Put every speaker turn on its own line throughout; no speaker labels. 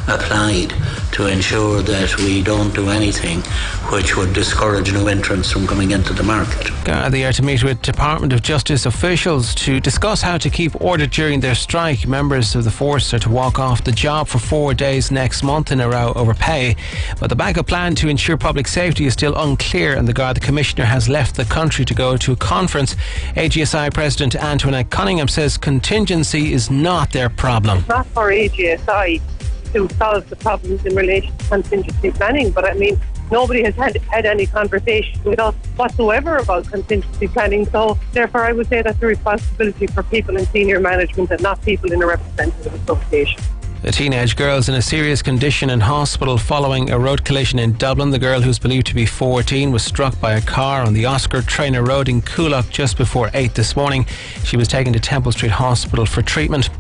applied to ensure that we don't do anything which would discourage new entrants from coming into the market.
Garda are to meet with Department of Justice officials to discuss how to keep order during their strike. Members of the force are to walk off the job for 4 days next month in a row over pay. But the backup plan to ensure public safety is still unclear, and the Garda Commissioner has left the country to go to a conference. AGSI President Antoinette Cunningham says contingency is not their problem.
It's not for AGSI to solve the problems in relation to contingency planning, but I mean, nobody has had any conversation with us whatsoever about contingency planning, so therefore I would say that's a responsibility for people in senior management and not people in a representative association.
A teenage girl is in a serious condition in hospital following a road collision in Dublin. The girl, who's believed to be 14, was struck by a car on the Oscar Traynor Road in Coolock just before 8 this morning. She was taken to Temple Street Hospital for treatment.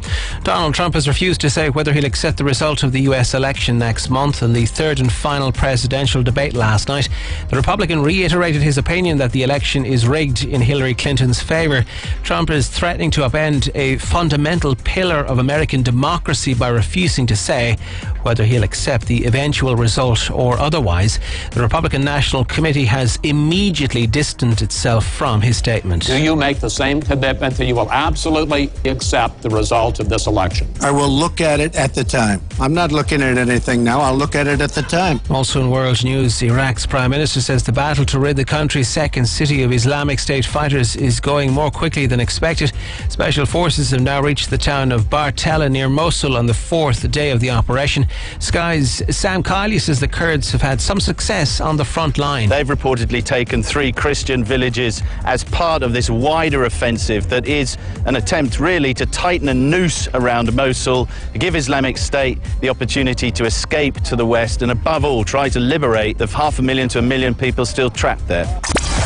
Donald Trump has refused to say whether he'll accept the result of the US election next month. In the third and final presidential debate last night, the Republican reiterated his opinion that the election is rigged in Hillary Clinton's favour. Trump is threatening to upend a fundamental pillar of American democracy by refusing to say whether he'll accept the eventual result or otherwise. The Republican National Committee has immediately distanced itself from his statement.
Do you make the same commitment that you will absolutely accept the result of this election?
I will look at it at the time. I'm not looking at anything now. I'll look at it at the time.
Also in world news, Iraq's Prime Minister says the battle to rid the country's second city of Islamic State fighters is going more quickly than expected. Special forces have now reached the town of Bartella near Mosul on the fourth day of the operation. Sky's Sam Kiley says the Kurds have had some success on the front line.
They've reportedly taken 3 Christian villages as part of this wider offensive that is an attempt really to tighten a noose around Mosul, give Islamic State the opportunity to escape to the west, and above all try to liberate the 500,000 to 1 million people still trapped there.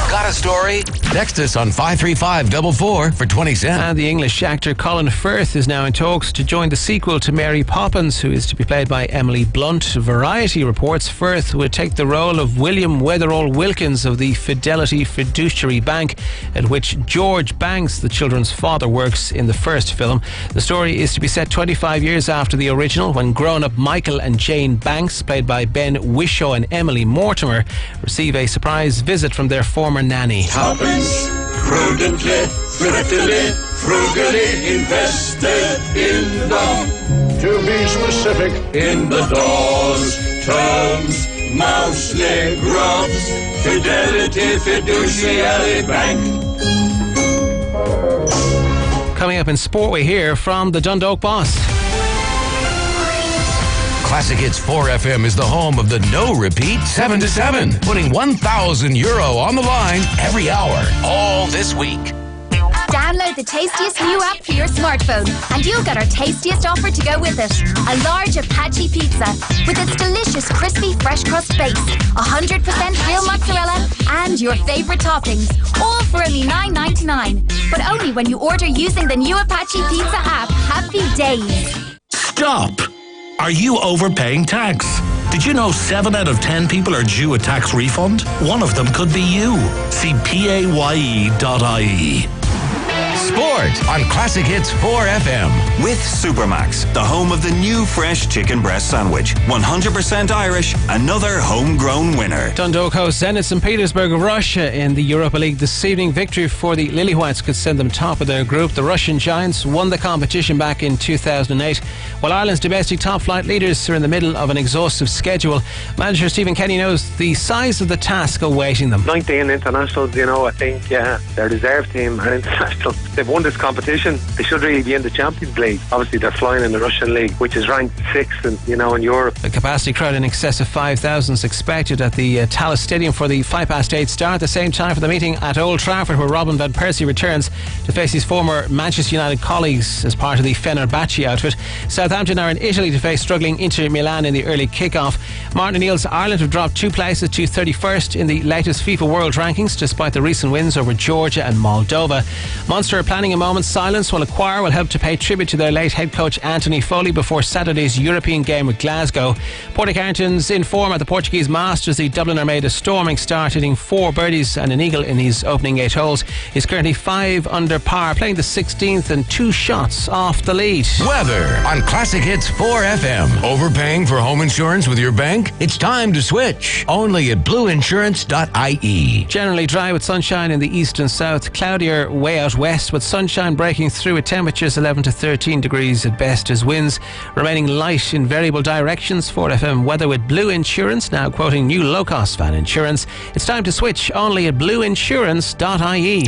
Got a story? Text us on 53544 for 20 cents.
And the English actor Colin Firth is now in talks to join the sequel to Mary Poppins, who is to be played by Emily Blunt. Variety reports Firth would take the role of William Weatherall Wilkins of the Fidelity Fiduciary Bank, at which George Banks, the children's father, works in the first film. The story is to be set 25 years after the original, when grown-up Michael and Jane Banks, played by Ben Whishaw and Emily Mortimer, receive a surprise visit from their former nanny.
Poppins, prudently, thriftily, frugally invested in the, to be specific, in the doors, terms, mousely grubs, Fidelity Fiduciary Bank.
Coming up in sport, we hear from the Dundalk boss.
Classic Hits 4FM is the home of the no repeat 7 to 7, putting €1,000 on the line every hour, all this week.
Download the tastiest new app for your smartphone and you'll get our tastiest offer to go with it. A large Apache pizza with its delicious crispy fresh crust base, 100% real mozzarella and your favourite toppings, all for only $9.99. But only when you order using the new Apache Pizza app. Happy days.
Stop! Are you overpaying tax? Did you know 7 out of 10 people are due a tax refund? One of them could be you. See paye.ie.
Sport on Classic Hits 4FM.
With Supermax, the home of the new fresh chicken breast sandwich. 100% Irish, another homegrown winner.
Dundalk hosts Zenit St. Petersburg of Russia in the Europa League this evening. Victory for the Lily Whites could send them top of their group. The Russian Giants won the competition back in 2008, while Ireland's domestic top flight leaders are in the middle of an exhaustive schedule. Manager Stephen Kenny knows the size of the task awaiting them.
19 internationals, I think, they're a reserve team and international. They've won this competition. They should really be in the Champions League. Obviously, they're flying in the Russian League, which is ranked 6th, in Europe.
The capacity crowd in excess of 5,000 is expected at the Tallaght Stadium for the 8:05 start. At the same time for the meeting at Old Trafford, where Robin Van Persie returns to face his former Manchester United colleagues as part of the Fenerbahce outfit. Southampton are in Italy to face struggling Inter Milan in the early kick-off. Martin O'Neill's Ireland have dropped 2 places to 31st in the latest FIFA World Rankings, despite the recent wins over Georgia and Moldova. Munster are planning a moment's silence while a choir will help to pay tribute to their late head coach Anthony Foley before Saturday's European game with Glasgow. Porticarton's in form at the Portuguese Masters. The Dubliner made a storming start, hitting 4 birdies and an eagle in his opening 8 holes. He's currently 5 under par, playing the 16th and 2 shots off the lead.
Weather on Classic Hits 4 FM. Overpaying for home insurance with your bank? It's time to switch. Only at blueinsurance.ie.
Generally dry with sunshine in the east and south. Cloudier way out west with sunshine breaking through at temperatures 11 to 13 degrees at best as winds remaining light in variable directions. 4FM weather with Blue Insurance, now quoting new low-cost van insurance. It's time to switch. Only at blueinsurance.ie.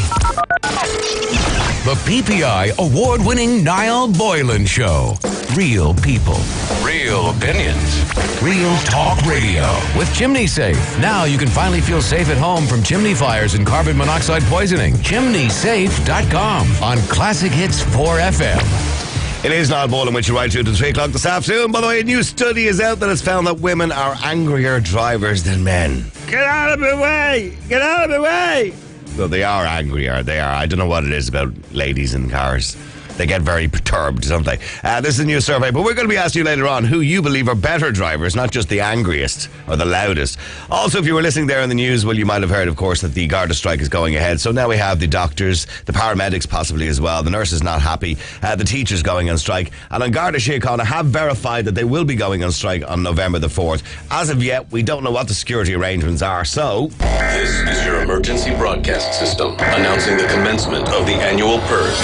The PPI award-winning Niall Boylan Show. Real people, real opinions, real talk radio. With Chimney Safe, now you can finally feel safe at home from chimney fires and carbon monoxide poisoning. ChimneySafe.com on Classic Hits 4 FM.
It is Niall Boylan with you right through to 3 o'clock this afternoon. By the way, a new study is out that has found that women are angrier drivers than men. Get out of my way! Get out of my way! Well, they are angrier. They are. I don't know what it is about ladies in cars. They get very perturbed, don't they? This is a new survey, but we're going to be asking you later on who you believe are better drivers, not just the angriest or the loudest. Also, if you were listening there in the news, well, you might have heard, of course, that the Garda strike is going ahead. So now we have the doctors, the paramedics possibly as well, the nurses not happy, the teachers going on strike. And on Garda Síochána have verified that they will be going on strike on November the 4th. As of yet, we don't know what the security arrangements are, so...
This is your emergency broadcast system announcing the commencement of the annual purge.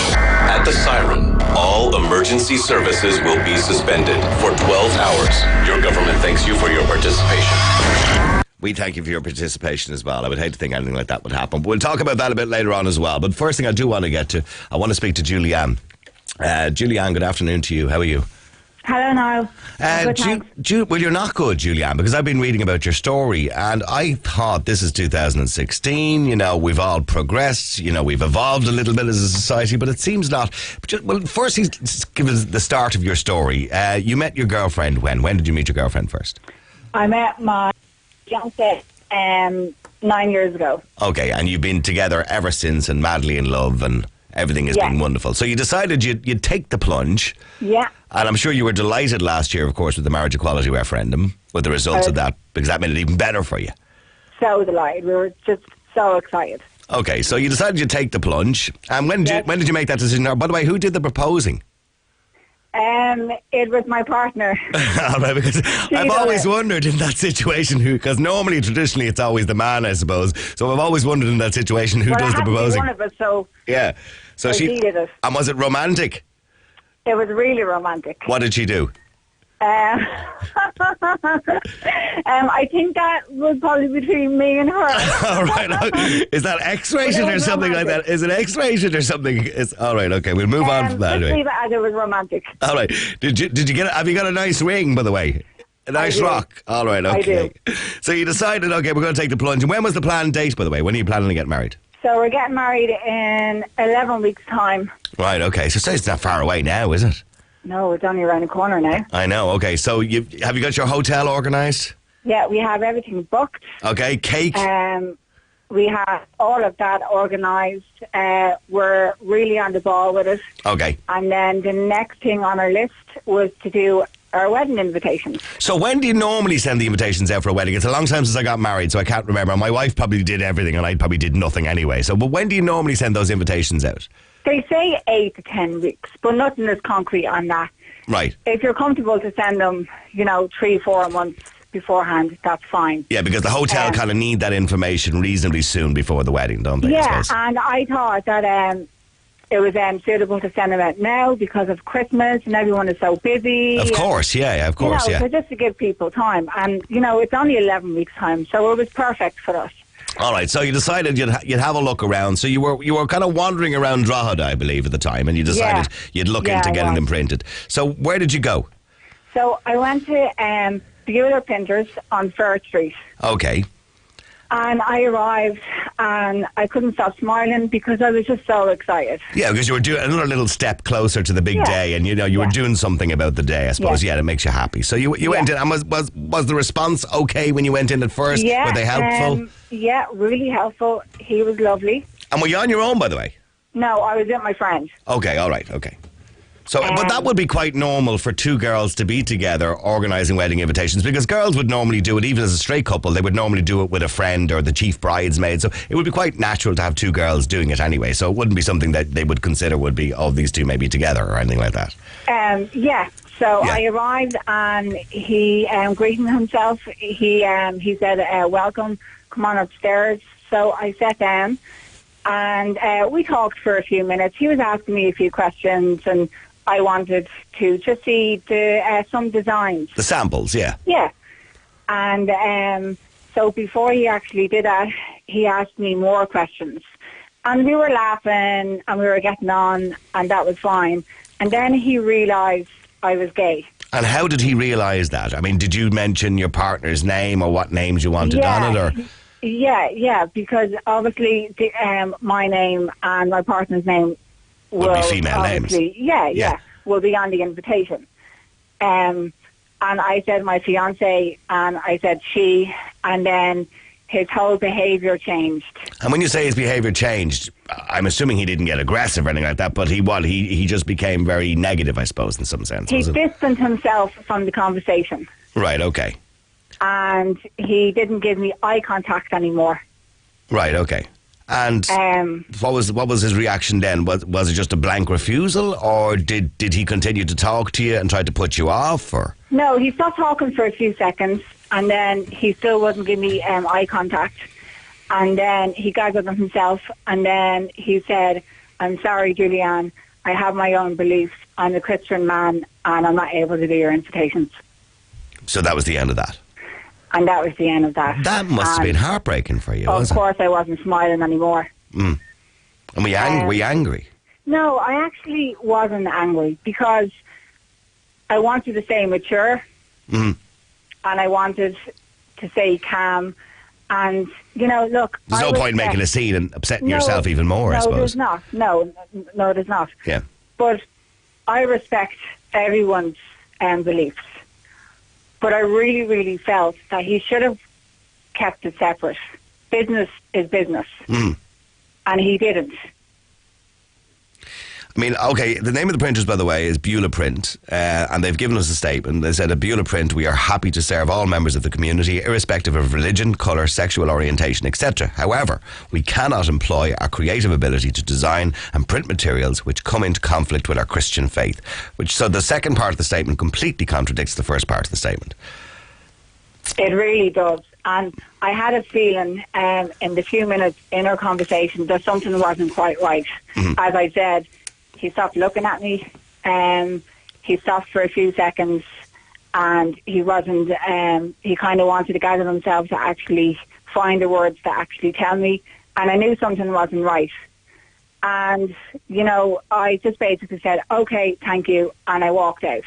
At the siren, all emergency services will be suspended for 12 hours. Your government thanks you for your participation.
We thank you for your participation as well. I would hate to think anything like that would happen. But we'll talk about that a bit later on as well. But first thing I do want to get to, I want to speak to Julianne. Julianne, good afternoon to you. How are you?
Hello, Niall.
Well, you're not good, Julianne, because I've been reading about your story and I thought this is 2016. You know, we've all progressed. You know, we've evolved a little bit as a society, but it seems not. Well, first, give us the start of your story. You met your girlfriend when? When did you meet your girlfriend first?
I met my fiancé 9 years ago.
Okay, and you've been together ever since and madly in love and everything has been wonderful. So you decided you'd take the plunge.
Yeah.
And I'm sure you were delighted last year, of course, with the marriage equality referendum, with the results of that, because that made it even better for you.
So delighted. We were just so excited.
Okay, so you decided you'd take the plunge. And when did you make that decision? By the way, who did the proposing?
It was my partner.
All right, because I've always wondered in that situation who, because normally, traditionally, it's always the man, I suppose. So I've always wondered in that situation who does the proposing.
One of us, so
yeah. So she
did it.
And was it romantic?
It was really romantic.
What did she do?
I think that was probably between me and her.
All right. Is that X-rated or something like that? Is it X-rated or something? It's all right. Okay, we'll move on from that.
Let's
anyway.
leave it as it was romantic.
All right. Did you get? Have you got a nice ring, by the way? A nice rock. All right. Okay.
I do.
So you decided, okay, we're going to take the plunge. And when was the planned date, by the way? When are you planning to get married?
So we're getting married in 11 weeks' time.
Right. Okay. So it's not far away now, is it?
No, it's only around the corner now.
I know. Okay. So have you got your hotel organised?
Yeah, we have everything booked.
Okay. Cake?
We have all of that organised. We're really on the ball with it.
Okay.
And then the next thing on our list was to do our wedding invitations.
So when do you normally send the invitations out for a wedding? It's a long time since I got married, so I can't remember. My wife probably did everything and I probably did nothing anyway. So, but when do you normally send those invitations out?
They say 8 to 10 weeks, but nothing is concrete on that.
Right.
If you're comfortable to send them, 3-4 months beforehand, that's fine.
Yeah, because the hotel kind of need that information reasonably soon before the wedding, don't they?
Yeah, and I thought that it was suitable to send them out now because of Christmas and everyone is so busy.
Of course, of course.
So just to give people time. And, it's only 11 weeks' time, so it was perfect for us.
All right, so you decided you'd have a look around. So you were kind of wandering around Drogheda, I believe, at the time, and you decided you'd look into getting them printed. So where did you go?
So I went to Bueller Printers on First Street.
Okay.
And I arrived and I couldn't stop smiling because I was just so excited.
Yeah, because you were doing another little step closer to the big day and, you were doing something about the day, I suppose. Yeah, it makes you happy. So you went in, and was the response okay when you went in at first?
Yeah.
Were they helpful?
Yeah, really helpful. He was lovely.
And were you on your own, by the way?
No, I was with my friend.
Okay, all right, okay. So, but that would be quite normal for two girls to be together organising wedding invitations, because girls would normally do it, even as a straight couple, they would normally do it with a friend or the chief bridesmaid. So it would be quite natural to have two girls doing it anyway. So it wouldn't be something that they would consider would be, oh, these two may be together or anything like that.
So I arrived and he greeted himself. He said, welcome, come on upstairs. So I sat down and we talked for a few minutes. He was asking me a few questions and I wanted to just see some designs.
The samples, yeah.
Yeah. And so before he actually did that, he asked me more questions. And we were laughing and we were getting on and that was fine. And then he realised I was gay.
And how did he realise that? I mean, did you mention your partner's name or what names you wanted on it? Or?
Yeah, because obviously my name and my partner's name
will be female names.
Yeah, will be on the invitation. And I said my fiance, and I said she, and then his whole behaviour changed.
And when you say his behaviour changed, I'm assuming he didn't get aggressive or anything like that, but he just became very negative, I suppose, in some sense.
He distanced himself from the conversation.
Right, okay.
And he didn't give me eye contact anymore.
Right, okay. And what was his reaction then? Was it just a blank refusal, or did he continue to talk to you and try to put you off? Or
no, he stopped talking for a few seconds, and then he still wouldn't give me eye contact. And then he gaggled on himself, and then he said, "I'm sorry, Julianne. I have my own beliefs. I'm a Christian man, and I'm not able to do your invitations."
So that was the end of that.
And that was the end of that.
That must have been heartbreaking for you,
Of course, I wasn't smiling anymore.
And were you angry?
No, I actually wasn't angry because I wanted to stay mature and I wanted to stay calm. And, look...
There's no point making a scene and upsetting yourself even more, I suppose.
No, there's not. No, there's not.
Yeah.
But I respect everyone's beliefs. But I really, really felt that he should have kept it separate. Business is business. And he didn't.
I mean, okay, the name of the printers, by the way, is Beulah Print, and they've given us a statement. They said, at Beulah Print, we are happy to serve all members of the community, irrespective of religion, colour, sexual orientation, etc. However, we cannot employ our creative ability to design and print materials which come into conflict with our Christian faith. So the second part of the statement completely contradicts the first part of the statement.
It really does. And I had a feeling in the few minutes in our conversation that something wasn't quite right. As I said, he stopped looking at me, he stopped for a few seconds, and he wasn't, he kind of wanted to gather himself to actually find the words to actually tell me, and I knew something wasn't right. And, I just basically said, okay, thank you, and I walked out.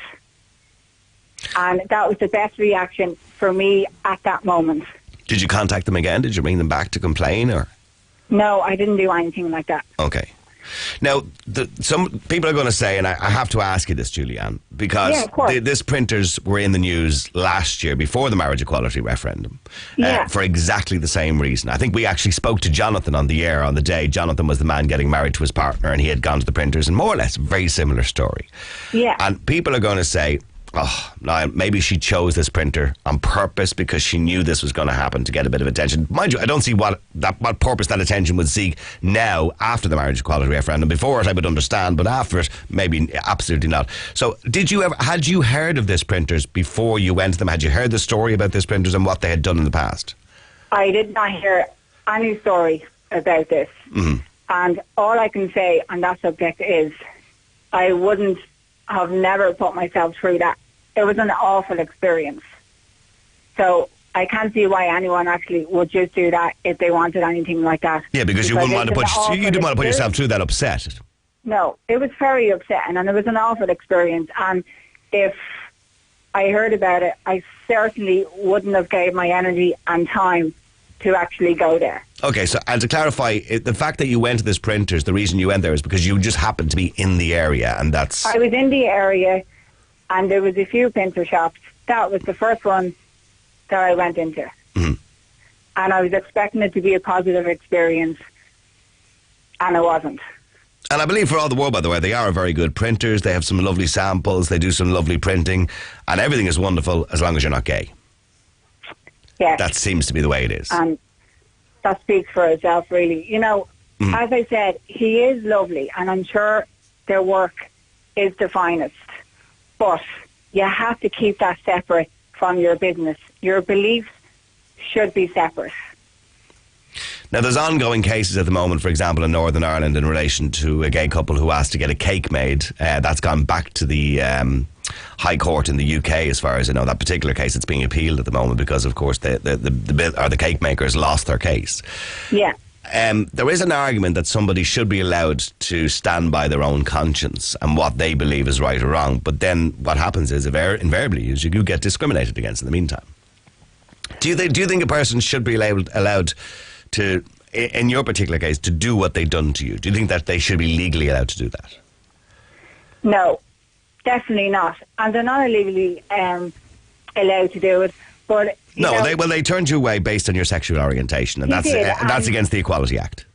And that was the best reaction for me at that moment.
Did you contact them again? Did you bring them back to complain, or?
No, I didn't do anything like that.
Okay. Now, some people are going to say, and I have to ask you this, Julianne, because this printers were in the news last year before the marriage equality referendum for exactly the same reason. I think we actually spoke to Jonathan on the air on the day. Jonathan was the man getting married to his partner, and he had gone to the printers, and more or less a very similar story.
Yeah.
And people are going to say, oh, now maybe she chose this printer on purpose because she knew this was going to happen to get a bit of attention. Mind you, I don't see what purpose that attention would seek now after the marriage equality referendum. Before it, I would understand, but after it, maybe absolutely not. So, had you heard of this printers before you went to them? Had you heard the story about this printers and what they had done in the past?
I did not hear any story about this. And all I can say on that subject is I wouldn't have never put myself through that. It was an awful experience. So I can't see why anyone actually would just do that if they wanted anything like that.
Yeah, because you didn't want to put yourself through that upset.
No, it was very upsetting, and it was an awful experience. And if I heard about it, I certainly wouldn't have gave my energy and time to actually go there.
Okay, so and to clarify, the fact that you went to this printers, the reason you went there is because you just happened to be in the area, and that's...
I was in the area, and there was a few printer shops. That was the first one that I went into. And I was expecting it to be a positive experience, and it wasn't.
And I believe for all the world, by the way, they are very good printers. They have some lovely samples. They do some lovely printing. And everything is wonderful as long as you're not gay.
Yes.
That seems to be the way it is.
And that speaks for itself, really. You know, as I said, he is lovely, and I'm sure their work is the finest. But you have to keep that separate from your business. Your beliefs should be separate.
Now, there's ongoing cases at the moment, for example, in Northern Ireland in relation to a gay couple who asked to get a cake made. That's gone back to the High Court in the UK, as far as I know. That particular case, it's being appealed at the moment because, of course, the cake makers lost their case.
Yeah.
There is an argument that somebody should be allowed to stand by their own conscience and what they believe is right or wrong. But then what happens is, invariably, is you get discriminated against in the meantime. Do you think a person should be allowed to, in your particular case, to do what they've done to you? Do you think that they should be legally allowed to do that?
No, definitely not. And they're not illegally allowed to do it. But
they turned you away based on your sexual orientation, and that's against the Equality Act.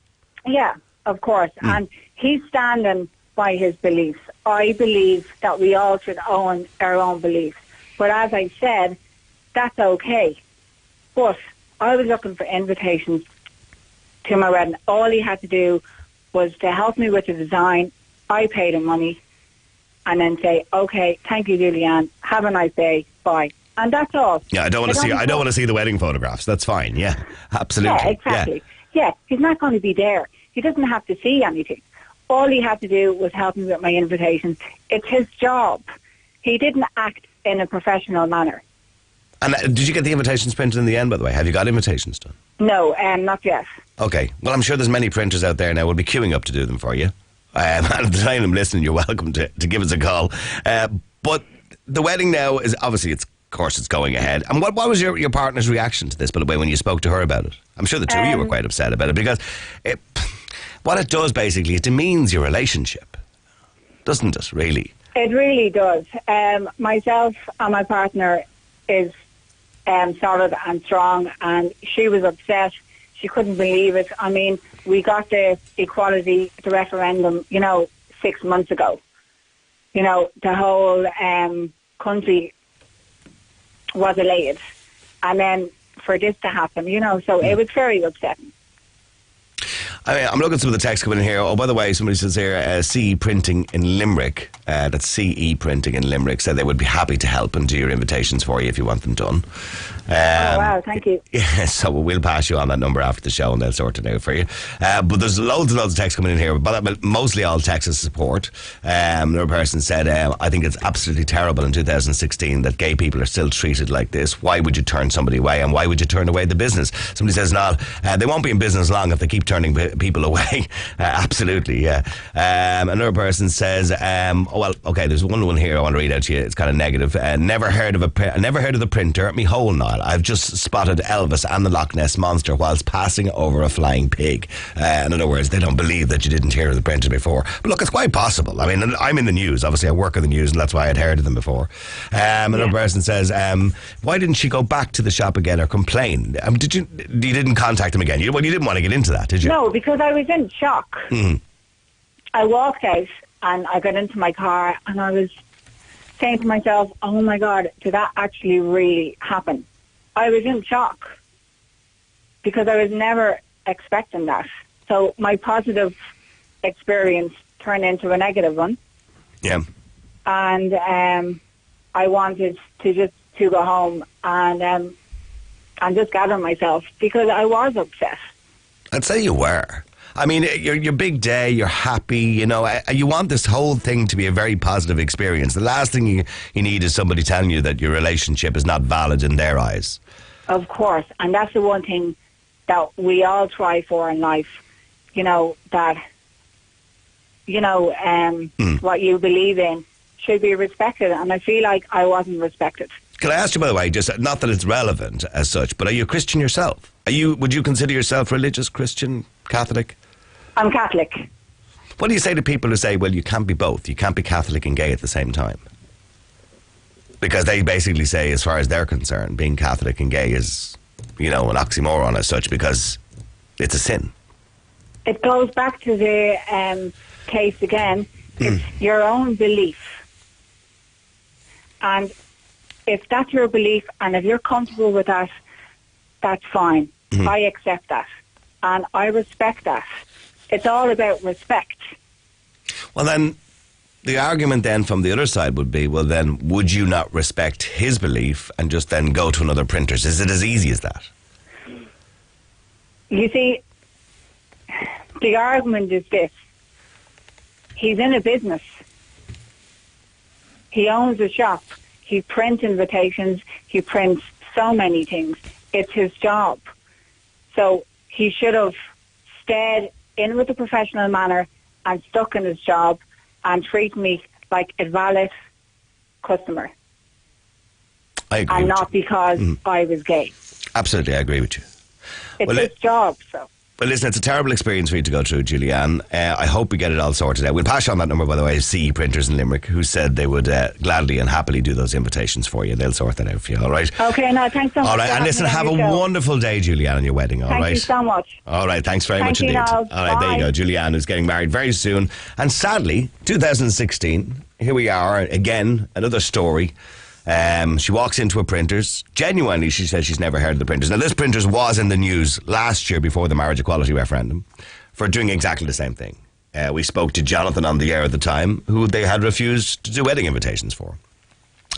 Yeah, of course. And he's standing by his beliefs. I believe that we all should own our own beliefs. But as I said, that's okay. But I was looking for invitations to my wedding. All he had to do was to help me with the design. I paid him money, and then say, "Okay, thank you, Julianne. Have a nice day. Bye." And that's all.
Yeah, I don't want to see the wedding photographs. That's fine. Yeah, absolutely.
Yeah, exactly. Yeah, he's not going to be there. He doesn't have to see anything. All he had to do was help me with my invitations. It's his job. He didn't act in a professional manner.
And did you get the invitations printed in the end, by the way? Have you got invitations done?
No, not yet.
Okay. Well, I'm sure there's many printers out there now who will be queuing up to do them for you. And if there's any of them listening, you're welcome to give us a call. But the wedding now is obviously, of course, it's going ahead. And what was your partner's reaction to this, by the way, when you spoke to her about it? I'm sure the two of you were quite upset about it, because what it does basically, it demeans your relationship, doesn't it, really?
It really does. Myself and my partner is solid and strong, and she was upset. She couldn't believe it. I mean, we got the equality, the referendum, 6 months ago. The whole country was elated. And then for this to happen, so it was very upsetting.
I'm looking at some of the text coming in here. Oh, by the way, somebody says here, CE Printing in Limerick, that's CE Printing in Limerick, said they would be happy to help and do your invitations for you if you want them done.
Wow, thank you.
Yeah, so we'll pass you on that number after the show and they'll sort it out for you. But there's loads and loads of text coming in here, but mostly all Texas support. Another person said, I think it's absolutely terrible in 2016 that gay people are still treated like this. Why would you turn somebody away, and why would you turn away the business? Somebody says, Niall, they won't be in business long if they keep turning people away. Absolutely, yeah. Another person says, there's one here I want to read out to you. It's kind of negative. Never heard of the printer. Me whole Niall. I've just spotted Elvis and the Loch Ness Monster whilst passing over a flying pig. In other words, they don't believe that you didn't hear of the printer before. But look, it's quite possible. I mean, I'm in the news. Obviously, I work in the news, and that's why I'd heard of them before. Another person says, why didn't she go back to the shop again or complain? You didn't contact him again? You didn't want to get into that, did you?
No, because I was in shock.
Mm-hmm.
I walked out and I got into my car and I was saying to myself, oh my God, did that actually really happen? I was in shock because I was never expecting that. So my positive experience turned into a negative one.
Yeah.
And I wanted to go home and just gather myself because I was upset.
I'd say you were. I mean, your big day, you're happy, you want this whole thing to be a very positive experience. The last thing you need is somebody telling you that your relationship is not valid in their eyes.
Of course, and that's the one thing that we all try for in life, that, what you believe in should be respected, and I feel like I wasn't respected.
Can I ask you, by the way, just not that it's relevant as such, but are you a Christian yourself? Would you consider yourself religious, Christian, Catholic?
I'm Catholic.
What do you say to people who say, well, you can't be both, you can't be Catholic and gay at the same time? Because they basically say, as far as they're concerned, being Catholic and gay is, an oxymoron as such, because it's a sin.
It goes back to the case again, it's your own belief. And if that's your belief and if you're comfortable with that, that's fine. I accept that. And I respect that. It's all about respect.
Well, then, the argument then from the other side would be, well, then, would you not respect his belief and just then go to another printer's? Is it as easy as that?
You see, the argument is this. He's in a business. He owns a shop. He prints invitations. He prints so many things. It's his job. So he should have stayed in with a professional manner and stuck in his job and treat me like a valid customer.
I agree.
And not because I was gay.
Absolutely, I agree with you.
It's his job, so.
Well, listen, it's a terrible experience for you to go through, Julianne. I hope we get it all sorted out. We'll pass you on that number, by the way, CE Printers in Limerick, who said they would gladly and happily do those invitations for you. They'll sort that out for you, all right?
Okay, no, thanks so much.
All right, and listen, have a wonderful day, Julianne, on your wedding, all right?
Thank you so much.
All right, thanks very much
Thank you,
indeed.
Niall.
All right, there you go. Julianne, who's getting married very soon. And sadly, 2016, here we are, again, another story. She walks into a printer's. Genuinely, she says she's never heard of the printers. Now, this printer's was in the news last year before the marriage equality referendum for doing exactly the same thing. We spoke to Jonathan on the air at the time, who they had refused to do wedding invitations for.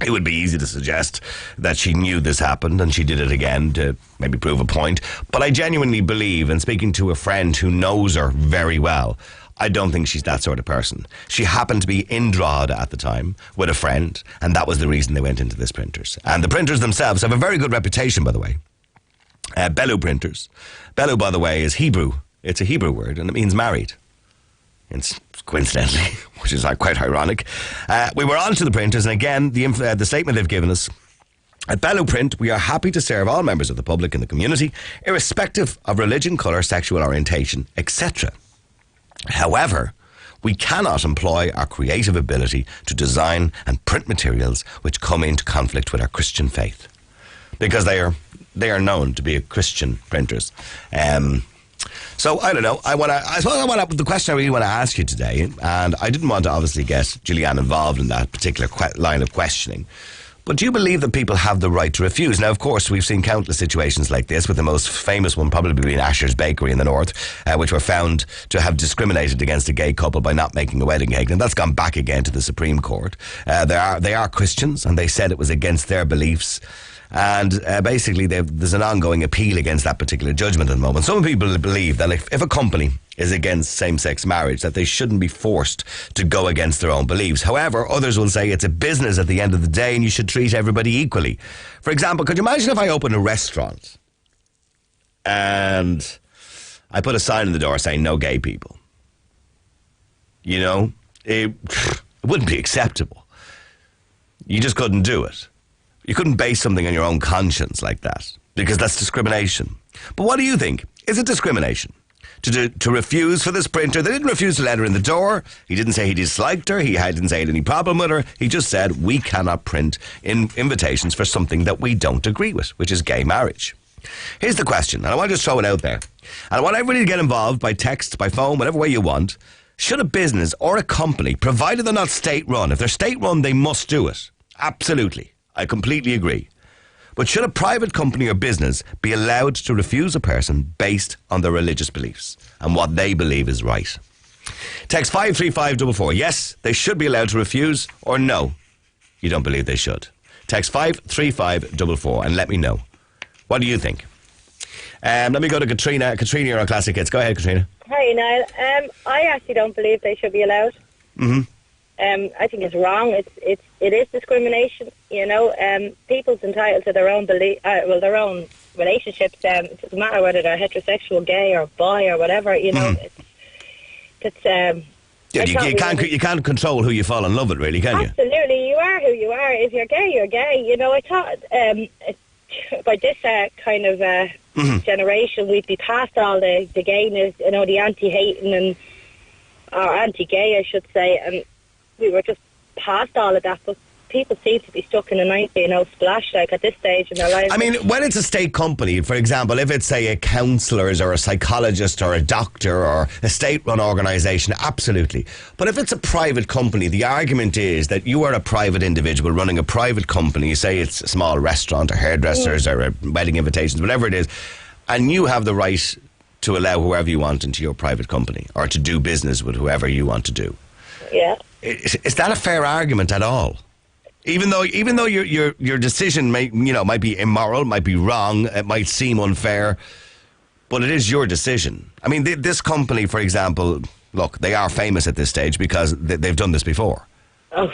It would be easy to suggest that she knew this happened and she did it again to maybe prove a point. But I genuinely believe, and speaking to a friend who knows her very well, I don't think she's that sort of person. She happened to be in Drogheda at the time with a friend, and that was the reason they went into this printers. And the printers themselves have a very good reputation, by the way. Bellowed printers. Bellowed, by the way, is Hebrew. It's a Hebrew word, and it means married. It's coincidentally, which is quite ironic. We were on to the printers, and again, the statement they've given us. At Bellowed Print, we are happy to serve all members of the public in the community, irrespective of religion, colour, sexual orientation, etc. However, we cannot employ our creative ability to design and print materials which come into conflict with our Christian faith, because they are known to be Christian printers. So I don't know. The question I really want to ask you today, and I didn't want to obviously get Julianne involved in that particular line of questioning. But do you believe that people have the right to refuse? Now, of course, we've seen countless situations like this, with the most famous one probably being Asher's Bakery in the north, which were found to have discriminated against a gay couple by not making a wedding cake. And that's gone back again to the Supreme Court. They are Christians, and they said it was against their beliefs. And basically, there's an ongoing appeal against that particular judgment at the moment. Some people believe that if a company is against same-sex marriage, that they shouldn't be forced to go against their own beliefs. However, others will say it's a business at the end of the day and you should treat everybody equally. For example, could you imagine if I opened a restaurant and I put a sign in the door saying no gay people? You know, it wouldn't be acceptable. You just couldn't do it. You couldn't base something on your own conscience like that, because that's discrimination. But what do you think? Is it discrimination to refuse for this printer? They didn't refuse to let her in the door. He didn't say he disliked her. He didn't say he had any problem with her. He just said, we cannot print invitations for something that we don't agree with, which is gay marriage. Here's the question, and I want to just throw it out there. And I want everybody to get involved by text, by phone, whatever way you want. Should a business or a company, provided they're not state-run, if they're state-run, they must do it. Absolutely. I completely agree. But should a private company or business be allowed to refuse a person based on their religious beliefs and what they believe is right? Text 53544. Yes, they should be allowed to refuse, or no, you don't believe they should. Text 53544 and let me know. What do you think? Let me go to Katrina. Katrina, you're on Classic Hits. Go ahead, Katrina.
Hi, Niall. I actually don't believe they should be allowed.
Mm-hmm.
I think it's wrong. It is discrimination. You know, people's entitled to their own their own relationships. It doesn't matter whether they're heterosexual, gay, or bi, or whatever. You know,
you can't control who you fall in love with, really, can you?
Absolutely, you are who you are. If you're gay, you're gay. You know, I thought by this kind of generation, we'd be past all the gayness, you know, the anti-hating or anti-gay, I should say, and we were just past all of that. But people seem to be stuck in a 19 splash, like, at this stage in their lives.
I mean, when it's a state company, for example, if it's, say, a counsellor's or a psychologist or a doctor or a state-run organisation, absolutely. But if it's a private company, the argument is that you are a private individual running a private company, say it's a small restaurant or hairdressers or wedding invitations, whatever it is, and you have the right to allow whoever you want into your private company or to do business with whoever you want to do.
Yeah.
Is that a fair argument at all? Even though your decision might be immoral, might be wrong, it might seem unfair, but it is your decision. I mean, this company, for example, look, they are famous at this stage because they've done this before.
Oh,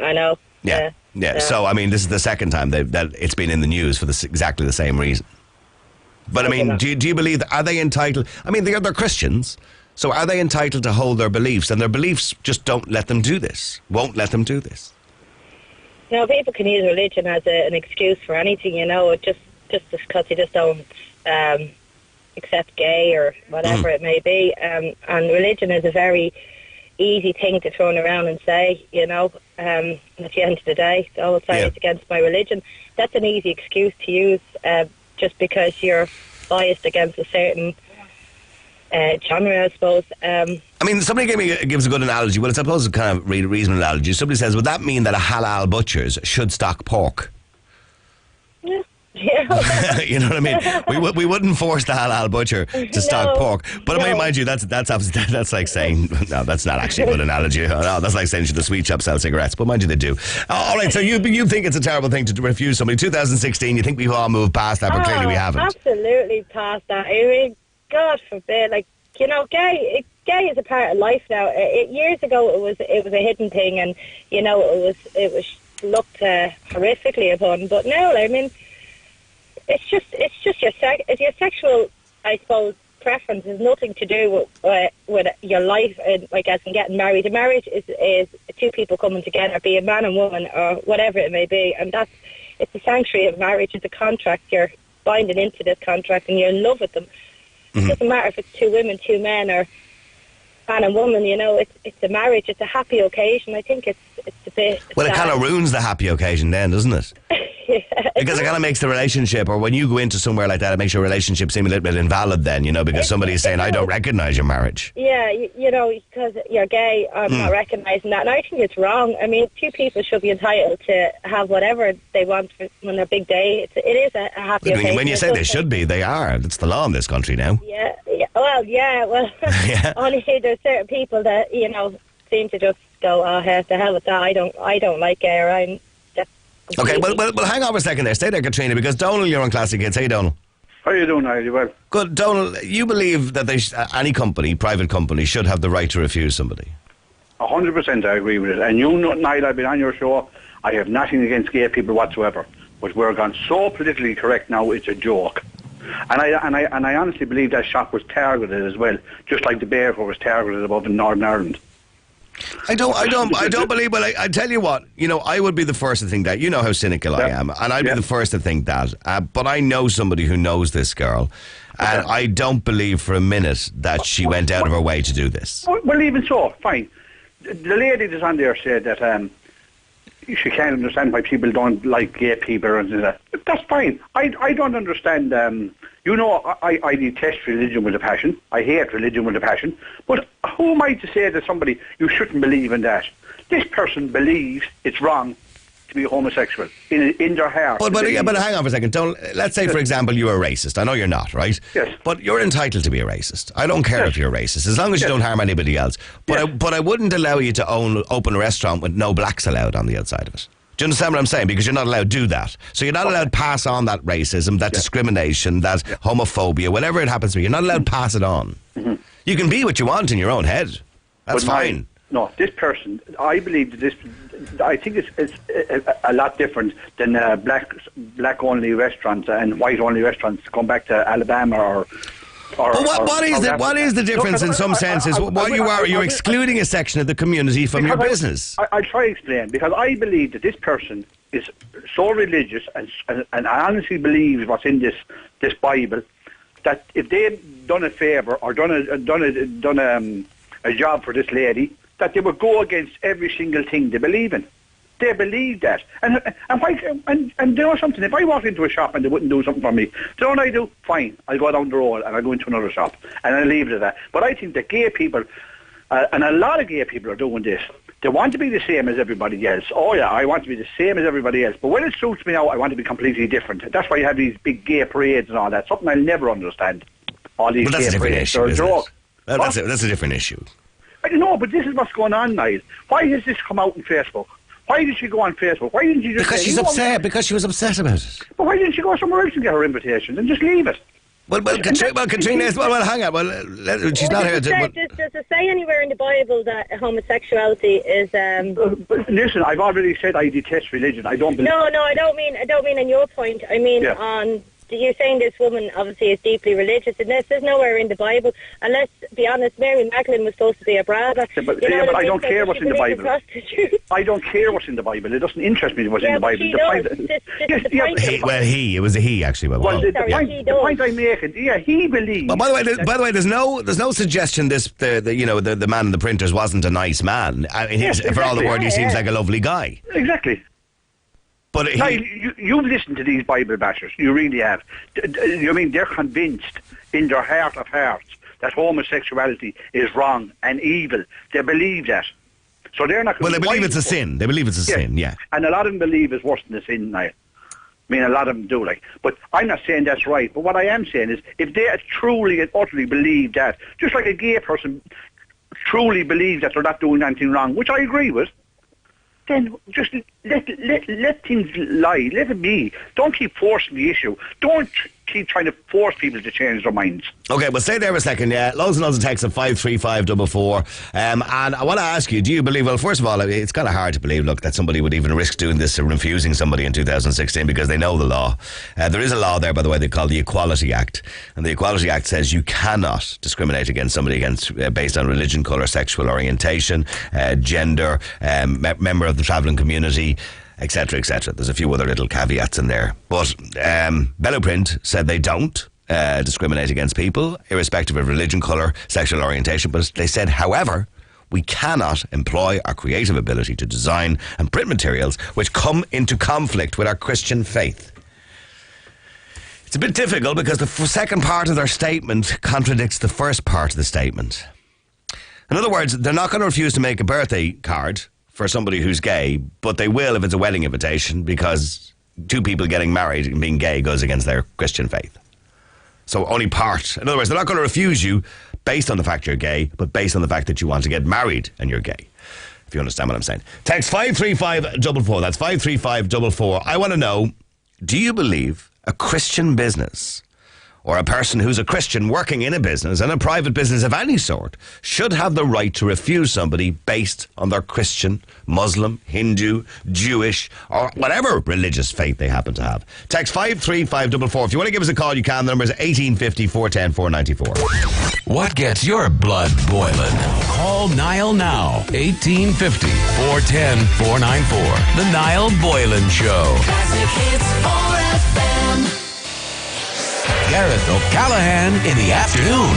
I know.
Yeah. So, I mean, this is the second time that it's been in the news for exactly the same reason. But, I mean, do you believe, are they entitled? I mean, they're Christians, so are they entitled to hold their beliefs? And their beliefs just don't let them do this, won't let them do this.
You know, people can use religion as an excuse for anything, you know, just because you just don't accept gay or whatever it may be. And religion is a very easy thing to turn around and say, you know, at the end of the day, oh, it's against my religion. That's an easy excuse to use just because you're biased against a certain genre, I suppose.
I mean, somebody gives a good analogy. Well, I suppose it's kind of a reasonable analogy. Somebody says, would that mean that a halal butchers should stock pork?
Yeah.
You know what I mean? We wouldn't force the halal butcher to stock pork. But I mean, mind you, that's like saying, no, that's not actually a good analogy. No, that's like saying should the sweet shop sell cigarettes? But mind you, they do. All right, so you think it's a terrible thing to refuse somebody. 2016, you think we've all moved past that, but clearly we haven't.
Absolutely past that. I mean, God forbid, like, you know, gay is a part of life now. Years ago, it was a hidden thing, and you know, it was looked horrifically upon. But now, I mean, it's just your sexual, I suppose, preference has nothing to do with your life, and like as in getting married. A marriage is two people coming together, be a man and woman or whatever it may be, and it's the sanctuary of marriage. It's a contract. You're binding into this contract, and you're in love with them. It doesn't matter if it's two women, two men, or man and woman. You know, it's a marriage. It's a happy occasion. I think it's a bit.
Well, it kind of ruins the happy occasion then, doesn't it? Because it kind of makes the relationship, or when you go into somewhere like that, it makes your relationship seem a little bit invalid then, you know, because somebody's saying, I don't recognise your marriage.
Yeah, you know, because you're gay, I'm not recognising that. And I think it's wrong. I mean, two people should be entitled to have whatever they want when their big day. It is a happy occasion.
When you say they should be, they are. It's the law in this country now.
Yeah. Only there's certain people that, you know, seem to just go, oh, the hell with that. I don't like gay, or I'm...
Okay, well, hang on for a second there. Stay there, Katrina, because Donal, you're on Classic Hits. How you, Donal?
How you doing, Niall? You well?
Good. Donal, you believe that any company, private company, should have the right to refuse somebody?
100% I agree with it. And you know, Niall, I've been on your show. I have nothing against gay people whatsoever. But we're gone so politically correct now, it's a joke. And I honestly believe that shop was targeted as well, just like the Bearco was targeted above in Northern Ireland.
I don't believe. Well, I tell you what. You know, I would be the first to think that. You know how cynical I am, and I'd be the first to think that. But I know somebody who knows this girl, and I don't believe for a minute that she went out of her way to do this.
Well, even so, fine. The lady that's on there said that she can't understand why people don't like gay people or anything like that. That's fine. I don't understand. You know, I detest religion with a passion. I hate religion with a passion. But who am I to say to somebody, you shouldn't believe in that? This person believes it's wrong to be homosexual in their heart.
But hang on for a second. Let's say, for example, you're a racist. I know you're not, right?
Yes.
But you're entitled to be a racist. I don't care if you're a racist, as long as you don't harm anybody else. But I wouldn't allow you to open a restaurant with no blacks allowed on the outside of it. Do you understand what I'm saying? Because you're not allowed to do that. So you're not allowed to pass on that racism, that discrimination, that homophobia, whatever it happens to be. You're not allowed to pass it on. Mm-hmm. You can be what you want in your own head. That's fine.
No, this person, I believe that this, I think it's a lot different than black-only restaurants and white-only restaurants going back to Alabama or...
What is the difference in some senses? You're excluding a section of the community from your business.
I'll try to explain, because I believe that this person is so religious and honestly believes what's in this Bible, that if they had done a favour or done a job for this lady, that they would go against every single thing they believe in. they believe that. And why? And you know something? If I walk into a shop and they wouldn't do something for me, you know what I do? Fine, I'll go down the road and I'll go into another shop and I'll leave it at that. But I think that gay people, and a lot of gay people are doing this. They want to be the same as everybody else. Oh yeah, I want to be the same as everybody else. But when it suits me out, I want to be completely different. That's why you have these big gay parades and all that. Something I'll never understand. All these
But that's
gay
a different
parades.
issue,
They're a
isn't
joke.
it? That's a different issue.
I don't know, but this is what's going on, Niall. Why has this come out on Facebook? Why did she go on Facebook? Why didn't she just
Because
say,
she's
you know
upset.
what?
Because she was upset about it.
But why didn't she go somewhere else and get her invitation and just leave it?
Well, Katrina, hang on. Well, she's not here.
Does it say anywhere in the Bible that homosexuality is?
Listen, I've already said I detest religion. I don't believe.
No, I don't mean on your point. I mean on. You're saying this woman obviously is deeply religious, and there's nowhere in the Bible. And let's be honest, Mary Magdalene was supposed to be a brother.
But I don't care what's in the Bible. I don't care what's in the Bible. It doesn't interest me what's in the Bible.
It was a he actually.
The point I'm making, he believes.
But by the way, there's no suggestion the man in the printers wasn't a nice man. I mean, for all the word, he seems like a lovely guy.
Exactly.
But
you've listened to these Bible bashers. You really have. I mean, they're convinced in their heart of hearts that homosexuality is wrong and evil. They believe that. So they're not.
Well, they believe it's a sin. They believe it's a sin. Yeah.
And a lot of them believe it's worse than a sin now. I mean, a lot of them do. But I'm not saying that's right. But what I am saying is, if they truly and utterly believe that, just like a gay person truly believes that they're not doing anything wrong, which I agree with, then just let things lie. Let it be. Don't keep forcing the issue. Don't keep trying to force people to change their minds.
Okay, well, stay there a second. Yeah, loads and loads of texts at 53544. And I want to ask you, do you believe, well, first of all, it's kind of hard to believe, look, that somebody would even risk doing this or refusing somebody in 2016 because they know the law. There is a law there, by the way, they call the Equality Act. And the Equality Act says you cannot discriminate against somebody based on religion, colour, sexual orientation, gender, member of the travelling community, etc., etc. There's a few other little caveats in there. But Bellowprint said they don't discriminate against people, irrespective of religion, colour, sexual orientation. But they said, however, we cannot employ our creative ability to design and print materials which come into conflict with our Christian faith. It's a bit difficult because the second part of their statement contradicts the first part of the statement. In other words, they're not going to refuse to make a birthday card for somebody who's gay, but they will if it's a wedding invitation, because two people getting married and being gay goes against their Christian faith. So only part. In other words, they're not going to refuse you based on the fact you're gay, but based on the fact that you want to get married and you're gay. If you understand what I'm saying. Text 53544. That's 53544. I want to know, do you believe a Christian business or a person who's a Christian working in a business, and a private business of any sort, should have the right to refuse somebody based on their Christian, Muslim, Hindu, Jewish, or whatever religious faith they happen to have? Text 53544. If you want to give us a call, you can. The number is 1850 410 494.
What gets your blood boiling? Call Niall now. 1850 410 494. The Niall Boylan Show.
Classic Hits 4FM.
Gareth O'Callaghan in the afternoon.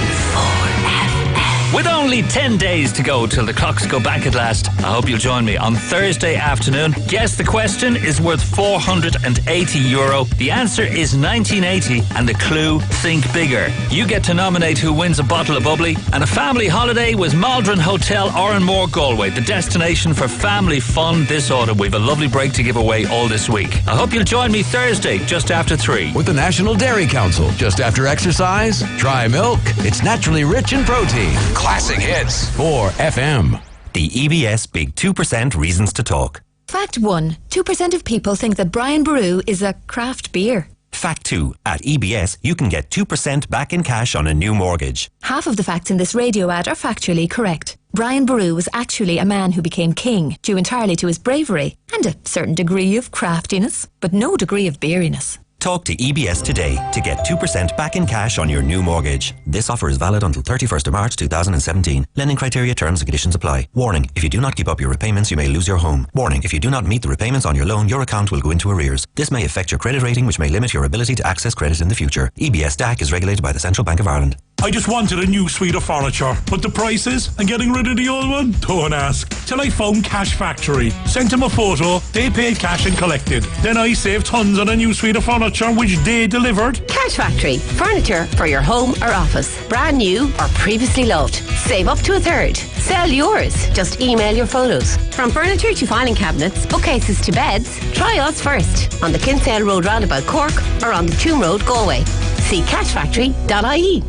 With only 10 days to go till the clocks go back at last, I hope you'll join me on Thursday afternoon. Guess the question is worth €480. The answer is 1980, and the clue, think bigger. You get to nominate who wins a bottle of bubbly and a family holiday with Maldron Hotel Oranmore Galway, the destination for family fun this autumn. We've a lovely break to give away all this week. I hope you'll join me Thursday just after 3.
With the National Dairy Council, just after exercise, try milk. It's naturally rich in protein. Classic Hits 4FM.
The EBS Big 2% Reasons to Talk.
Fact 1. 2% of people think that Brian Boru is a craft beer.
Fact 2. At EBS, you can get 2% back in cash on a new mortgage.
Half of the facts in this radio ad are factually correct. Brian Boru was actually a man who became king, due entirely to his bravery and a certain degree of craftiness, but no degree of beeriness.
Talk to EBS today to get 2% back in cash on your new mortgage. This offer is valid until 31st of March 2017. Lending criteria, terms and conditions apply. Warning, if you do not keep up your repayments, you may lose your home. Warning, if you do not meet the repayments on your loan, your account will go into arrears. This may affect your credit rating, which may limit your ability to access credit in the future. EBS DAC is regulated by the Central Bank of Ireland.
I just wanted a new suite of furniture, but the prices and getting rid of the old one? Don't ask. Till I phoned Cash Factory, sent them a photo, they paid cash and collected. Then I saved tons on a new suite of furniture which they delivered.
Cash Factory. Furniture for your home or office. Brand new or previously loved. Save up to a third. Sell yours. Just email your photos. From furniture to filing cabinets, bookcases to beds, try us first on the Kinsale Road roundabout Cork or on the Tomb Road Galway. See cashfactory.ie.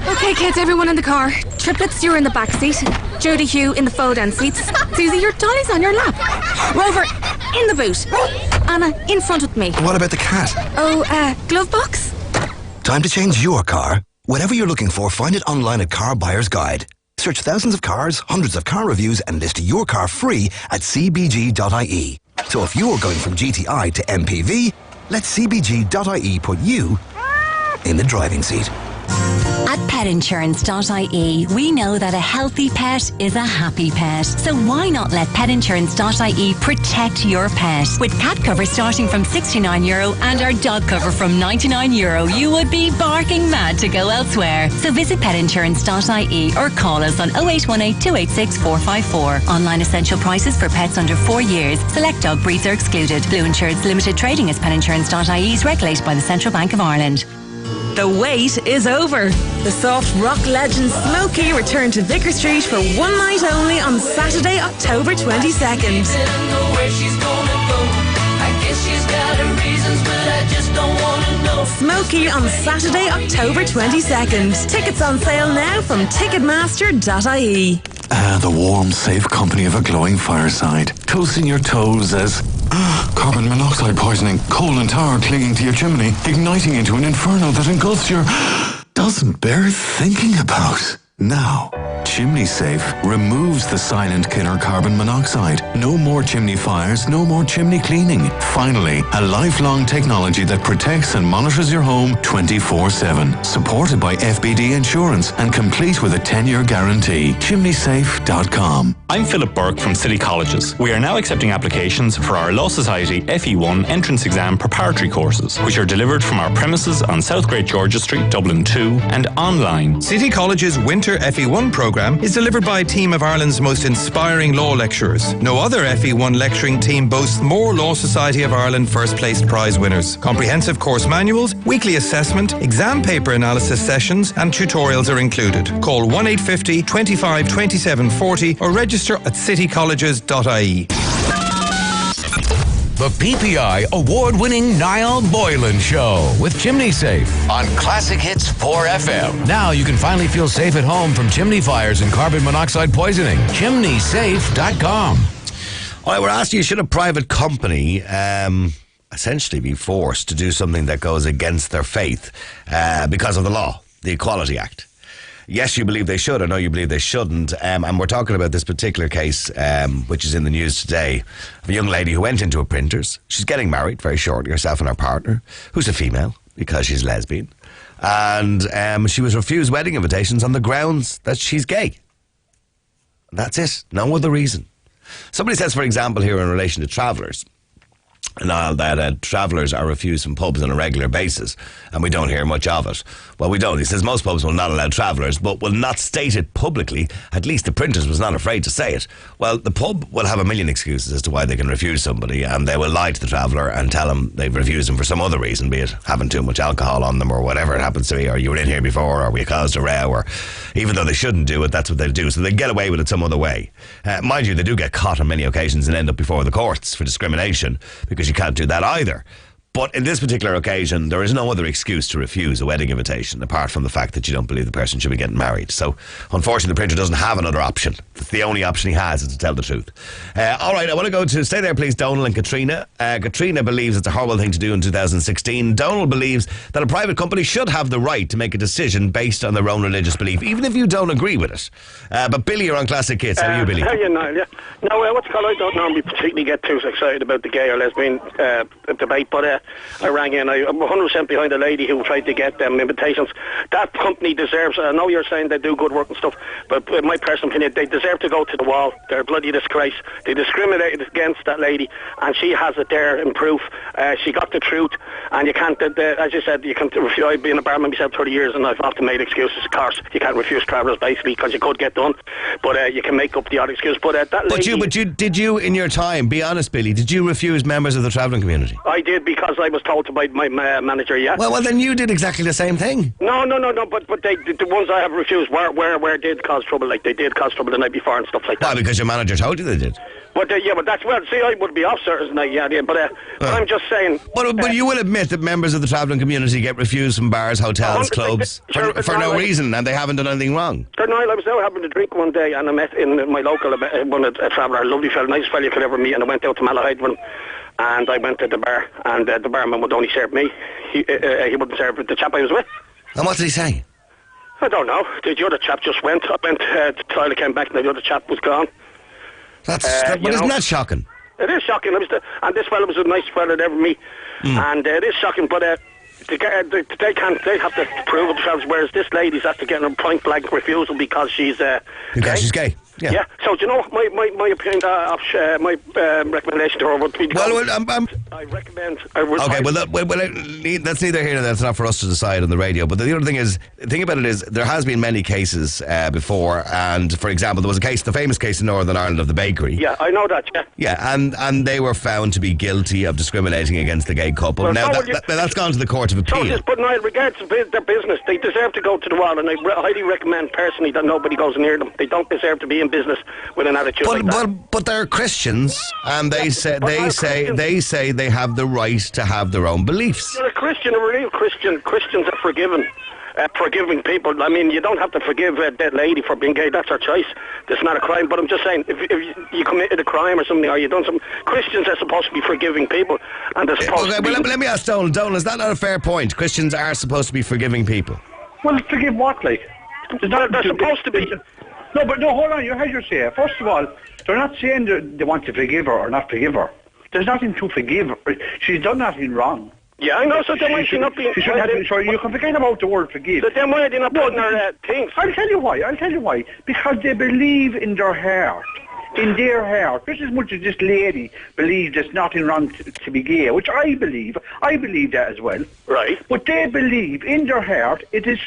Okay, kids, everyone in the car. Triplets, you're in the back seat. Jodie Hugh in the fold-down seats. Susie, your dolly's on your lap. Rover, in the boot. Anna, in front with me.
What about the cat?
Oh, glove box?
Time to change your car. Whatever you're looking for, find it online at Car Buyer's Guide. Search thousands of cars, hundreds of car reviews, and list your car free at cbg.ie. So if you're going from GTI to MPV, let cbg.ie put you in the driving seat.
At petinsurance.ie, we know that a healthy pet is a happy pet. So why not let petinsurance.ie protect your pet? With cat cover starting from €69 and our dog cover from €99, you would be barking mad to go elsewhere. So visit petinsurance.ie or call us on 0818 286 454. Online essential prices for pets under 4 years. Select dog breeds are excluded. Blue Insurance Limited trading as petinsurance.ie is regulated by the Central Bank of Ireland.
The wait is over. The soft rock legend Smokey returned to Vicar Street for one night only on Saturday, October 22nd. Smokey on Saturday, October 22nd. Tickets on sale now from Ticketmaster.ie.
The warm, safe company of a glowing fireside. Toasting your toes as carbon monoxide poisoning, coal and tar clinging to your chimney, igniting into an inferno that engulfs your... doesn't bear thinking about. Now, Chimney Safe removes the silent killer carbon monoxide. No more chimney fires, no more chimney cleaning. Finally, a lifelong technology that protects and monitors your home 24/7. Supported by FBD Insurance and complete with a 10-year guarantee. ChimneySafe.com.
I'm Philip Burke from City Colleges. We are now accepting applications for our Law Society FE1 entrance exam preparatory courses, which are delivered from our premises on South Great Georgia Street, Dublin 2, and online.
City College's Winter FE1 programme is delivered by a team of Ireland's most inspiring law lecturers. No other FE1 lecturing team boasts more Law Society of Ireland first-placed prize winners. Comprehensive course manuals, weekly assessment, exam paper analysis sessions and tutorials are included. Call 1850 25 27 40 or register at citycolleges.ie.
The PPI award-winning Niall Boylan Show with Chimney Safe on Classic Hits 4FM. Now you can finally feel safe at home from chimney fires and carbon monoxide poisoning. ChimneySafe.com.
All right, we're asking you, should a private company essentially be forced to do something that goes against their faith because of the law, the Equality Act? Yes, you believe they should, or no, you believe they shouldn't. And we're talking about this particular case, which is in the news today, of a young lady who went into a printer's. She's getting married very shortly, herself and her partner, who's a female, because she's lesbian. And she was refused wedding invitations on the grounds that she's gay. That's it. No other reason. Somebody says, for example, here in relation to travellers, that travellers are refused from pubs on a regular basis, and we don't hear much of it. Well, we don't. He says most pubs will not allow travellers, but will not state it publicly. At least the printers was not afraid to say it. Well, the pub will have a million excuses as to why they can refuse somebody, and they will lie to the traveller and tell them they've refused them for some other reason, be it having too much alcohol on them or whatever it happens to be, or you were in here before, or we caused a row, or even though they shouldn't do it, that's what they'll do. So they get away with it some other way. Mind you, they do get caught on many occasions and end up before the courts for discrimination, because you can't do that either. But in this particular occasion, there is no other excuse to refuse a wedding invitation apart from the fact that you don't believe the person should be getting married. So, unfortunately, the printer doesn't have another option. That's the only option he has, is to tell the truth. All right, I want to go to, stay there please, Donal and Katrina. Katrina believes it's a horrible thing to do in 2016. Donal believes that a private company should have the right to make a decision based on their own religious belief, even if you don't agree with it. But Billy, you're on Classic Hits. How are you, Billy?
How are you, Niall? Yeah. No, what's it called? I don't normally particularly get too excited about the gay or lesbian debate, but
I rang in. I'm 100% behind the lady who tried to get them invitations. That company deserves, I know you're saying they do good work and stuff, but in my personal opinion, they deserve to go to the wall. They're a bloody disgrace. They discriminated against that lady, and she has it there in proof. She got the truth, and you can't, as you said, you can't refuse. I've been a barman myself 30 years, and I've often made excuses. Of course, you can't refuse travellers, basically, because you could get done, but you can make up the odd excuse. But that lady...
Did you, in your time, be honest, Billy, did you refuse members of the travelling community?
I did, because I was told to by my manager, yeah.
Well, then you did exactly the same thing.
No, but the ones I have refused where did cause trouble, like they did cause trouble the night before and stuff like that.
Why, because your manager told you they did?
But that's, well, see, I would be off Saturday night, but I'm just saying...
But you will admit that members of the travelling community get refused from bars, hotels, clubs, for no reason, and they haven't done anything wrong.
Niall, I was out having a drink one day, and I met in my local, a traveller, a lovely fellow, nicest fellow you could ever meet, and I went out to Malahide with him, and I went to the bar, and the barman would only serve me. He wouldn't serve the chap I was with.
And what did he say?
I don't know. The other chap just went. I went to the toilet, came back, and the other chap was gone.
But isn't that shocking?
It is shocking. And this fellow was the nicest fellow I'd ever meet. And it is shocking, but they have to prove it themselves, whereas this lady's after getting a point blank refusal because she's
she's gay. Yeah.
So do you know my opinion, my recommendation to her would be? I recommend.
That's neither here nor there. That's not for us to decide on the radio. But the other thing is, the thing about it is, there has been many cases before. And for example, there was the famous case in Northern Ireland of the bakery.
Yeah, I know that. Yeah.
Yeah, and they were found to be guilty of discriminating against the gay couple.
Well,
now that's gone to the Court of Appeal.
But now, regards to their business, they deserve to go to the wall, and I highly recommend personally that nobody goes near them. They don't deserve to be in business with an attitude like that.
But they're Christians, and they say they have the right to have their own beliefs.
You're a Christian, a real Christian. Christians are forgiving people. I mean, you don't have to forgive that lady for being gay. That's her choice. It's not a crime. But I'm just saying, if you committed a crime or something, or you done something, Christians are supposed to be forgiving people, and they're supposed to be...
Let me ask Donald. Donald, is that not a fair point? Christians are supposed to be forgiving people.
Well, forgive what, like?
They're supposed to be...
No, hold on, you heard your say. First of all, they're not saying they want to forgive her or not forgive her. There's nothing to forgive her. She's done nothing wrong.
Yeah, I know, so then why she not being...
Sorry, you can forget about the word forgive.
So then why are they not putting her things?
I'll tell you why. Because they believe in their heart. In their heart. Just as much as this lady believes there's nothing wrong to be gay, which I believe that as well.
Right.
But they believe in their heart it is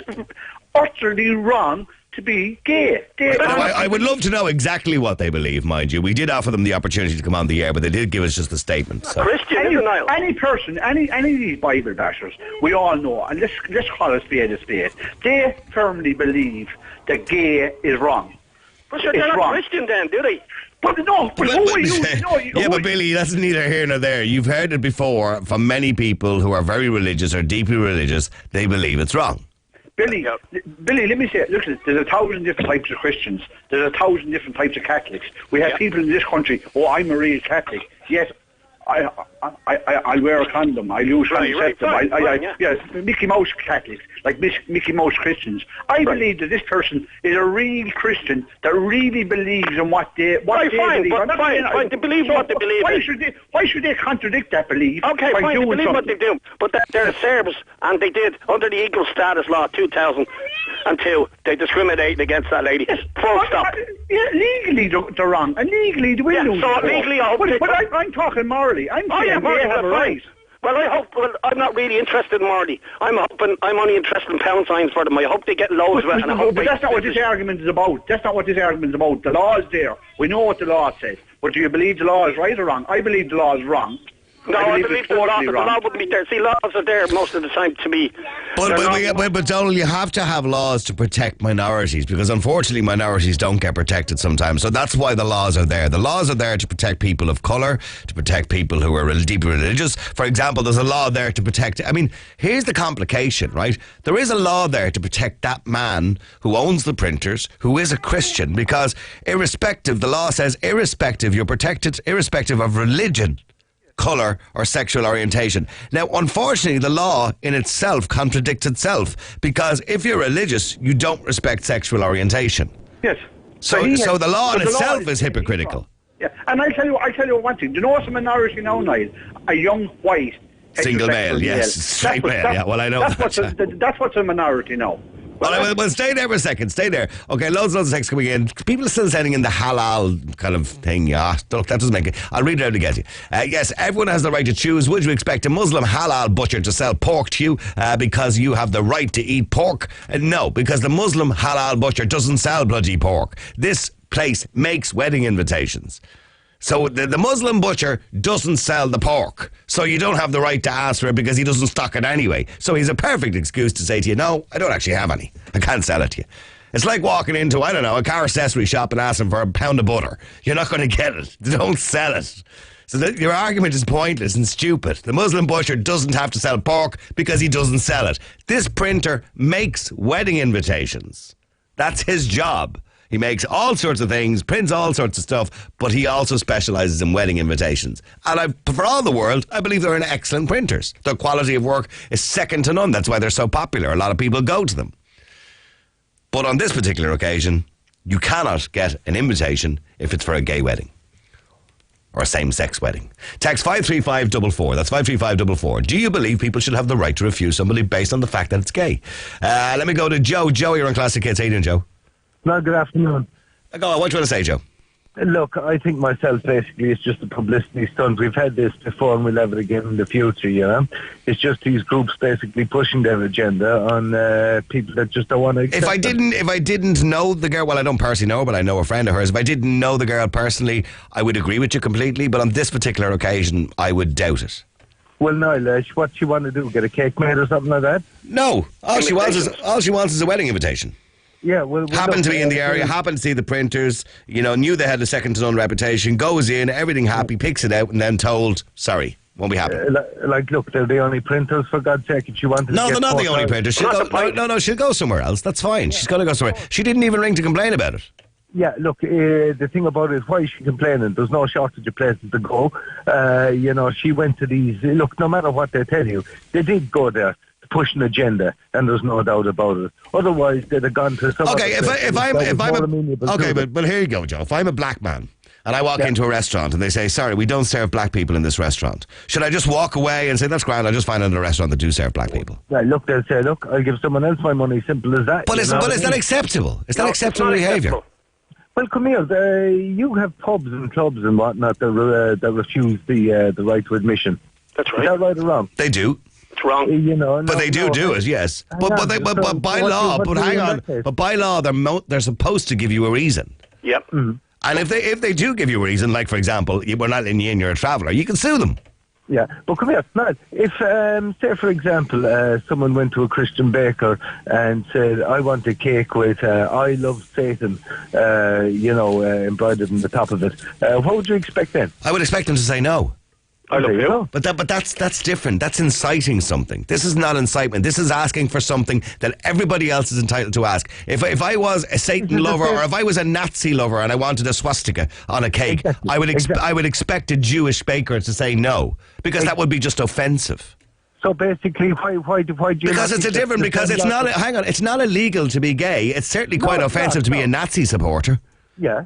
utterly wrong to be gay.
I would love to know exactly what they believe, mind you. We did offer them the opportunity to come on the air, but they did give us just a statement. So.
Christian,
any person, any of these Bible bashers, we all know, and let's call a spade, they firmly believe that gay is wrong.
But sure, they're not Christian then, do they?
But who are you?
But Billy, that's neither here nor there. You've heard it before from many people who are very religious or deeply religious. They believe it's wrong.
Billy, let me say it. Look, there's 1,000 different types of Christians. There's 1,000 different types of Catholics. We have people in this country, I'm a real Catholic. Yes, I'll wear a condom. I'll use contraceptive. Yes, Mickey Mouse Catholics, like Mickey Mouse Christians. I believe that this person is a real Christian that really believes in what they believe.
Fine. They believe what they believe.
Why should they contradict that belief?
Okay, fine. They believe what they do, but they're Serbs, and they did under the Equal Status Law 2002. They discriminated against that lady. Full stop.
Legally they're wrong, and legally they will lose.
So legally,
but I'm talking morally. I'm saying they have a right.
Well, I'm not really interested in morally. I'm only interested in pound signs for them. I hope they get loads of it.
But that's not what this argument is about. The law is there. We know what the law says. But do you believe the law is right or wrong? I believe the law is wrong.
No, I believe the law wouldn't be there. See, laws are there most of the time to be...
But Donald, you have to have laws to protect minorities, because unfortunately minorities don't get protected sometimes. So that's why the laws are there. The laws are there to protect people of colour, to protect people who are deeply religious. For example, there's a law there to protect... I mean, here's the complication, right? There is a law there to protect that man who owns the printers, who is a Christian, because the law says irrespective, you're protected irrespective of religion, colour or sexual orientation. Now, unfortunately, the law in itself contradicts itself, because if you're religious, you don't respect sexual orientation.
Yes.
So the law in itself is hypocritical.
Yeah, and I'll tell you one thing. Do you know what's a minority now, Niall? A young white
Single male, yes. Straight male, yeah. Well, I know that.
That's what's a minority now.
Well, stay there for a second. Stay there. Okay, loads of texts coming in. People are still sending in the halal kind of thing. Yeah, look, that doesn't make it. I'll read it out again to you. Yes, everyone has the right to choose. Would you expect a Muslim halal butcher to sell pork to you because you have the right to eat pork? No, because the Muslim halal butcher doesn't sell bloody pork. This place makes wedding invitations. So the Muslim butcher doesn't sell the pork. So you don't have the right to ask for it because he doesn't stock it anyway. So he's a perfect excuse to say to you, no, I don't actually have any. I can't sell it to you. It's like walking into, I don't know, a car accessory shop and asking for a pound of butter. You're not going to get it. They don't sell it. So your argument is pointless and stupid. The Muslim butcher doesn't have to sell pork because he doesn't sell it. This printer makes wedding invitations. That's his job. He makes all sorts of things, prints all sorts of stuff, but he also specialises in wedding invitations. And for all the world, I believe they're excellent printers. Their quality of work is second to none. That's why they're so popular. A lot of people go to them. But on this particular occasion, you cannot get an invitation if it's for a gay wedding or a same-sex wedding. Text 53544. That's 53544. Do you believe people should have the right to refuse somebody based on the fact that it's gay? Let me go to Joe. Joe, you're on Classic Hits. How you doing, Joe?
No, good afternoon.
Go on, what do you want to say, Joe?
Look, I think myself, basically, it's just a publicity stunt. We've had this before and we'll have it again in the future, you know? It's just these groups basically pushing their agenda on people that just don't want to accept
If I didn't know the girl, well, I don't personally know her, but I know a friend of hers. If I didn't know the girl personally, I would agree with you completely, but on this particular occasion, I would doubt it.
Well, Niall, what she want to do, get a cake made or something like that?
No, all she wants is a wedding invitation.
Yeah, well,
happened to be in the area, happened to see the printers, knew they had a second to none reputation, goes in, everything happy, picks it out, and then told, sorry, won't be happy.
Look, they're the only printers, for God's sake. If she wanted to
they're not the only printers. She'll go somewhere else. That's fine. Yeah. She's going to go somewhere. She didn't even ring to complain about it.
Yeah, look, the thing about it is, why is she complaining? There's no shortage of places to go. She went to these, look, no matter what they tell you, they did go there. Push an agenda, and there's no doubt about it. Otherwise, they'd have gone to some.
Okay, but here you go, Joe. If I'm a black man and I walk into a restaurant and they say, "Sorry, we don't serve black people in this restaurant," should I just walk away and say, "That's grand, I'll just find another restaurant that do serve black people"?
Yeah, look, they'll say, "Look, I'll give someone else my money." Simple as that.
But is that acceptable? Is that acceptable behaviour?
Well, come here. You have pubs and clubs and whatnot that refuse the right to admission.
That's right.
Is that right or wrong?
They do.
It's wrong.
But they do it, yes. But by law, but by law, they're supposed to give you a reason.
Yep.
Mm-hmm.
And if they do give you a reason, like for example, we're not letting you in, you're a traveller, you can sue them.
Yeah, but come here, Matt. If, say for example, someone went to a Christian baker and said, "I want a cake with I love Satan," embroidered on the top of it, what would you expect then?
I would expect them to say no.
I love you.
But that's different. That's inciting something. This is not incitement. This is asking for something that everybody else is entitled to ask. If I was a Satan lover or if I was a Nazi lover and I wanted a swastika on a cake, exactly. I would expect a Jewish baker to say no, because that would be just offensive.
So basically, why do you?
Because it's it's not. Hang on, it's not illegal to be gay. It's certainly quite offensive to be a Nazi supporter.
Yeah.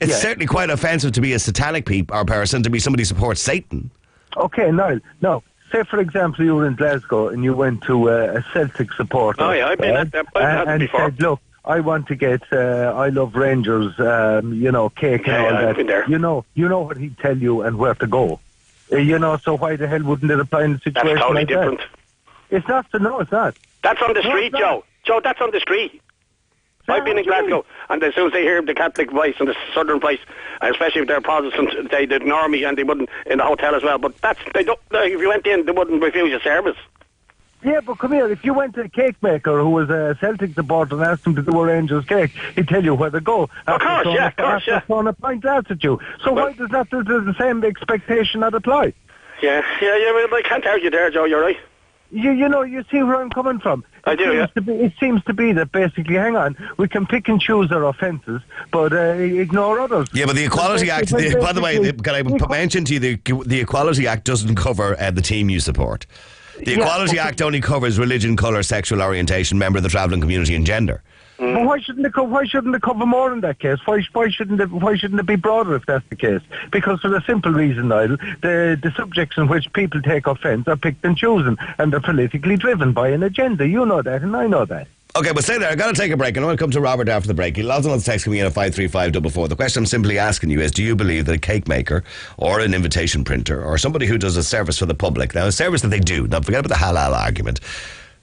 It's certainly quite offensive to be a satanic person, to be somebody who supports Satan.
Okay, Niall. Now, say for example, you were in Glasgow and you went to a Celtic supporter.
Oh yeah, I've been at that before.
And said, "Look, I want to get I love Rangers, cake and all that."
I've been there.
You know what he'd tell you and where to go. So why the hell wouldn't it apply in a situation
That's totally
like
different.
That? It's not. No, it's not.
That's on the street, Joe. Joe, that's on the street. I've been in Glasgow, and as soon as they hear the Catholic voice and the Southern voice, and especially if they're Protestant, they'd ignore me, and they wouldn't in the hotel as well. But they don't. If you went in, they wouldn't refuse your service.
Yeah, but come here. If you went to a cake maker who was a Celtic supporter and asked him to do a Rangers cake, he'd tell you where to go.
Of course, yeah.
Throwing a pint glass at you. So why does the same expectation not apply?
Yeah. Well, I can't argue there, Joe. You're right.
You see where I'm coming from.
I do, yeah.
It seems to be that basically, hang on, we can pick and choose our offences, but ignore others.
Yeah, but the Equality Act, by the way, can I mention to you, the Equality Act doesn't cover the team you support. The Equality Act only covers religion, colour, sexual orientation, member of the travelling community and gender.
But why shouldn't it cover more in that case? Why shouldn't it be broader if that's the case? Because for the simple reason, Niall, the subjects in which people take offence are picked and chosen, and they're politically driven by an agenda. You know that, and I know that.
Okay, but stay there. I've got to take a break. And I want to come to Robert after the break. Lots and lots of text coming in at 53544. The question I'm simply asking you is, do you believe that a cake maker or an invitation printer or somebody who does a service for the public, now a service that they do, now forget about the halal argument,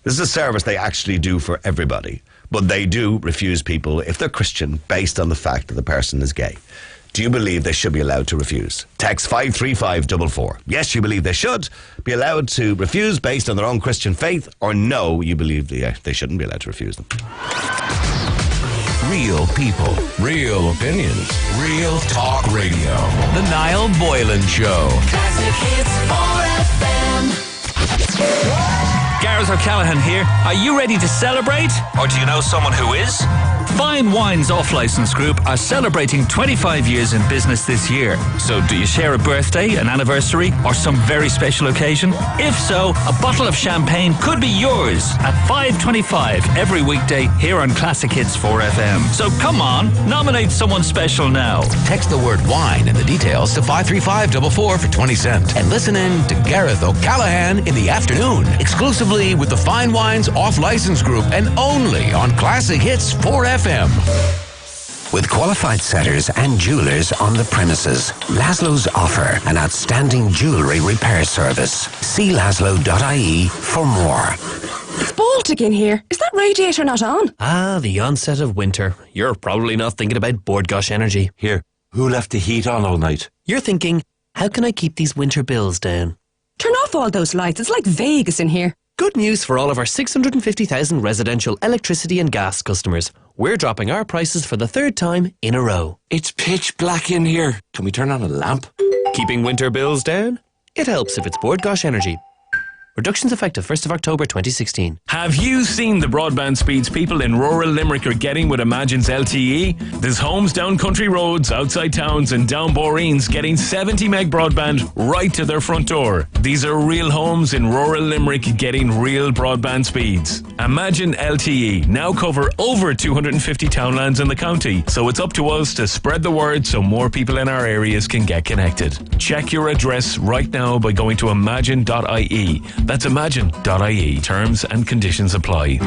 this is a service they actually do for everybody, but they do refuse people, if they're Christian, based on the fact that the person is gay. Do you believe they should be allowed to refuse? Text 53544. Yes, you believe they should be allowed to refuse based on their own Christian faith, or no, you believe they shouldn't be allowed to refuse them.
Real people, real opinions, real talk radio. The Niall Boylan Show.
Classic Hits 4FM.
Gareth O'Callaghan here. Are you ready to celebrate? Or do you know someone who is? Fine Wines Off-Licence Group are celebrating 25 years in business this year. So do you share a birthday, an anniversary, or some very special occasion? If so, a bottle of champagne could be yours at 5:25 every weekday here on Classic Hits 4FM. So come on, nominate someone special now.
Text the word wine and the details to 53544 for 20 cents. And listen in to Gareth O'Callaghan in the afternoon, exclusively with the Fine Wines Off-Licence Group and only on Classic Hits 4FM.
With qualified setters and jewelers on the premises, Laszlo's offer an outstanding jewellery repair service. See laszlo.ie for more.
It's Baltic in here. Is that radiator not on?
Ah, the onset of winter. You're probably not thinking about Bord Gosh Energy.
Here, who left the heat on all night?
You're thinking, how can I keep these winter bills down?
Turn off all those lights. It's like Vegas in here.
Good news for all of our 650,000 residential electricity and gas customers. We're dropping our prices for the third time in a row.
It's pitch black in here. Can we turn on a lamp?
Keeping winter bills down? It helps if it's Bord Gosh Energy. Reductions effective 1st of October 2016.
Have you seen the broadband speeds people in rural Limerick are getting with Imagine's LTE? There's homes down country roads, outside towns and down Boreens getting 70 meg broadband right to their front door. These are real homes in rural Limerick getting real broadband speeds. Imagine LTE now cover over 250 townlands in the county, so it's up to us to spread the word so more people in our areas can get connected. Check your address right now by going to imagine.ie. That's imagine.ie. Terms and conditions apply.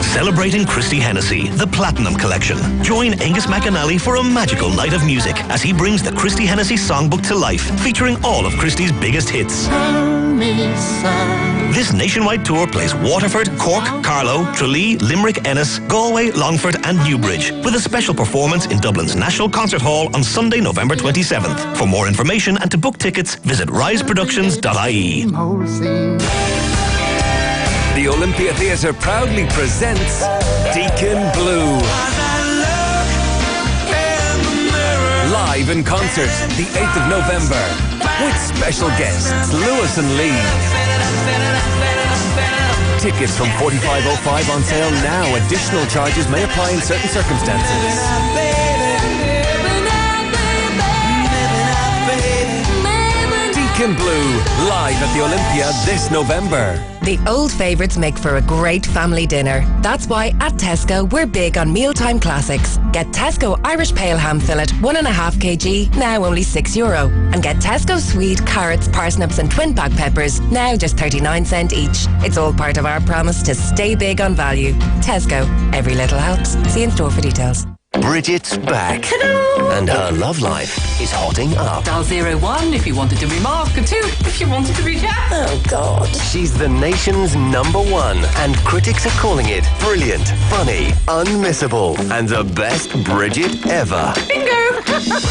Celebrating Christy Hennessy, the Platinum Collection. Join Angus McAnally for a magical night of music as he brings the Christy Hennessy songbook to life, featuring all of Christy's biggest hits. This nationwide tour plays Waterford, Cork, Carlow, Tralee, Limerick, Ennis, Galway, Longford and Newbridge, with a special performance in Dublin's National Concert Hall on Sunday, November 27th. For more information and to book tickets, visit riseproductions.ie.
The Olympia Theatre proudly presents Deacon Blue. Live in concert, the 8th of November, with special guests Lewis and Lee. Tickets from $45.05 on sale now. Additional charges may apply in certain circumstances. Deacon Blue, live at the Olympia this November.
The old favourites make for a great family dinner. That's why at Tesco we're big on mealtime classics. Get Tesco Irish Pale Ham Fillet 1.5 kg, now only €6. And get Tesco sweet carrots, parsnips and twin pack peppers, now just 39 cents each. It's all part of our promise to stay big on value. Tesco, every little helps. See in store for details.
Bridget's back. Hello. And her love life is hotting up.
Dial 01 if you wanted to remark, 2 if you wanted to reach out.
Oh, God. She's the nation's #1, and critics are calling it brilliant, funny, unmissable, and the best Bridget ever.
Bingo!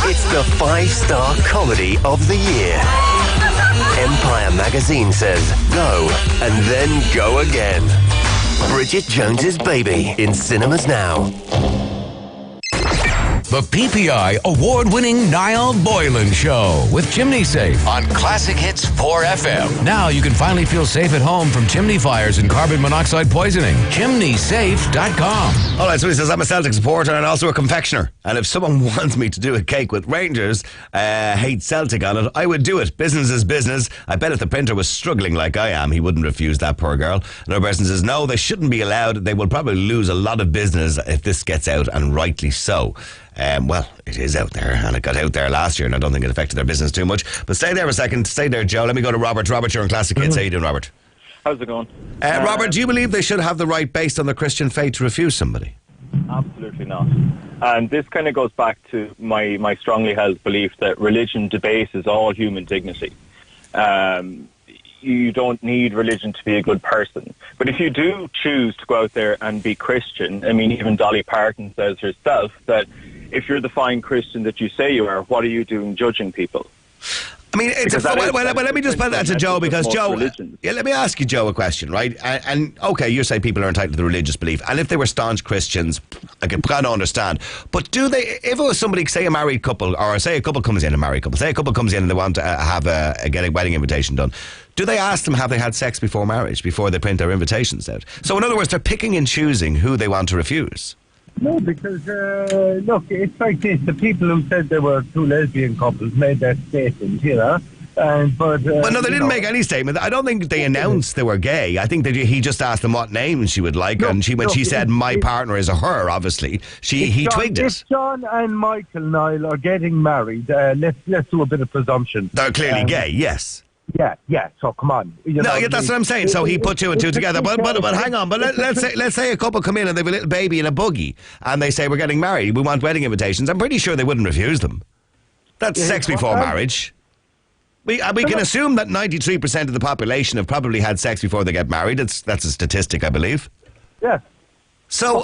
It's the 5-star comedy of the year. Empire magazine says, go, and then go again. Bridget Jones's Baby, in cinemas now.
The PPI award-winning Niall Boylan Show with Chimney Safe on Classic Hits 4FM. Now you can finally feel safe at home from chimney fires and carbon monoxide poisoning. ChimneySafe.com.
All right, so he says, I'm a Celtic supporter and also a confectioner. And if someone wants me to do a cake with Rangers, hate Celtic on it, I would do it. Business is business. I bet if the printer was struggling like I am, he wouldn't refuse that, poor girl. Another person says, no, they shouldn't be allowed. They will probably lose a lot of business if this gets out, and rightly so. Well, it is out there, and it got out there last year, and I don't think it affected their business too much. But stay there a second. Stay there, Joe. Let me go to Robert. Robert, you're on Classic Hits. How you doing, Robert?
How's it going?
Robert, do you believe they should have the right, based on their Christian faith, to refuse somebody?
Absolutely not. And this kind of goes back to my strongly held belief that religion debases all human dignity. You don't need religion to be a good person. But if you do choose to go out there and be Christian, I mean, even Dolly Parton says herself that if you're the fine Christian that you say you are, what are you doing judging people?
I mean, let me just put that to Joe, because Joe, let me ask you, Joe, a question, right? And okay, you say people are entitled to the religious belief, and if they were staunch Christians, I can kind of understand. But do they, if it was somebody, say a married couple, or say a couple comes in, a married couple, say a couple comes in and they want to have get a wedding invitation done, do they ask them have they had sex before marriage, before they print their invitations out? So in other words, they're picking and choosing who they want to refuse.
No, because, look, it's like this. The people who said there were two lesbian couples made that statement, you know. But
no, they didn't make any statement. I don't think they announced they were gay. I think that he just asked them what name she would like, and when she said my partner is a her, obviously, he twigged it.
If John and Michael Niall are getting married, let's do a bit of presumption.
They're clearly gay, yes.
Yeah, so come on.
That's what I'm saying. So he put two and two together. But hang on. But let's say a couple come in and they have a little baby in a buggy, and they say, we're getting married, we want wedding invitations. I'm pretty sure they wouldn't refuse them. That's sex before marriage. We can assume that 93% of the population have probably had sex before they get married. That's a statistic, I believe.
Yeah.
So,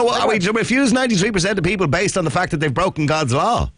are we to refuse 93% of people based on the fact that they've broken God's law?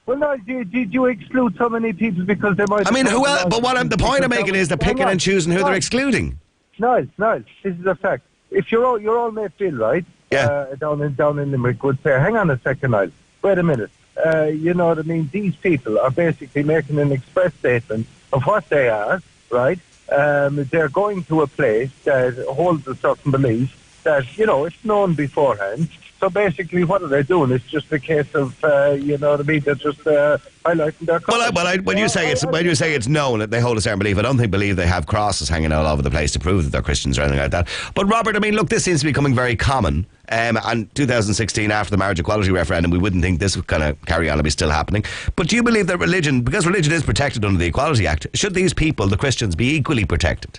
Well, no, did you exclude so many people because they might...
I mean, who else? But the point I'm making is they're picking and choosing who they're excluding.
Nice. This is a fact. If your old mate Phil, right?
Yeah.
Down in Limerick would say, hang on a second, Niall. Wait a minute. You know what I mean? These people are basically making an express statement of what they are, right? They're going to a place that holds a certain belief that, you know, it's known beforehand. So basically, what are they doing? It's just a case of, you know what I mean? They're just highlighting their colours.
When you say it's known that they hold a certain belief, I don't believe they have crosses hanging all over the place to prove that they're Christians or anything like that. But Robert, I mean, look, this seems to be becoming very common. And 2016, after the marriage equality referendum, we wouldn't think this would kind of carry on and be still happening. But do you believe that religion, because religion is protected under the Equality Act, should these people, the Christians, be equally protected?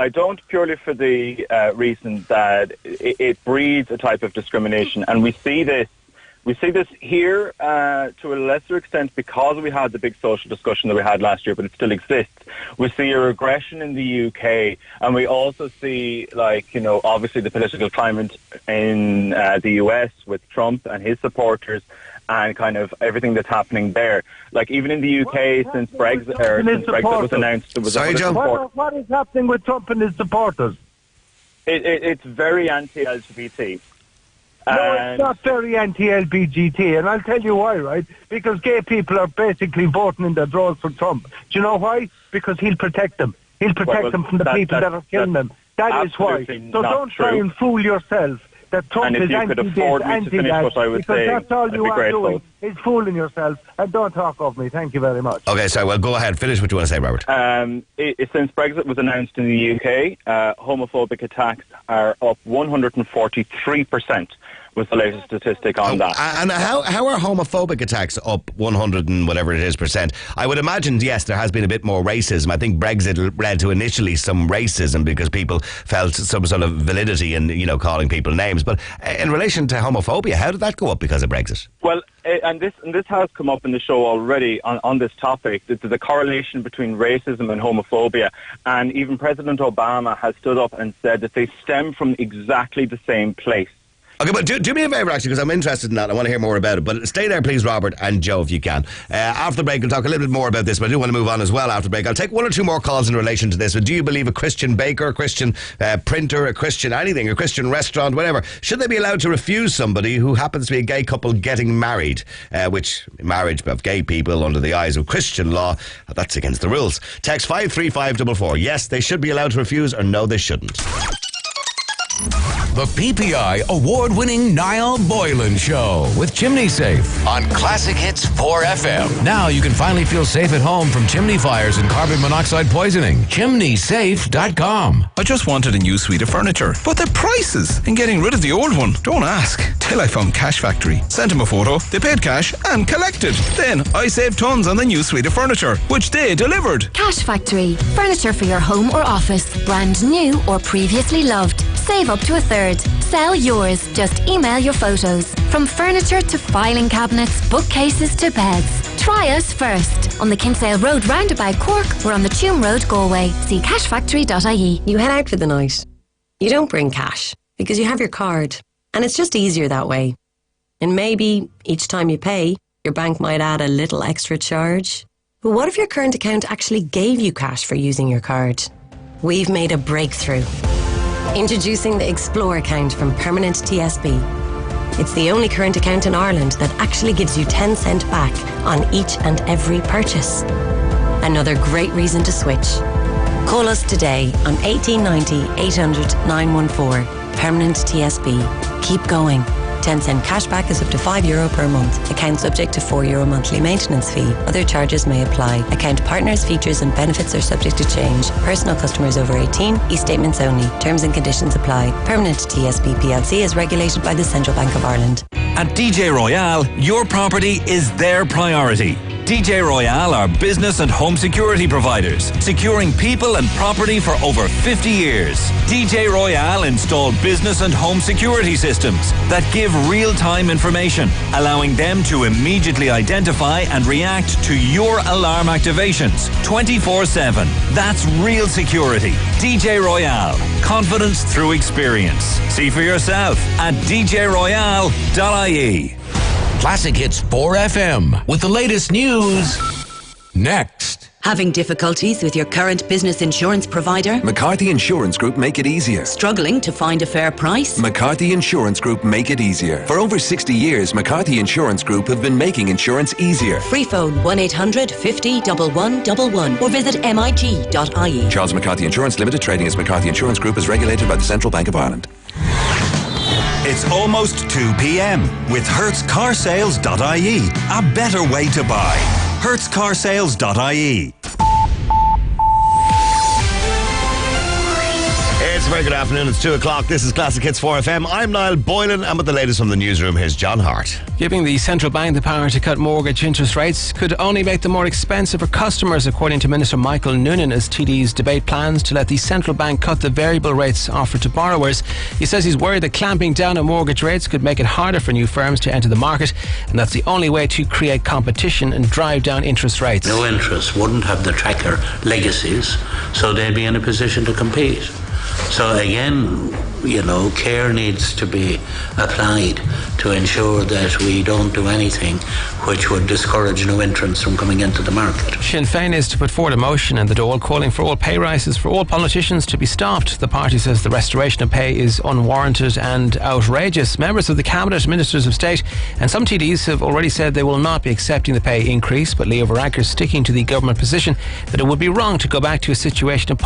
I don't purely for the reason that it breeds a type of discrimination, and we see this here to a lesser extent because we had the big social discussion that we had last year, but it still exists. We see a regression in the UK, and we also see, like, you know, obviously the political climate in the US with Trump and his supporters, and kind of everything that's happening there. Like, even in the UK, since Brexit was announced, there was
What is happening with Trump and his supporters?
It's very anti-LGBT.
No, it's not very anti-LGBT, and I'll tell you why, right? Because gay people are basically voting in their draws for Trump. Do you know why? Because he'll protect them. He'll protect them from the people that are killing them. That is why. So don't try and fool yourself that Trump is anti-this, anti-that, because that's all you are doing is fooling yourself, and don't talk of me. Thank you very much.
Okay, so well, go ahead. Finish what you want to say, Robert.
Since Brexit was announced in the UK, homophobic attacks are up 143%. Was the latest statistic on that.
And how are homophobic attacks up 100 and whatever it is %? I would imagine, yes, there has been a bit more racism. I think Brexit led to initially some racism because people felt some sort of validity in, you know, calling people names. But in relation to homophobia, how did that go up because of Brexit?
Well, and this has come up in the show already on this topic, the correlation between racism and homophobia. And even President Obama has stood up and said that they stem from exactly the same place.
Okay, but do me a favour, actually, because I'm interested in that. I want to hear more about it. But stay there, please, Robert and Joe, if you can. After the break, we'll talk a little bit more about this, but I do want to move on as well after the break. I'll take one or two more calls in relation to this. But do you believe a Christian baker, a Christian printer, a Christian anything, a Christian restaurant, whatever, should they be allowed to refuse somebody who happens to be a gay couple getting married? Which marriage of gay people under the eyes of Christian law, that's against the rules. Text 53544. Yes, they should be allowed to refuse, or no, they shouldn't.
The PPI award-winning Niall Boylan Show with Chimney Safe on Classic Hits 4FM. Now you can finally feel safe at home from chimney fires and carbon monoxide poisoning. ChimneySafe.com.
I just wanted a new suite of furniture, but the prices and getting rid of the old one, don't ask. Till I found Cash Factory. Sent them a photo, they paid cash and collected. Then I saved tons on the new suite of furniture, which they delivered.
Cash Factory. Furniture for your home or office. Brand new or previously loved. Save up to a third. Sell yours. Just email your photos. From furniture to filing cabinets, bookcases to beds. Try us first. On the Kinsale Road roundabout Cork or on the Tuam Road Galway. See cashfactory.ie.
You head out for the night. You don't bring cash because you have your card. And it's just easier that way. And maybe each time you pay, your bank might add a little extra charge. But what if your current account actually gave you cash for using your card? We've made a breakthrough. Introducing the Explore account from Permanent TSB. It's the only current account in Ireland that actually gives you 10 cent back on each and every purchase. Another great reason to switch. Call us today on 1890 800 914. Permanent TSB. Keep going. 10 cent cashback is up to €5 per month. Account subject to €4 monthly maintenance fee. Other charges may apply. Account partners, features and benefits are subject to change. Personal customers over 18. E-statements only. Terms and conditions apply. Permanent TSB PLC is regulated by the Central Bank of Ireland.
At DJ Royale, your property is their priority. DJ Royale are business and home security providers, securing people and property for over 50 years. DJ Royale install business and home security systems that give real-time information, allowing them to immediately identify and react to your alarm activations 24/7. That's real security. DJ Royale. Confidence through experience. See for yourself at djroyale.ie.
Classic Hits 4FM with the latest news next.
Having difficulties with your current business insurance provider?
McCarthy Insurance Group make it easier.
Struggling to find a fair price?
McCarthy Insurance Group make it easier. For over 60 years, McCarthy Insurance Group have been making insurance easier.
Free phone 1800 50 1111 or visit mig.ie.
Charles McCarthy Insurance Limited, trading as McCarthy Insurance Group, is regulated by the Central Bank of Ireland.
It's almost 2 p.m. with hertzcarsales.ie. A better way to buy. hertzcarsales.ie.
It's a very good afternoon. It's 2 o'clock. This is Classic Hits 4FM. I'm Niall Boylan, and with the latest from the newsroom, here's John Hart.
Giving the central bank the power to cut mortgage interest rates could only make them more expensive for customers, according to Minister Michael Noonan, as TDs debate plans to let the central bank cut the variable rates offered to borrowers. He says he's worried that clamping down on mortgage rates could make it harder for new firms to enter the market, and that's the only way to create competition and drive down interest rates.
No interest wouldn't have the tracker legacies, so they'd be in a position to compete. So again, care needs to be applied to ensure that we don't do anything which would discourage new entrants from coming into the market.
Sinn Féin is to put forward a motion in the Dáil calling for all pay rises for all politicians to be stopped. The party says the restoration of pay is unwarranted and outrageous. Members of the Cabinet, Ministers of State and some TDs have already said they will not be accepting the pay increase, but Leo Varadkar is sticking to the government position that it would be wrong to go back to a situation of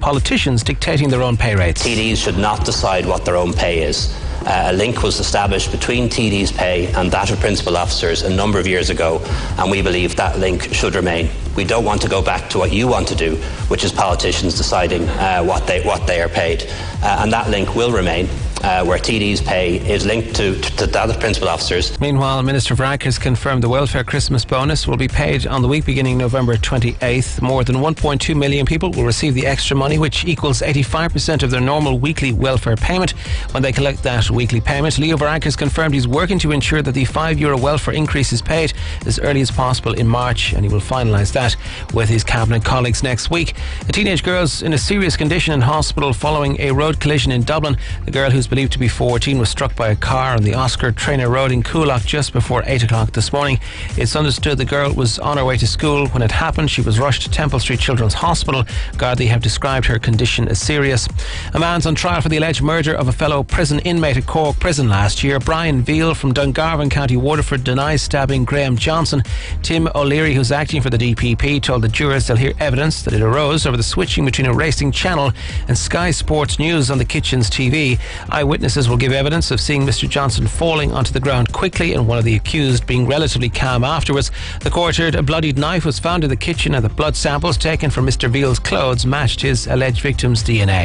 politicians dictating their own pay rates.
TDs should not decide what their own pay is. A link was established between TD's pay and that of principal officers a number of years ago, and we believe that link should remain. We don't want to go back to what you want to do, which is politicians deciding what they are paid, and that link will remain. Where TD's pay is linked to that of principal officers.
Meanwhile, Minister Varadkar has confirmed the welfare Christmas bonus will be paid on the week beginning November 28th. More than 1.2 million people will receive the extra money, which equals 85% of their normal weekly welfare payment when they collect that weekly payment. Leo Varadkar has confirmed he's working to ensure that the €5 welfare increase is paid as early as possible in March, and he will finalise that with his cabinet colleagues next week. A teenage girl's in a serious condition in hospital following a road collision in Dublin. The girl, who's been believed to be 14, was struck by a car on the Oscar Traynor Road in Coolock just before 8 o'clock this morning. It's understood the girl was on her way to school when it happened. She was rushed to Temple Street Children's Hospital. Garda have described her condition as serious. A man's on trial for the alleged murder of a fellow prison inmate at Cork Prison last year. Brian Veal from Dungarvan, County Waterford, denies stabbing Graham Johnson. Tim O'Leary, who's acting for the DPP, told the jurors they'll hear evidence that it arose over the switching between a racing channel and Sky Sports News on the kitchen's TV. Eyewitnesses will give evidence of seeing Mr Johnson falling onto the ground quickly and one of the accused being relatively calm afterwards. The court heard a bloodied knife was found in the kitchen and the blood samples taken from Mr Veal's clothes matched his alleged victim's DNA.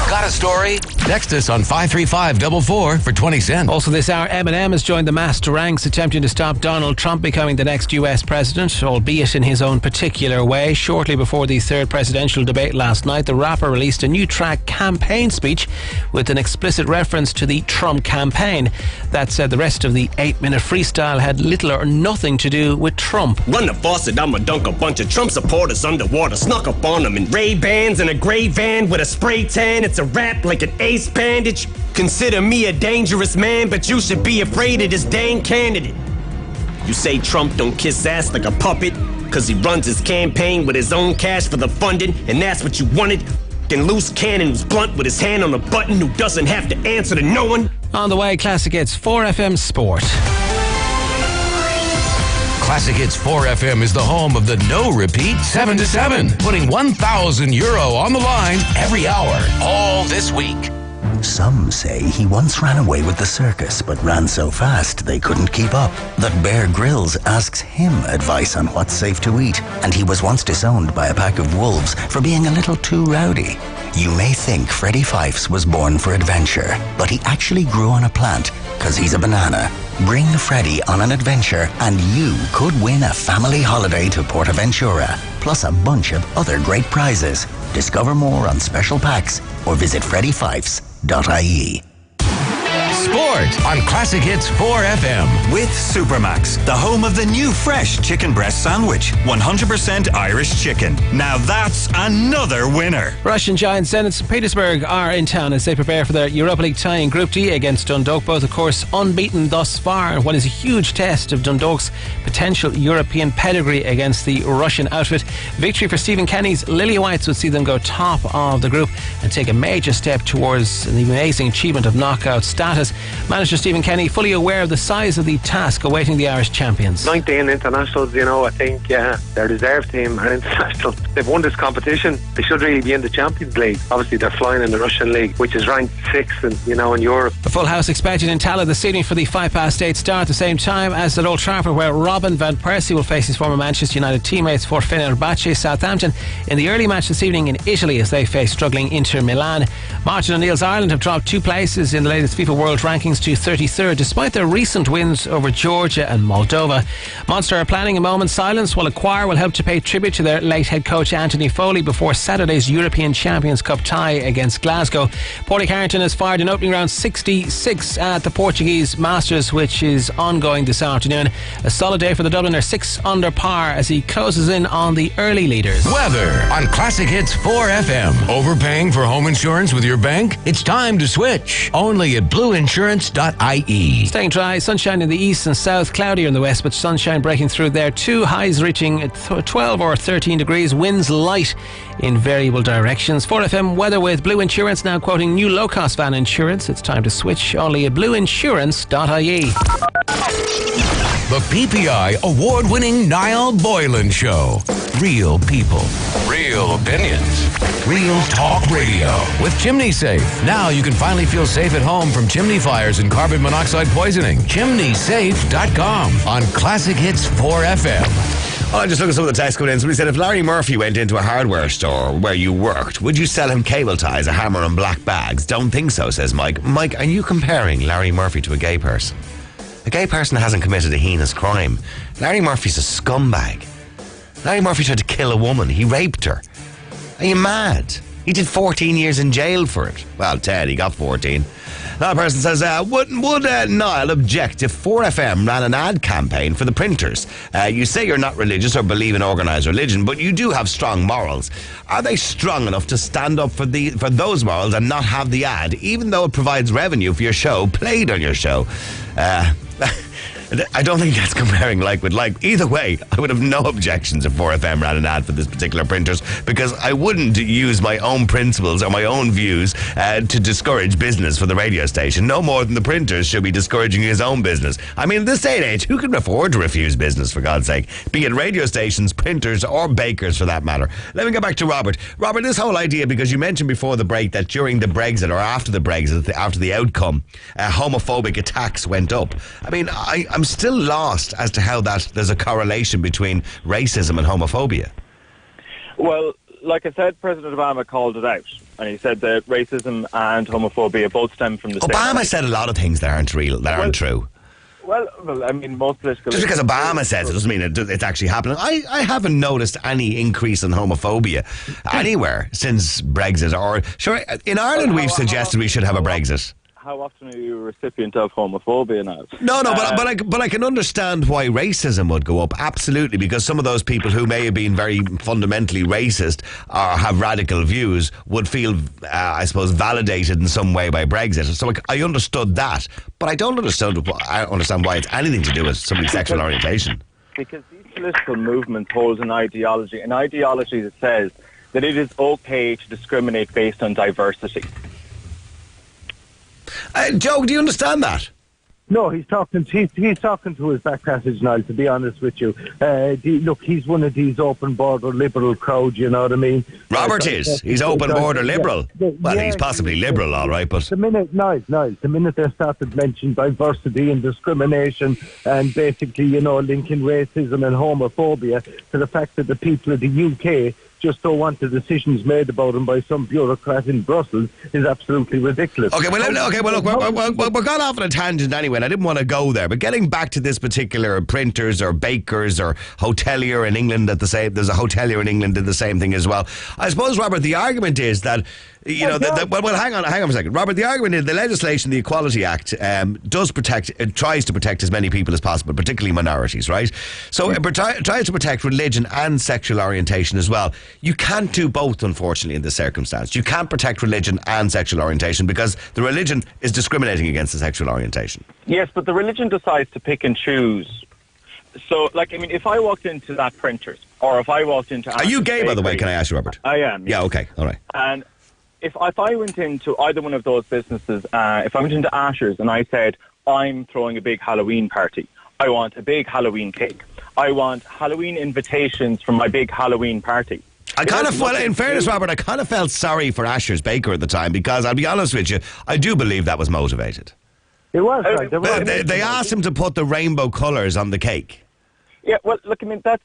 Got a story? Text us on 53544 for 20 cents.
Also this hour, Eminem has joined the masked ranks attempting to stop Donald Trump becoming the next US president, albeit in his own particular way. Shortly before the third presidential debate last night, the rapper released a new track campaign speech with an explicit reference to the Trump campaign. That said, the rest of the 8-minute freestyle had little or nothing to do with Trump.
Run the faucet, I'ma dunk a bunch of Trump supporters underwater. Snuck up on them in Ray-Bans and a gray van with a spray tan. It's a rap like an ace bandage. Consider me a dangerous man, but you should be afraid of this dang candidate. You say Trump don't kiss ass like a puppet, cause he runs his campaign with his own cash for the funding, and that's what you wanted? Fucking loose cannon who's blunt with his hand on a button, who doesn't have to answer to no one?
On the way, Classic Hits 4FM Sport.
Classic Hits 4FM is the home of the no repeat 7 to 7, putting €1,000 on the line every hour, all this week.
Some say he once ran away with the circus, but ran so fast they couldn't keep up. That Bear Grylls asks him advice on what's safe to eat, and he was once disowned by a pack of wolves for being a little too rowdy. You may think Freddie Fifes was born for adventure, but he actually grew on a plant, because he's a banana. Bring Freddie on an adventure, and you could win a family holiday to Portaventura, plus a bunch of other great prizes. Discover more on special packs, or visit freddififes.ie.
Sport on Classic Hits 4FM.
With Supermax, the home of the new fresh chicken breast sandwich. 100% Irish chicken. Now that's another winner.
Russian giants Zenit St. Petersburg are in town as they prepare for their Europa League tie in Group D against Dundalk. Both, of course, unbeaten thus far. What is a huge test of Dundalk's potential European pedigree against the Russian outfit. Victory for Stephen Kenny's Lily Whites would see them go top of the group and take a major step towards the amazing achievement of knockout status. Manager Stephen Kenny fully aware of the size of the task awaiting the Irish champions.
19 internationals, I think they're a deserved team and international. They've won this competition. They should really be in the Champions League. Obviously they're flying in the Russian League, which is ranked 6th in Europe.
A full house expected in Tallaght this evening for the 8:05 start at the same time as at Old Trafford, where Robin Van Persie will face his former Manchester United teammates for Fenerbahce Southampton in the early match this evening in Italy as they face struggling Inter Milan. Martin O'Neill's Ireland have dropped 2 places in the latest FIFA World Rankings to 33rd despite their recent wins over Georgia and Moldova. Munster are planning a moment's silence while a choir will help to pay tribute to their late head coach Anthony Foley before Saturday's European Champions Cup tie against Glasgow. Porty Carrington has fired an opening round 66 at the Portuguese Masters, which is ongoing this afternoon. A solid day for the Dubliner, 6 under par as he closes in on the early leaders.
Weather on Classic Hits 4FM. Overpaying for home insurance with your bank? It's time to switch. Only at blueinsurance.ie.
Staying dry, sunshine in the east and south, cloudier in the west, but sunshine breaking through there too. Highs reaching 12 or 13 degrees, winds light in variable directions. 4FM weather with Blue Insurance now quoting new low-cost van insurance. It's time to switch. Only at blueinsurance.ie.
The PPI award-winning Niall Boylan Show. Real people, real opinions, real talk radio. With Chimney Safe, now you can finally feel safe at home from chimney fires and carbon monoxide poisoning. ChimneySafe.com on Classic Hits 4FM.
I just looked at some of the text coming in. Somebody said, if Larry Murphy went into a hardware store where you worked, would you sell him cable ties, a hammer and black bags? Don't think so, says Mike. Mike, are you comparing Larry Murphy to a gay person? A gay person hasn't committed a heinous crime. Larry Murphy's a scumbag. Larry Murphy tried to kill a woman. He raped her. Are you mad? He did 14 years in jail for it. Well, 10, he got 14. Another person says, would Niall object if 4FM ran an ad campaign for the printers? You say you're not religious or believe in organised religion, but you do have strong morals. Are they strong enough to stand up for those morals and not have the ad, even though it provides revenue for your show, played on your show? I don't think that's comparing like with like. Either way, I would have no objections if 4FM ran an ad for this particular printers, because I wouldn't use my own principles or my own views to discourage business for the radio station, no more than the printers should be discouraging his own business. I mean, in this day and age, who can afford to refuse business, for God's sake? Be it radio stations, printers, or bakers for that matter. Let me go back to Robert. Robert, this whole idea, because you mentioned before the break that during the Brexit or after the Brexit, after the outcome, homophobic attacks went up. I mean, I'm still lost as to how there's a correlation between racism and homophobia.
Well, like I said, President Obama called it out, and he said that racism and homophobia both stem from the same.
Obama said a lot of things that aren't real, that aren't true.
Well, I mean, most political... Just
because Obama says it doesn't mean it's actually happening. I haven't noticed any increase in homophobia anywhere since Brexit. Or sure, in Ireland we've suggested we should have a Brexit.
How often are you a recipient of homophobia now?
No, but I can understand why racism would go up, absolutely, because some of those people who may have been very fundamentally racist or have radical views would feel, I suppose, validated in some way by Brexit. So I understood that, but I don't understand why it's anything to do with somebody's sexual orientation.
Because these political movements hold an ideology that says that it is okay to discriminate based on diversity.
Joe, do you understand that?
No, he's talking to his back passage, Niall, to be honest with you. Look, he's one of these open border liberal crowd, you know what I mean?
Robert is. He's open border liberal. Well, he's possibly liberal, all right, but...
The minute they started mentioning diversity and discrimination and basically, linking racism and homophobia to the fact that the people of the UK just don't want the decisions made about them by some bureaucrat in Brussels is absolutely ridiculous.
Okay, well, look, we're gone off on a tangent anyway, and I didn't want to go there. But getting back to this particular printers or bakers or hotelier in England there's a hotelier in England did the same thing as well. I suppose, Robert, the argument is that hang on a second. Robert, the argument is the legislation, the Equality Act, tries to protect as many people as possible, particularly minorities, right? So it tries to protect religion and sexual orientation as well. You can't do both, unfortunately, in this circumstance. You can't protect religion and sexual orientation because the religion is discriminating against the sexual orientation.
Yes, but the religion decides to pick and choose. So, if I walked into that printer's, or if I walked into...
Are you gay, by the way, can I ask you, Robert?
I am. Yes.
Yeah, okay, all right.
And if I went into either one of those businesses, if I went into Asher's and I said, I'm throwing a big Halloween party, I want a big Halloween cake, I want Halloween invitations from my big Halloween party.
In fairness, Robert, I kind of felt sorry for Asher's baker at the time because, I'll be honest with you, I do believe that was motivated.
It was, right.
They asked him to put the rainbow colours on the cake.
Yeah, well, look, that's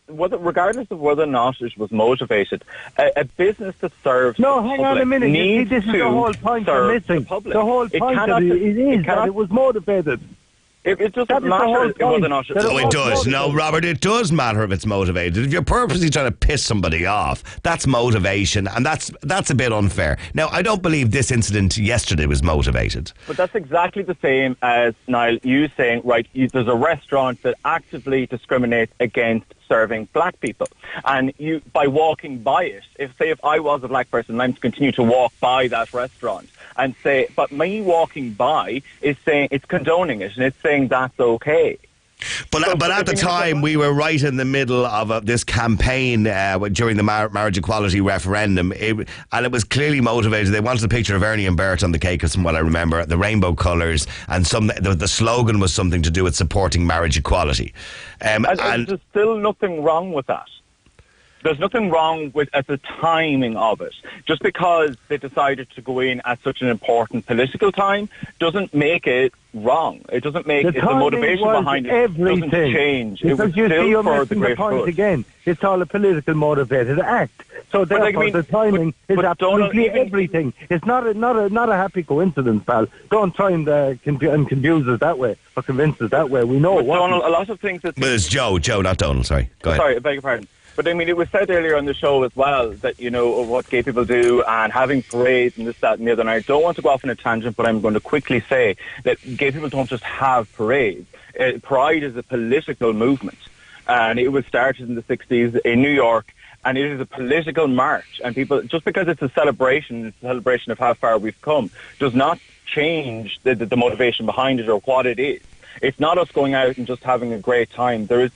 regardless of whether or not it was motivated, a business that serves
no, hang on a minute. This is the whole point you're missing. The whole point of it is that it was motivated.
It doesn't matter whether or not it's
it does. No, Robert, it does matter if it's motivated. If you're purposely trying to piss somebody off, that's motivation, and that's a bit unfair. Now, I don't believe this incident yesterday was motivated.
But that's exactly the same as, Niall, you saying, right, there's a restaurant that actively discriminates against serving black people. And you, by walking by it, if I was a black person and I'm to continue to walk by that restaurant and say, but me walking by is saying, it's condoning it and it's saying that's okay.
But at the time, we were right in the middle of this campaign during the marriage equality referendum, and it was clearly motivated. They wanted a picture of Ernie and Bert on the cake, from what I remember, the rainbow colours, and the slogan was something to do with supporting marriage equality.
And there's still nothing wrong with that. There's nothing wrong with the timing of it. Just because they decided to go in at such an important political time doesn't make it wrong. It doesn't make the motivation behind it doesn't change.
Because
it was
you see, you're
for
missing
the
the point
good.
again. It's all a political motivated act. So therefore, the timing is absolutely everything. It's not a happy coincidence, pal. Don't try and confuse us that way or convince us that way. We know what.
Donald, a lot of things that.
Well, it's Joe, not Donald. Sorry, go ahead.
Sorry, I beg your pardon. But I mean, it was said earlier on the show as well that, you know, of what gay people do and having parades and this, that and the other. And I don't want to go off on a tangent, but I'm going to quickly say that gay people don't just have parades. Pride is a political movement. And it was started in the 60s in New York. And it is a political march. And people, just because it's a celebration of how far we've come, does not change the motivation behind it or what it is. It's not us going out and just having a great time. There is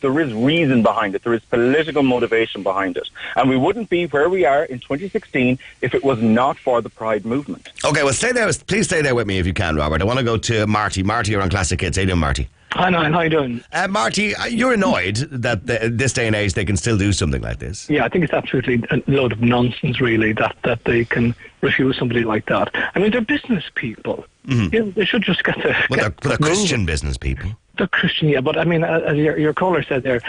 reason behind it. There is political motivation behind it. And we wouldn't be where we are in 2016 if it was not for the Pride movement.
Okay, well, stay there. Please stay there with me if you can, Robert. I want to go to Marty. Marty, you're on Classic Hits. How you doing, Marty?
Hi, Niall. How you doing?
Marty, you're annoyed that this day and age they can still do something like this?
Yeah, I think it's absolutely a load of nonsense, really, that they can refuse somebody like that. I mean, they're business people.
Mm-hmm.
You know, they should just get the...
Well, they're Christian business people.
They're Christian, yeah, but I mean, as your caller said there,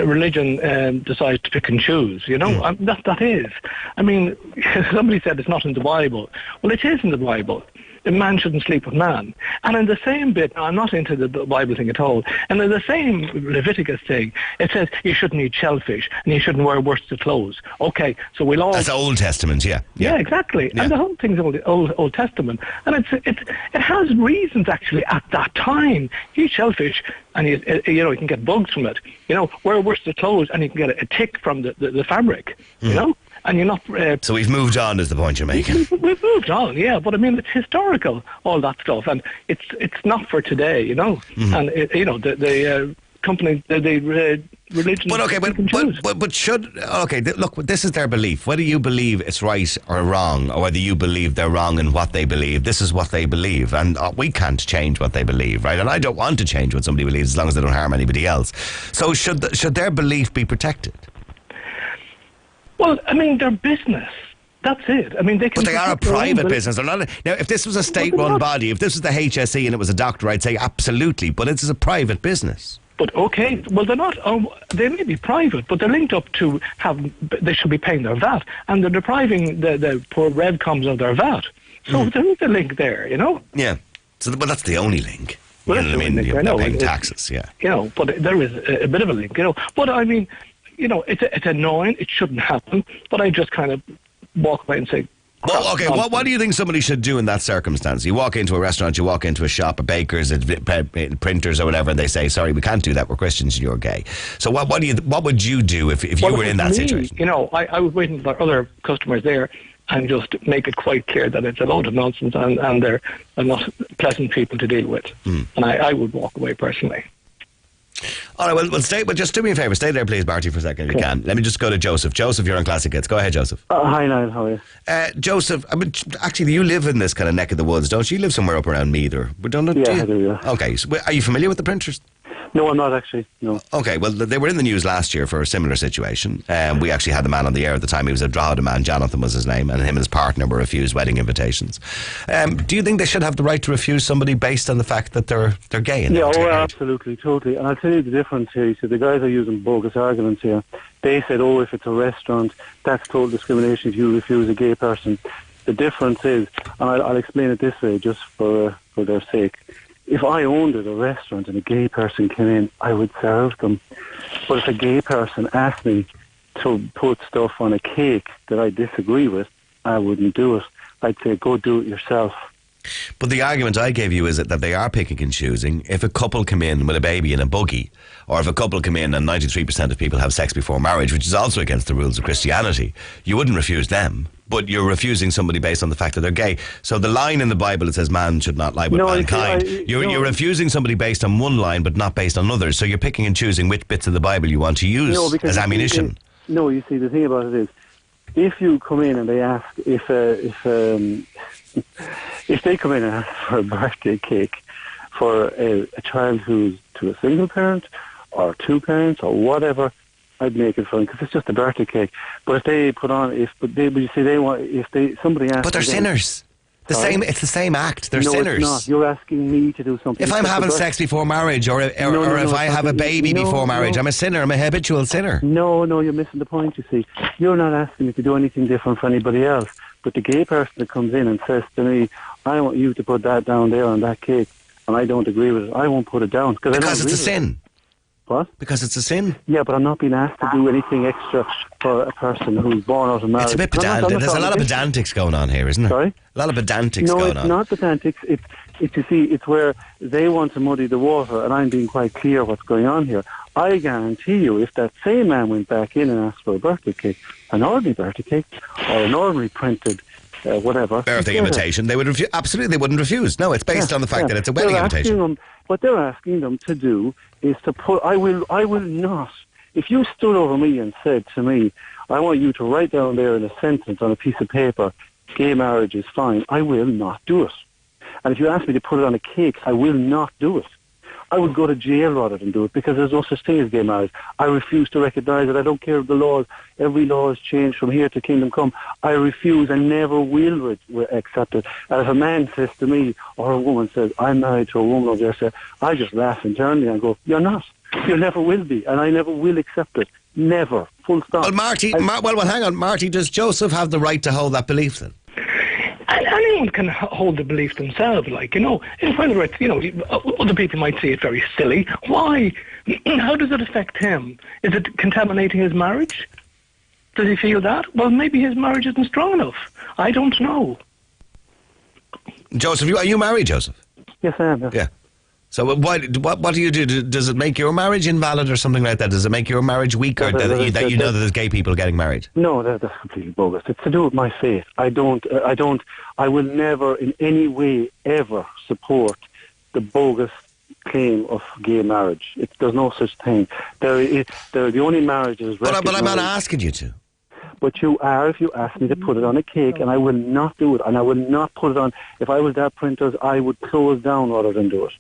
religion decides to pick and choose, you know? That is. I mean, somebody said it's not in the Bible. Well, it is in the Bible. A man shouldn't sleep with man. And in the same bit, I'm not into the Bible thing at all, and in the same Leviticus thing, it says you shouldn't eat shellfish and you shouldn't wear worsted clothes. Okay, so we'll all...
That's Old Testament, yeah.
Yeah, exactly. Yeah. And the whole thing's Old Testament. And it has reasons, actually, at that time. You eat shellfish and you can get bugs from it. You know, wear worsted clothes and you can get a tick from the fabric, you know? And you're not...
so we've moved on, is the point you're making?
We've moved on, yeah. But I mean, it's historical, all that stuff. And it's not for today, you know. Mm-hmm. And, the company, the religion...
But okay, but should... Okay, look, this is their belief. Whether you believe it's right or wrong, or whether you believe they're wrong in what they believe, this is what they believe. And we can't change what they believe, right? And I don't want to change what somebody believes as long as they don't harm anybody else. So should their belief be protected?
Well, I mean, they're business. That's it. I mean, they can.
But they are a private business. They're not. Now, if this was a state-run body, if this was the HSE and it was a doctor, I'd say absolutely. But it's a private business.
But okay, well, they're not. They may be private, but they're linked up to they should be paying their VAT, and they're depriving the poor Revcoms of their VAT. So there is a link there, you know.
Yeah. So, but that's the only link.
Well,
you know what I mean? They're paying taxes. Yeah.
You know, but there is a bit of a link. You know, but I mean. You know, it's annoying. It shouldn't happen. But I just kind of walk away and say...
Well, okay, what do you think somebody should do in that circumstance? You walk into a restaurant, you walk into a shop, a baker's, a printers or whatever, and they say, sorry, we can't do that, we're Christians and you're gay. So what would you do if you were in that situation?
You know, I was waiting for other customers there and just make it quite clear that it's a load of nonsense and they're not pleasant people to deal with. And I would walk away personally.
All right, well, stay. But just do me a favour. Stay there, please, Marty, for a second, if you can. Let me just go to Joseph. Joseph, you're on Classic Hits. Go ahead, Joseph.
Hi, Niall. How are you?
Joseph, I mean, actually, you live in this kind of neck of the woods, don't you? You live somewhere up around Meath, or don't you?
Yeah, I do, yeah.
Okay, so are you familiar with the printers?
No, I'm not actually, no.
Okay, well, they were in the news last year for a similar situation. We actually had the man on the air at the time. He was a Drogheda man, Jonathan was his name, and him and his partner were refused wedding invitations. Do you think they should have the right to refuse somebody based on the fact that they're gay?
Yeah, absolutely, totally. And I'll tell you the difference here. So the guys are using bogus arguments here. They said, if it's a restaurant, that's total discrimination if you refuse a gay person. The difference is, and I'll explain it this way just for their sake. If I owned a restaurant and a gay person came in, I would serve them. But if a gay person asked me to put stuff on a cake that I disagree with, I wouldn't do it. I'd say, go do it yourself.
But the argument I gave you is that they are picking and choosing. If a couple come in with a baby in a buggy, or if a couple come in and 93% of people have sex before marriage, which is also against the rules of Christianity, you wouldn't refuse them. But you're refusing somebody based on the fact that they're gay. So the line in the Bible that says man should not lie with mankind, you're refusing somebody based on one line but not based on others. So you're picking and choosing which bits of the Bible you want to use as ammunition.
You see, the thing about it is, if you come in and they ask if they come in and ask for a birthday cake for a child who's to a single parent or two parents or whatever, I'd make it fun because it's just a birthday cake. But if they put on, somebody asks,
but they're sinners. It's the same act. They're sinners.
It's not. You're asking me to do something.
If I'm having sex before marriage, or if I have a baby before marriage, I'm a sinner. I'm a habitual sinner.
No, you're missing the point. You see, you're not asking me to do anything different for anybody else. But the gay person that comes in and says to me, "I want you to put that down there on that cake," and I don't agree with it, I won't put it down
because it's a sin.
What?
Because it's a sin.
Yeah, but I'm not being asked to do anything extra for a person who's born out of marriage.
It's a bit pedantic. There's a lot of pedantics going on here, isn't there?
Sorry?
A lot of pedantics going on.
No, it's not pedantics. You see, it's where they want to muddy the water, and I'm being quite clear what's going on here. I guarantee you, if that same man went back in and asked for a birthday cake, an ordinary birthday cake, or an ordinary printed whatever
birthday invitation, they would absolutely. They wouldn't refuse. No, it's based on the fact that it's a wedding invitation.
What they're asking them to do is to put. I will not. If you stood over me and said to me, "I want you to write down there in a sentence on a piece of paper, gay marriage is fine," I will not do it. And if you ask me to put it on a cake, I will not do it. I would go to jail rather than do it, because there's no such thing as gay marriage. I refuse to recognise it. I don't care if the laws, every law has changed from here to kingdom come. I refuse and never will accept it. And if a man says to me, or a woman says, "I'm married to a woman over there," I just laugh internally and go, "You're not. You never will be, and I never will accept it. Never. Full stop."
Well, Marty, hang on. Marty, does Joseph have the right to hold that belief then?
Anyone can hold the belief themselves, whether it's, other people might see it very silly. Why? How does it affect him? Is it contaminating his marriage? Does he feel that? Well, maybe his marriage isn't strong enough. I don't know.
Joseph, are you married, Joseph?
Yes, I am.
Yeah. So what do you do? Does it make your marriage invalid or something like that? Does it make your marriage weaker that you know that there's gay people getting married?
No, that's completely bogus. It's to do with my faith. I will never in any way ever support the bogus claim of gay marriage. There's no such thing. The only marriages.
But I'm not asking you to.
But you are if you ask me to put it on a cake, and I will not do it. And I will not put it on. If I was that printers, I would close down rather than do it.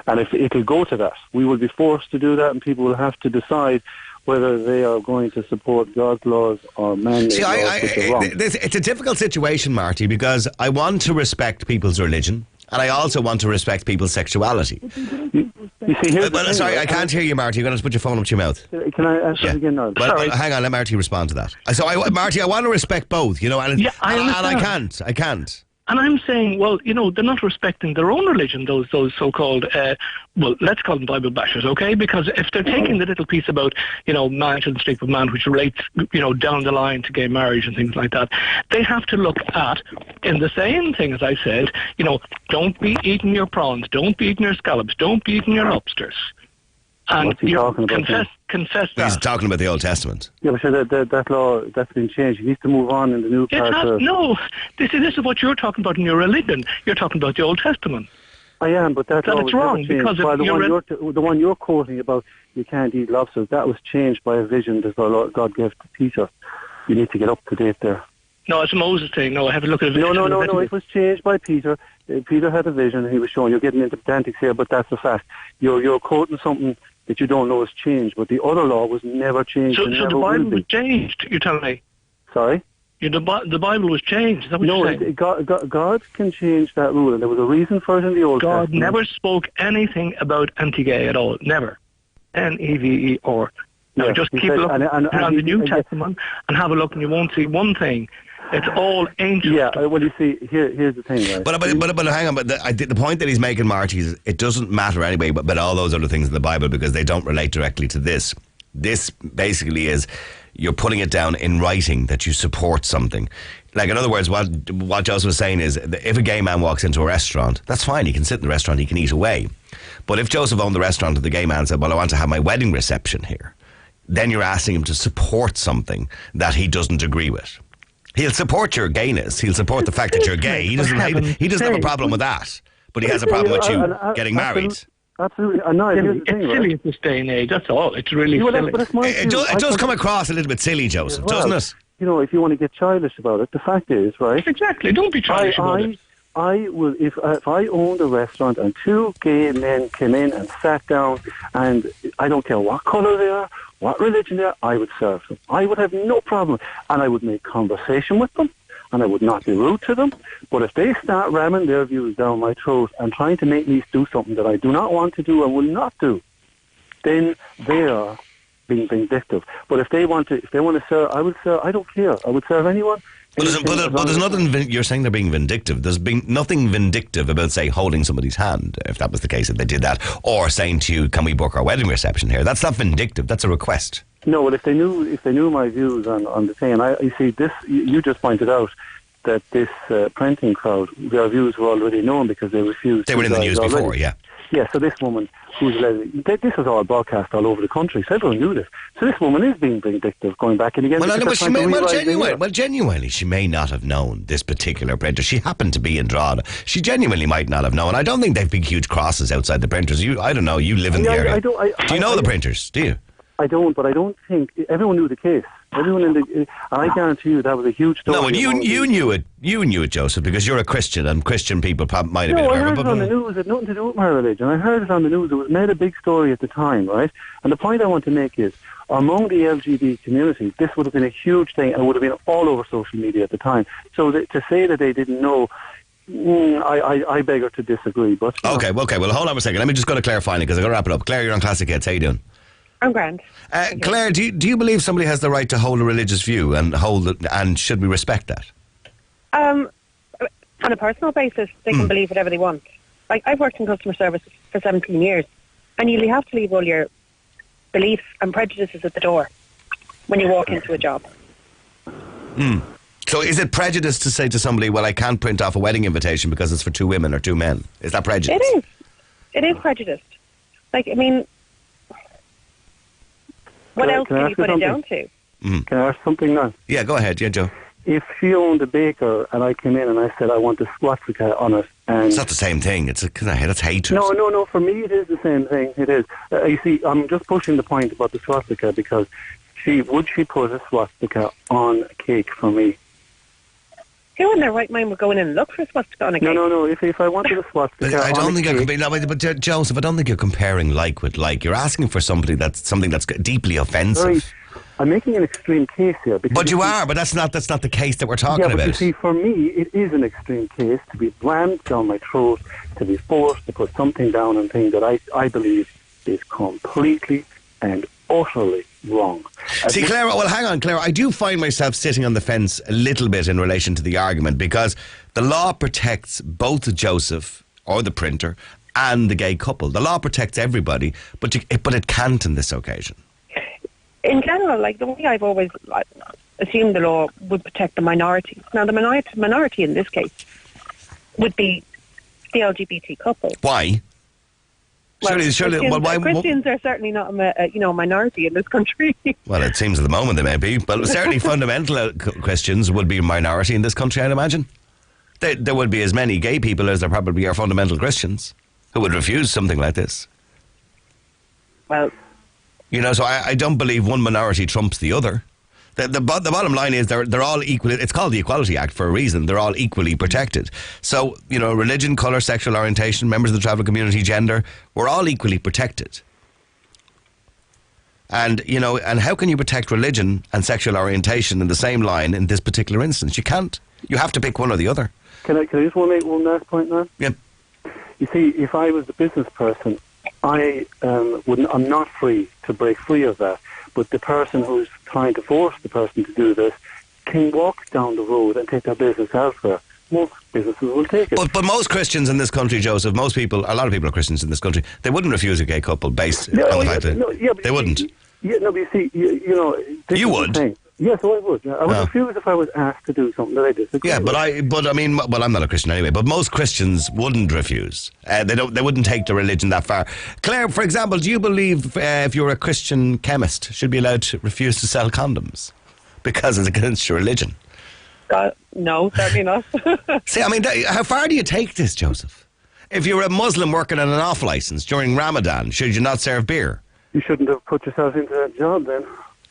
And if it'll go to that, we will be forced to do that, and people will have to decide whether they are going to support God's laws or man-made laws, which are wrong.
It's a difficult situation, Marty, because I want to respect people's religion, and I also want to respect people's sexuality.
You see,
sorry, I can't hear you, Marty. You're going to put your phone up to your mouth.
Can I answer again now?
Well, hang on, let Marty respond to that. So, Marty, I want to respect both, and I can't.
And I'm saying, well, they're not respecting their own religion, those so-called, let's call them Bible bashers, okay? Because if they're taking the little piece about, man shouldn't sleep with man, which relates, down the line to gay marriage and things like that, they have to look at, in the same thing as I said, don't be eating your prawns, don't be eating your scallops, don't be eating your lobsters. And
what's he talking about?
Confess that.
He's talking about the Old Testament.
Yeah, but sure, that law, that's been changed. He needs to move on in the new part.
No, this is what you're talking about in your religion. You're talking about the Old Testament.
I am, but that law
it's
was
wrong
never changed.
because
the one you're quoting about you can't eat lobsters, that was changed by a vision that God gave to Peter. You need to get up to date there.
No, it's a Moses thing. No, I have a look at it.
No. It was changed by Peter. Peter had a vision, and he was showing. You're getting into pedantics here, but that's a fact. You're quoting something that you don't know has changed, but the other law was never changed.
So the Bible was changed, you're telling me?
Sorry?
The Bible was changed, is that what you're saying?
God can change that rule, and there was a reason for it in the Old Testament.
God never spoke anything about anti-gay at all, never. N-E-V-E-R. Now just keep looking around the New Testament and have a look, and you won't see one thing. It's all ancient.
Yeah, well, you see, here's the thing, right?
But hang on, but the point that he's making, Marty, is it doesn't matter anyway, but all those other things in the Bible, because they don't relate directly to this. This basically is, you're putting it down in writing that you support something. Like, in other words, what Joseph was saying is, if a gay man walks into a restaurant, that's fine, he can sit in the restaurant, he can eat away. But if Joseph owned the restaurant and the gay man said, well, I want to have my wedding reception here, then you're asking him to support something that he doesn't agree with. He'll support your gayness. He'll support the fact that you're gay. He doesn't have a problem with that. But he has a problem with you getting married.
Absolutely. It's
silly at this day and age. That's all. It's really silly.
It does come across a little bit silly, Joseph, doesn't it?
If you want to get childish about it, the fact is, right?
Exactly. Don't be childish about it.
I will, if I owned a restaurant and two gay men came in and sat down, and I don't care what colour they are, what religion they are, I would serve them. I would have no problem. And I would make conversation with them, and I would not be rude to them. But if they start ramming their views down my throat and trying to make me do something that I do not want to do and will not do, then they are being vindictive. But if they want to serve, I would serve. I don't care. I would serve anyone.
But there's nothing. You're saying they're being vindictive. There's been nothing vindictive about, say, holding somebody's hand, if that was the case, if they did that, or saying to you, "Can we book our wedding reception here?" That's not vindictive. That's a request.
No, well, if they knew my views on the thing, and you see this, you just pointed out that this printing crowd, their views were already known because they refused.
They were in the news before, yeah.
Yeah, so this woman who's this is all broadcast all over the country, so everyone knew this. So this woman is being vindictive, going back and again.
Genuinely, she may not have known this particular printer. She happened to be in Drogheda. She genuinely might not have known. I don't think they've big, huge crosses outside the printers. I don't know. You live in the area. Do you know the printers? Do you?
I don't, but I don't think everyone knew the case. Everyone and I guarantee you that was a huge story.
No, and you knew it. You knew it, Joseph, because you're a Christian, and Christian people might have been aware.
I heard it on the news. It had nothing to do with my religion. I heard it on the news. It was made a big story at the time, right? And the point I want to make is, among the LGBT community, this would have been a huge thing, and would have been all over social media at the time. So to say that they didn't know, I beg her to disagree. But
okay. Well, hold on a second. Let me just go to Claire finally, because I've got to wrap it up. Claire, you're on Classic Hits. How you doing?
I'm grand.
Claire, do you believe somebody has the right to hold a religious view and should we respect that?
On a personal basis, they can believe whatever they want. Like, I've worked in customer service for 17 years, and you have to leave all your beliefs and prejudices at the door when you walk into a job.
So is it prejudice to say to somebody, well, I can't print off a wedding invitation because it's for 2 women or 2 men? Is that prejudice?
It is. It is prejudice. Like, I mean, what else can you put it down to?
Can I ask something now?
Yeah, go ahead. Yeah, Joe.
If she owned a baker and I came in and I said I want a swastika on it, and
it's not the same thing. That's hatred.
No. For me, it is the same thing. It is. You see, I'm just pushing the point about the swastika because would she put a swastika on a cake for me?
Who in their right mind would go in and look for a swastika on a cake?
No. If I wanted a swastika,
I don't think but Joseph, I don't think you're comparing like with like. You're asking for something that's deeply offensive.
Right. I'm making an extreme case here.
But you are. But that's not the case that we're talking about.
You see, for me, it is an extreme case to be rammed down my throat, to be forced to put something down on things that I believe is completely and utterly wrong.
See, Claire, well, hang on, Claire. I do find myself sitting on the fence a little bit in relation to the argument because the law protects both Joseph, or the printer, and the gay couple. The law protects everybody, but it can't in this occasion.
In general, like, the way I've always assumed the law would protect the minority. Now, the minority in this case would be the LGBT couple.
Why?
Well, Christians are certainly not a minority in this country.
Well, it seems at the moment they may be, but certainly fundamental Christians would be a minority in this country, I'd imagine. There would be as many gay people as there probably are fundamental Christians who would refuse something like this.
Well,
so I don't believe one minority trumps the other. The bottom line is they're all equal. It's called the Equality Act for a reason. They're all equally protected. So, religion, colour, sexual orientation, members of the travel community, gender, we're all equally protected. And, and how can you protect religion and sexual orientation in the same line in this particular instance? You can't. You have to pick one or the other.
Can I just make one last point now?
Yep.
You see, if I was the business person, I'm not free to break free of that. But the person who's trying to force the person to do this can walk down the road and take their business elsewhere. Most businesses will take it.
But most Christians in this country, Joseph, a lot of people are Christians in this country, they wouldn't refuse a gay couple based on the fact that they wouldn't.
But you see,
you would.
Yes, I would. I would refuse if I was asked to do something that I disagree with.
I'm not a Christian anyway, but most Christians wouldn't refuse. They wouldn't take the religion that far. Claire, for example, do you believe if you're a Christian chemist should be allowed to refuse to sell condoms because it's against your religion?
No, certainly not.
See, how far do you take this, Joseph? If you're a Muslim working on an off licence during Ramadan, should you not serve beer?
You shouldn't have put yourself into that job then.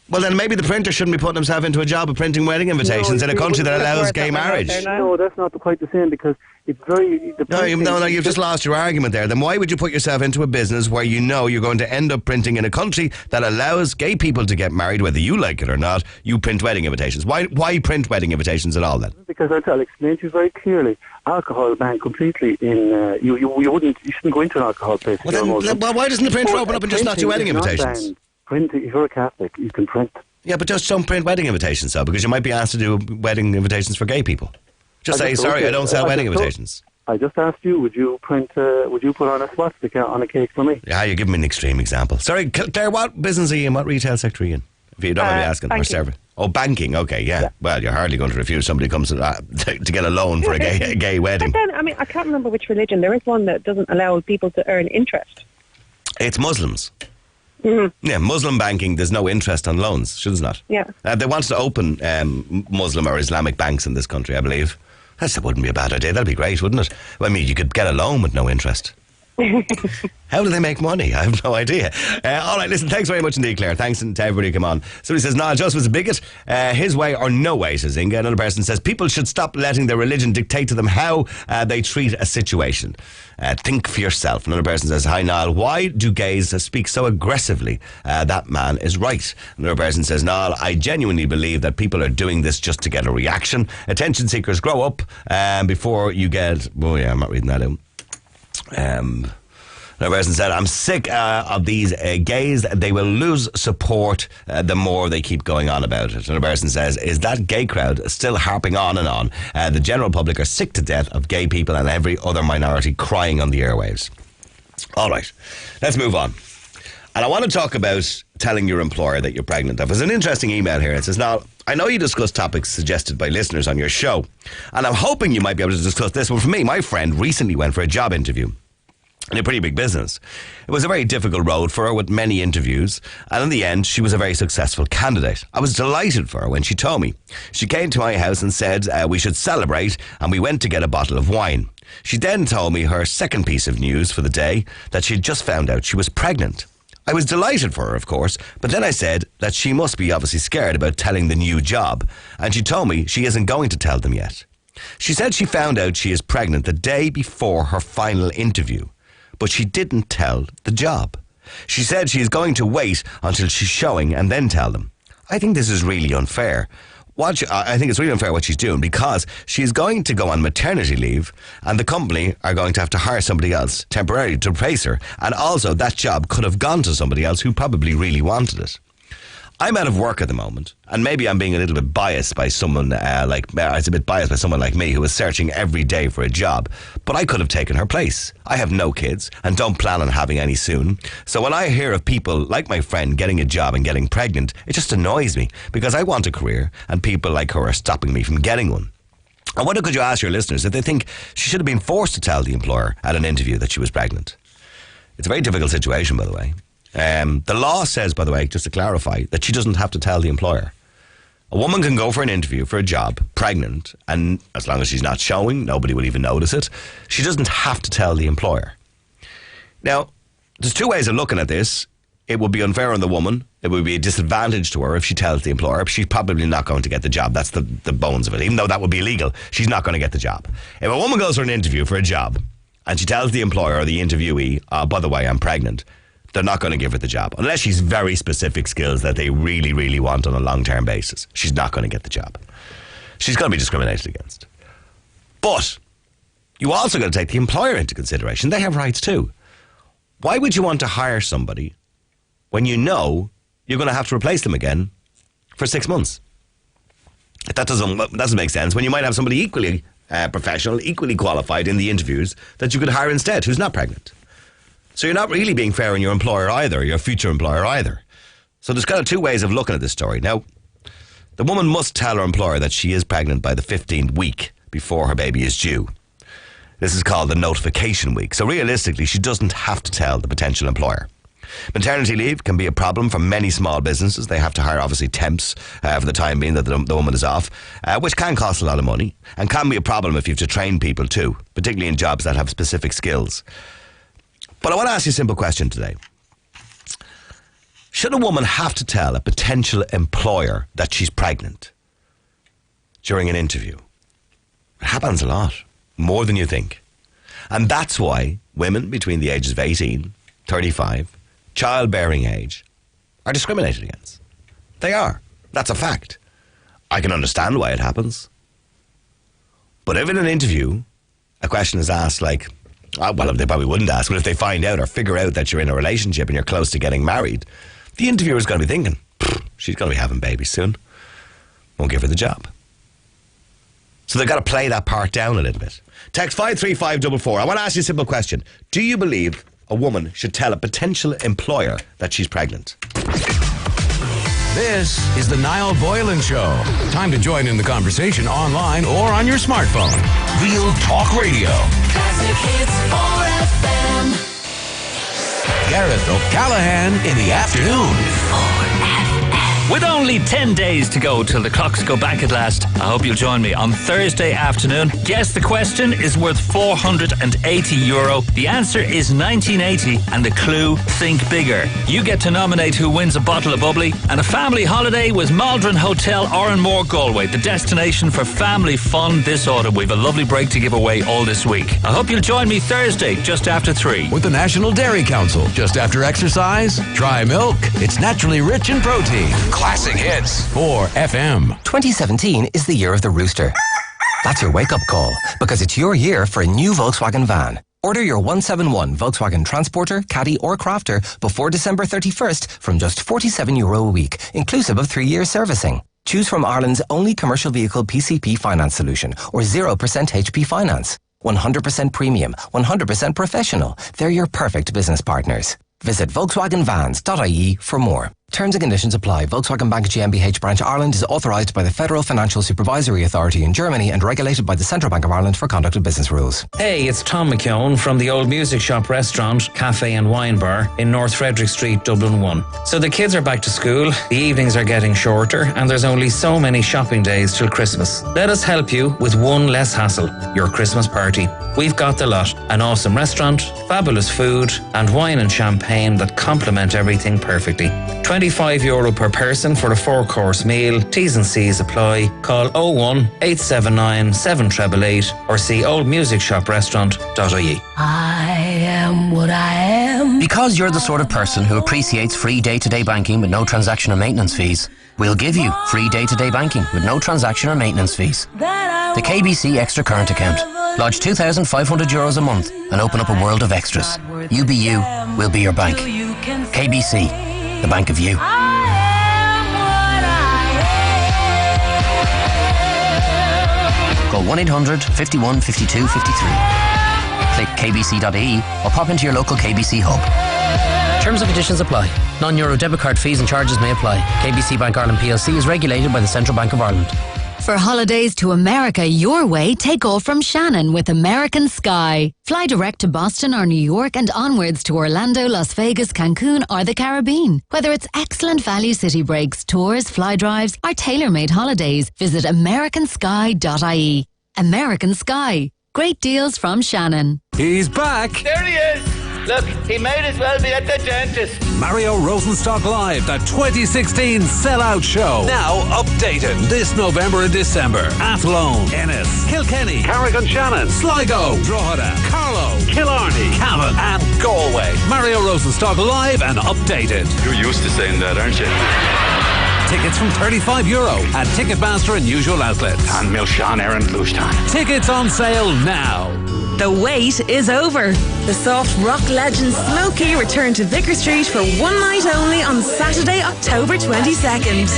Well, then maybe the printer shouldn't be putting himself into a job of printing wedding invitations in a country that allows gay marriage.
No, that's not quite the same because it's very...
No, you've just lost your argument there. Then why would you put yourself into a business where you're going to end up printing in a country that allows gay people to get married, whether you like it or not, you print wedding invitations? Why print wedding invitations at all then?
Because I'll explain to you very clearly. Alcohol banned completely in... You shouldn't go into an alcohol place.
Well, why doesn't the printer open up and just not do wedding invitations?
print. If you're a Catholic, you can print.
Yeah, but just don't print wedding invitations, though, because you might be asked to do wedding invitations for gay people. Just say, sorry, I don't sell wedding invitations.
I just asked you, would you put on a swastika on a cake for me?
Yeah, you're giving me an extreme example. Sorry, Claire, what business are you in? What retail sector are you in? If you don't mind me asking. Or service. Oh, banking, okay, yeah. Well, you're hardly going to refuse somebody who comes to get a loan for a gay wedding.
But then, I mean, I can't remember which religion. There is one that doesn't allow people to earn interest.
It's Muslims.
Mm-hmm.
Yeah, Muslim banking, there's no interest on loans. Sure there's not.
Yeah.
They want to open Muslim or Islamic banks in this country, I believe. That wouldn't be a bad idea. That'd be great, wouldn't it? Well, I mean, you could get a loan with no interest. How do they make money? I have no idea. All right, listen, thanks very much indeed, Claire. Thanks to everybody who come on. Somebody says, Niall Joseph was a bigot. His way or no way, says Inga. Another person says, people should stop letting their religion dictate to them how they treat a situation. Think for yourself. Another person says, hi, Niall, why do gays speak so aggressively? That man is right. Another person says, Niall, I genuinely believe that people are doing this just to get a reaction. Attention seekers, grow up before you get... Oh, yeah, I'm not reading that out. Another person said, I'm sick of these gays. They will lose support the more they keep going on about it. Another person says, is that gay crowd still harping on and on? The general public are sick to death of gay people and every other minority crying on the airwaves. All right, let's move on. And I want to talk about telling your employer that you're pregnant. There's an interesting email here. It says, now, I know you discuss topics suggested by listeners on your show, and I'm hoping you might be able to discuss this one. For me, my friend recently went for a job interview in a pretty big business. It was a very difficult road for her with many interviews, and in the end, she was a very successful candidate. I was delighted for her when she told me. She came to my house and said we should celebrate, and we went to get a bottle of wine. She then told me her second piece of news for the day, that she'd just found out she was pregnant. I was delighted for her, of course, but then I said that she must be obviously scared about telling the new job, and she told me she isn't going to tell them yet. She said she found out she is pregnant the day before her final interview, but she didn't tell the job. She said she is going to wait until she's showing and then tell them. I think this is really unfair. I think it's really unfair what she's doing, because she's going to go on maternity leave and the company are going to have to hire somebody else temporarily to replace her, and also that job could have gone to somebody else who probably really wanted it. I'm out of work at the moment, and maybe I'm being a little bit biased by someone it's a bit biased by someone like me who is searching every day for a job, but I could have taken her place. I have no kids and don't plan on having any soon. So when I hear of people like my friend getting a job and getting pregnant, it just annoys me, because I want a career and people like her are stopping me from getting one. I wonder, could you ask your listeners if they think she should have been forced to tell the employer at an interview that she was pregnant? It's a very difficult situation, by the way. The law says, by the way, just to clarify, that she doesn't have to tell the employer. A woman can go for an interview for a job, pregnant, and as long as she's not showing, nobody will even notice it. She doesn't have to tell the employer. Now, there's two ways of looking at this. It would be unfair on the woman. It would be a disadvantage to her if she tells the employer. She's probably not going to get the job. That's the bones of it. Even though that would be illegal, she's not going to get the job. If a woman goes for an interview for a job and she tells the employer or the interviewee, by the way, I'm pregnant, they're not going to give her the job. Unless she's very specific skills that they really, really want on a long-term basis. She's not going to get the job. She's going to be discriminated against. But you also got to take the employer into consideration. They have rights too. Why would you want to hire somebody when you know you're going to have to replace them again for 6 months? That doesn't make sense when you might have somebody equally professional, equally qualified in the interviews that you could hire instead who's not pregnant. So you're not really being fair on your employer either, your future employer either. So there's kind of two ways of looking at this story. Now, the woman must tell her employer that she is pregnant by the 15th week before her baby is due. This is called the notification week. So realistically, she doesn't have to tell the potential employer. Maternity leave can be a problem for many small businesses. They have to hire, obviously, temps for the time being that the woman is off, which can cost a lot of money and can be a problem if you have to train people too, particularly in jobs that have specific skills. But I want to ask you a simple question today. Should a woman have to tell a potential employer that she's pregnant during an interview? It happens a lot, more than you think. And that's why women between the ages of 18, 35, childbearing age, are discriminated against. They are. That's a fact. I can understand why it happens. But if in an interview, a question is asked like, well, they probably wouldn't ask, but if they find out or figure out that you're in a relationship and you're close to getting married, The interviewer's going to be thinking, she's going to be having babies soon. Won't give her the job. So they've got to play that part down a little bit. Text 53544. I want to ask you a simple question. Do you believe a woman should tell a potential employer that she's pregnant?
This is the Niall Boylan Show. Time to join in the conversation online or on your smartphone. Real Talk Radio.
Classic Hits 4FM.
Gareth O'Callaghan in the afternoon.
With only 10 days to go till the clocks go back at last, I hope you'll join me on Thursday afternoon. Guess the question is worth €480. The answer is 1980 and the clue, think bigger. You get to nominate who wins a bottle of bubbly and a family holiday with Maldron Hotel Oranmore Galway, the destination for family fun this autumn. We've a lovely break to give away all this week. I hope you'll join me Thursday just after 3.
With the National Dairy Council. Just after exercise, try milk. It's naturally rich in protein. Classic Hits 4FM.
2017 is the year of the rooster. That's your wake-up call, because it's your year for a new Volkswagen van. Order your 171 Volkswagen Transporter, Caddy or Crafter before December 31st from just €47 a week, inclusive of 3-year servicing. Choose from Ireland's only commercial vehicle PCP finance solution, or 0% HP finance. 100% premium, 100% professional. They're your perfect business partners. Visit volkswagenvans.ie for more. Terms and conditions apply. Volkswagen Bank GmbH Branch Ireland is authorised by the Federal Financial Supervisory Authority in Germany and regulated by the Central Bank of Ireland for conduct of business rules.
Hey, it's Tom McKeown from the Old Music Shop Restaurant, Cafe and Wine Bar in North Frederick Street, Dublin 1. So the kids are back to school, the evenings are getting shorter, and there's only so many shopping days till Christmas. Let us help you with one less hassle, your Christmas party. We've got the lot. An awesome restaurant, fabulous food, and wine and champagne that complement everything perfectly. €25 per person for a 4-course meal. T's and C's apply. Call 01 879 7888 or see oldmusicshoprestaurant.ie.
I am what I am.
Because you're the sort of person who appreciates free day-to-day banking with no transaction or maintenance fees, we'll give you free day-to-day banking with no transaction or maintenance fees. The KBC Extra Current Account. Lodge €2,500 a month and open up a world of extras. You be you, we'll be your bank. KBC, the bank of you. Call 1-800 51 52 53. Click kbc.ie or pop into your local KBC hub.
Terms and conditions apply. Non-euro debit card fees and charges may apply. KBC Bank Ireland PLC is regulated by the Central Bank of Ireland.
For holidays to America your way, take off from Shannon with American Sky. Fly direct to Boston or New York and onwards to Orlando, Las Vegas, Cancun or the Caribbean. Whether it's excellent value city breaks, tours, fly drives or tailor-made holidays, visit americansky.ie. American Sky. Great deals from Shannon.
He's back.
There he is. Look, he might as well be at the dentist.
Mario Rosenstock Live, the 2016 sellout show. Now updated this November and December. Athlone, Ennis, Kilkenny, Carrick-on-Shannon, Sligo, Drogheda, Carlow, Killarney, Cavan and Galway. Mario Rosenstock Live and updated.
You're used to saying that, aren't you?
Tickets from €35 at Ticketmaster and usual outlets.
And Milshan Aaron Lushtan.
Tickets on sale now.
The wait is over. The soft rock legend Smokey returned to Vicar Street for one night only on Saturday, October 22nd.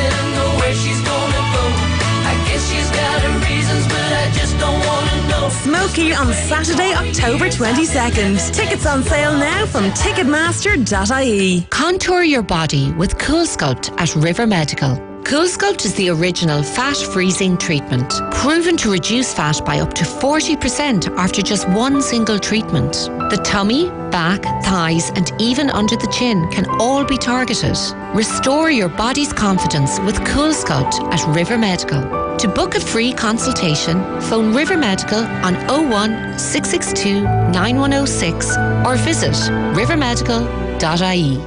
Smokey on Saturday, October 22nd. Tickets on sale now from Ticketmaster.ie.
Contour your body with Cool Sculpt at River Medical. Cool Sculpt is the original fat freezing treatment, proven to reduce fat by up to 40% after just one single treatment. The tummy, back, thighs and even under the chin can all be targeted. Restore your body's confidence with Cool Sculpt at River Medical. To book a free consultation, phone River Medical on 01 662 9106 or visit rivermedical.ie.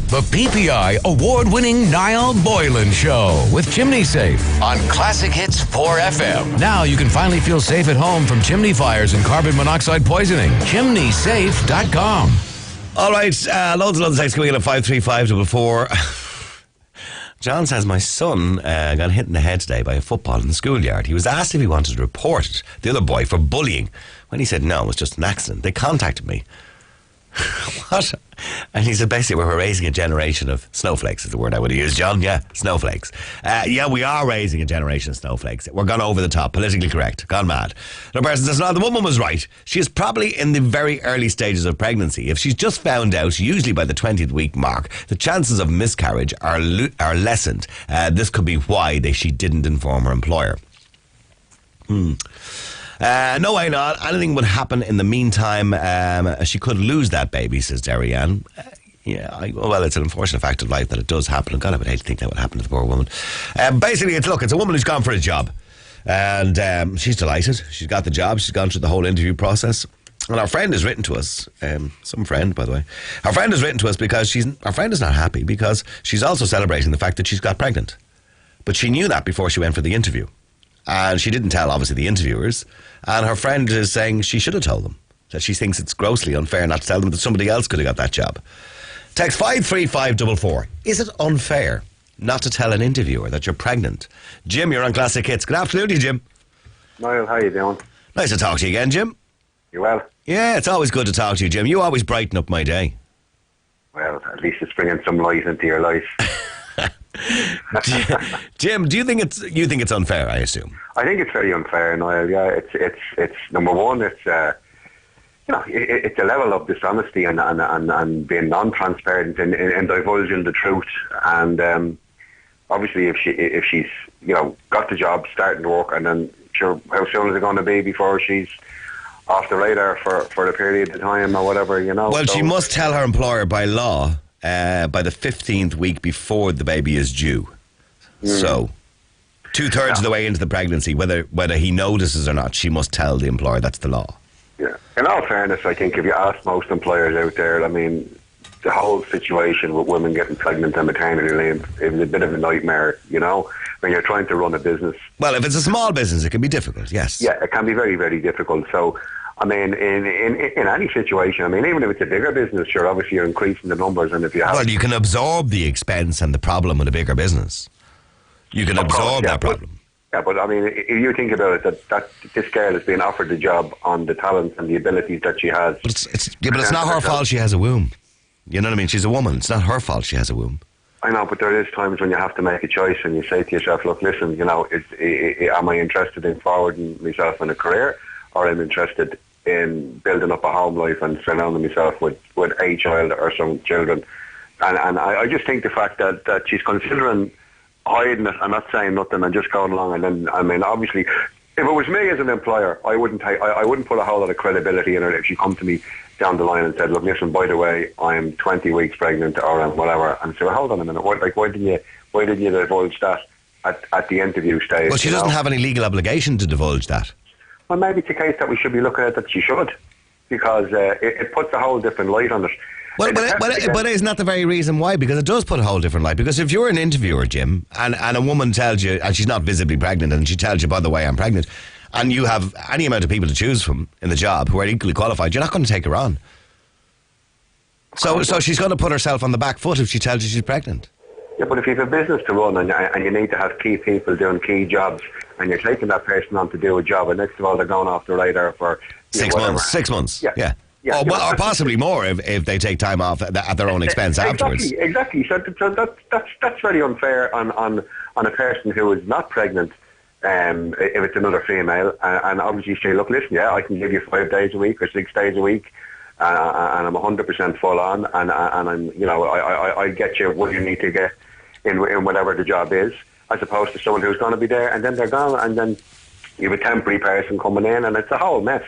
The PPI award-winning Niall Boylan Show with Chimney Safe on Classic Hits 4FM. Now you can finally feel safe at home from chimney fires and carbon monoxide poisoning. ChimneySafe.com.
All right, loads of texts coming in at 53544. John says, my son got hit in the head today by a football in the schoolyard. He was asked if he wanted to report it, the other boy, for bullying. When he said no, it was just an accident. They contacted me. What? And he said, basically, we're raising a generation of snowflakes, is the word I would have used, John. Yeah, snowflakes. Yeah, we are raising a generation of snowflakes. We're gone over the top, politically correct, gone mad. The person says, no, the woman was right. She is probably in the very early stages of pregnancy. If she's just found out, usually by the 20th week mark, the chances of miscarriage are lessened. This could be why she didn't inform her employer. No way not. Anything would happen in the meantime. She could lose that baby, says Darianne. Well, it's an unfortunate fact of life that it does happen. And God, I would hate to think that would happen to the poor woman. Basically, it's a woman who's gone for a job. And she's delighted. She's got the job. She's gone through the whole interview process. And our friend has written to us, some friend, by the way. Our friend has written to us because our friend is not happy because she's also celebrating the fact that she's got pregnant. But she knew that before she went for the interview. And she didn't tell, obviously, the interviewers. And her friend is saying she should have told them. That she thinks it's grossly unfair not to tell them that somebody else could have got that job. Text 53544. Is it unfair not to tell an interviewer that you're pregnant? Jim, you're on Classic Hits. Good afternoon to you, Jim.
Niall, how you doing?
Nice to talk to you again, Jim.
You well?
Yeah, it's always good to talk to you, Jim. You always brighten up my day.
Well, at least it's bringing some light into your life.
Jim, do you think it's unfair? I assume.
I think it's very unfair, Niall. Yeah, it's number one. It's it's a level of dishonesty and being non-transparent in divulging the truth. And obviously, if she's got the job, starting to work, and then sure, how soon is it going to be before she's off the radar for a period of time or whatever?
Well, she must tell her employer by law. By the 15th week before the baby is due. So 2/3 of the way into the pregnancy, whether he notices or not, she must tell the employer. That's the law.
Yeah. In all fairness, I think if you ask most employers out there, I mean, the whole situation with women getting pregnant and maternity leave is a bit of a nightmare, when you're trying to run a business.
Well, if it's a small business, it can be difficult, yes.
Yeah, it can be very, very difficult. So, I mean, in any situation, I mean, even if it's a bigger business, sure, obviously you're increasing the numbers, and if you have...
Well, you can absorb the expense and the problem with a bigger business. You can absorb that problem.
But I mean, if you think about it, that this girl is being offered the job on the talent and the abilities that she has.
But it's not her fault she has a womb. You know what I mean? She's a woman. It's not her fault she has a womb.
I know, but there is times when you have to make a choice and you say to yourself, look, listen, am I interested in forwarding myself in a career, or am I interested in building up a home life and surrounding myself with a child or some children? And I just think the fact that she's considering hiding it and not saying nothing and just going along, and then, I mean, obviously, if it was me as an employer, I wouldn't put a whole lot of credibility in her if she come to me down the line and said, look, listen, by the way, I'm 20 weeks pregnant or whatever, and say, well, hold on a minute, why didn't you divulge that at the interview stage?
Well, she doesn't have any legal obligation to divulge that.
Well, maybe it's a case that we should be looking at that she should, because it puts a whole different light on it.
Well, but isn't that the very reason why? Because it does put a whole different light. Because if you're an interviewer, Jim, and a woman tells you, and she's not visibly pregnant, and she tells you, by the way, I'm pregnant, and you have any amount of people to choose from in the job who are equally qualified, you're not going to take her on. So she's going to put herself on the back foot if she tells you she's pregnant.
Yeah, but if you have a business to run and you need to have key people doing key jobs, and you're taking that person on to do a job, and next of all they're going off the radar for
6 months. 6 months.
Yeah.
Or possibly more if they take time off at their own expense afterwards.
Exactly. So that's very unfair on a person who is not pregnant. If it's another female, and obviously say, look, listen, I can give you 5 days a week or 6 days a week, and I'm 100% full on, and I'm, I get you what you need to get in whatever the job is, as opposed to someone who's going to be there and then they're gone, and then you have a temporary person coming in, and it's a whole mess.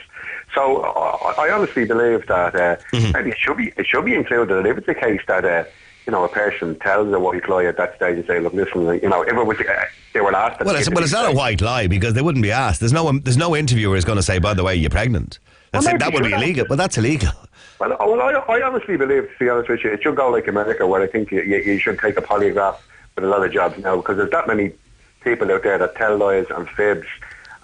So I honestly believe that maybe it should be included. If it's the case that a person tells a white lie at that stage and say, look, listen, if it was they were asked.
Well, it's not a white lie because they wouldn't be asked. There's no interviewer is going to say, by the way, you're pregnant. That would be illegal. Well, that's illegal.
Well, I honestly believe, to be honest with you, it should go like America, where I think you should take a polygraph with a lot of jobs now, because there's that many people out there that tell lies and fibs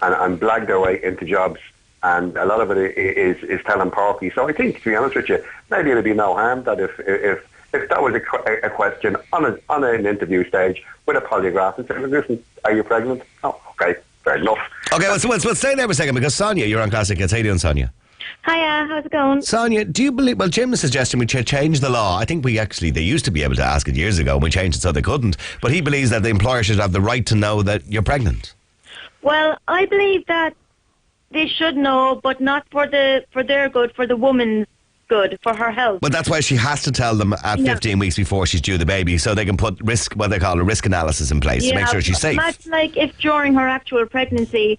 and blag their way into jobs, and a lot of it is telling porky. So I think, to be honest with you, maybe it'd be no harm that if that was a question on an interview stage with a polygraph and say, listen, are you pregnant? Oh, okay, fair enough.
Okay, well, stay there for a second, because Sonia, you're on Classic Hits. How you doing, Sonia?
Hiya, how's it going?
Sonia, do you believe... Well, Jim is suggesting we change the law. I think they used to be able to ask it years ago, and we changed it so they couldn't. But he believes that the employer should have the right to know that you're pregnant.
Well, I believe that they should know, but not for their good, for the woman's good, for her health.
But that's why she has to tell them at 15 weeks before she's due the baby, so they can put what they call a risk analysis in place to make sure she's safe.
That's like if during her actual pregnancy,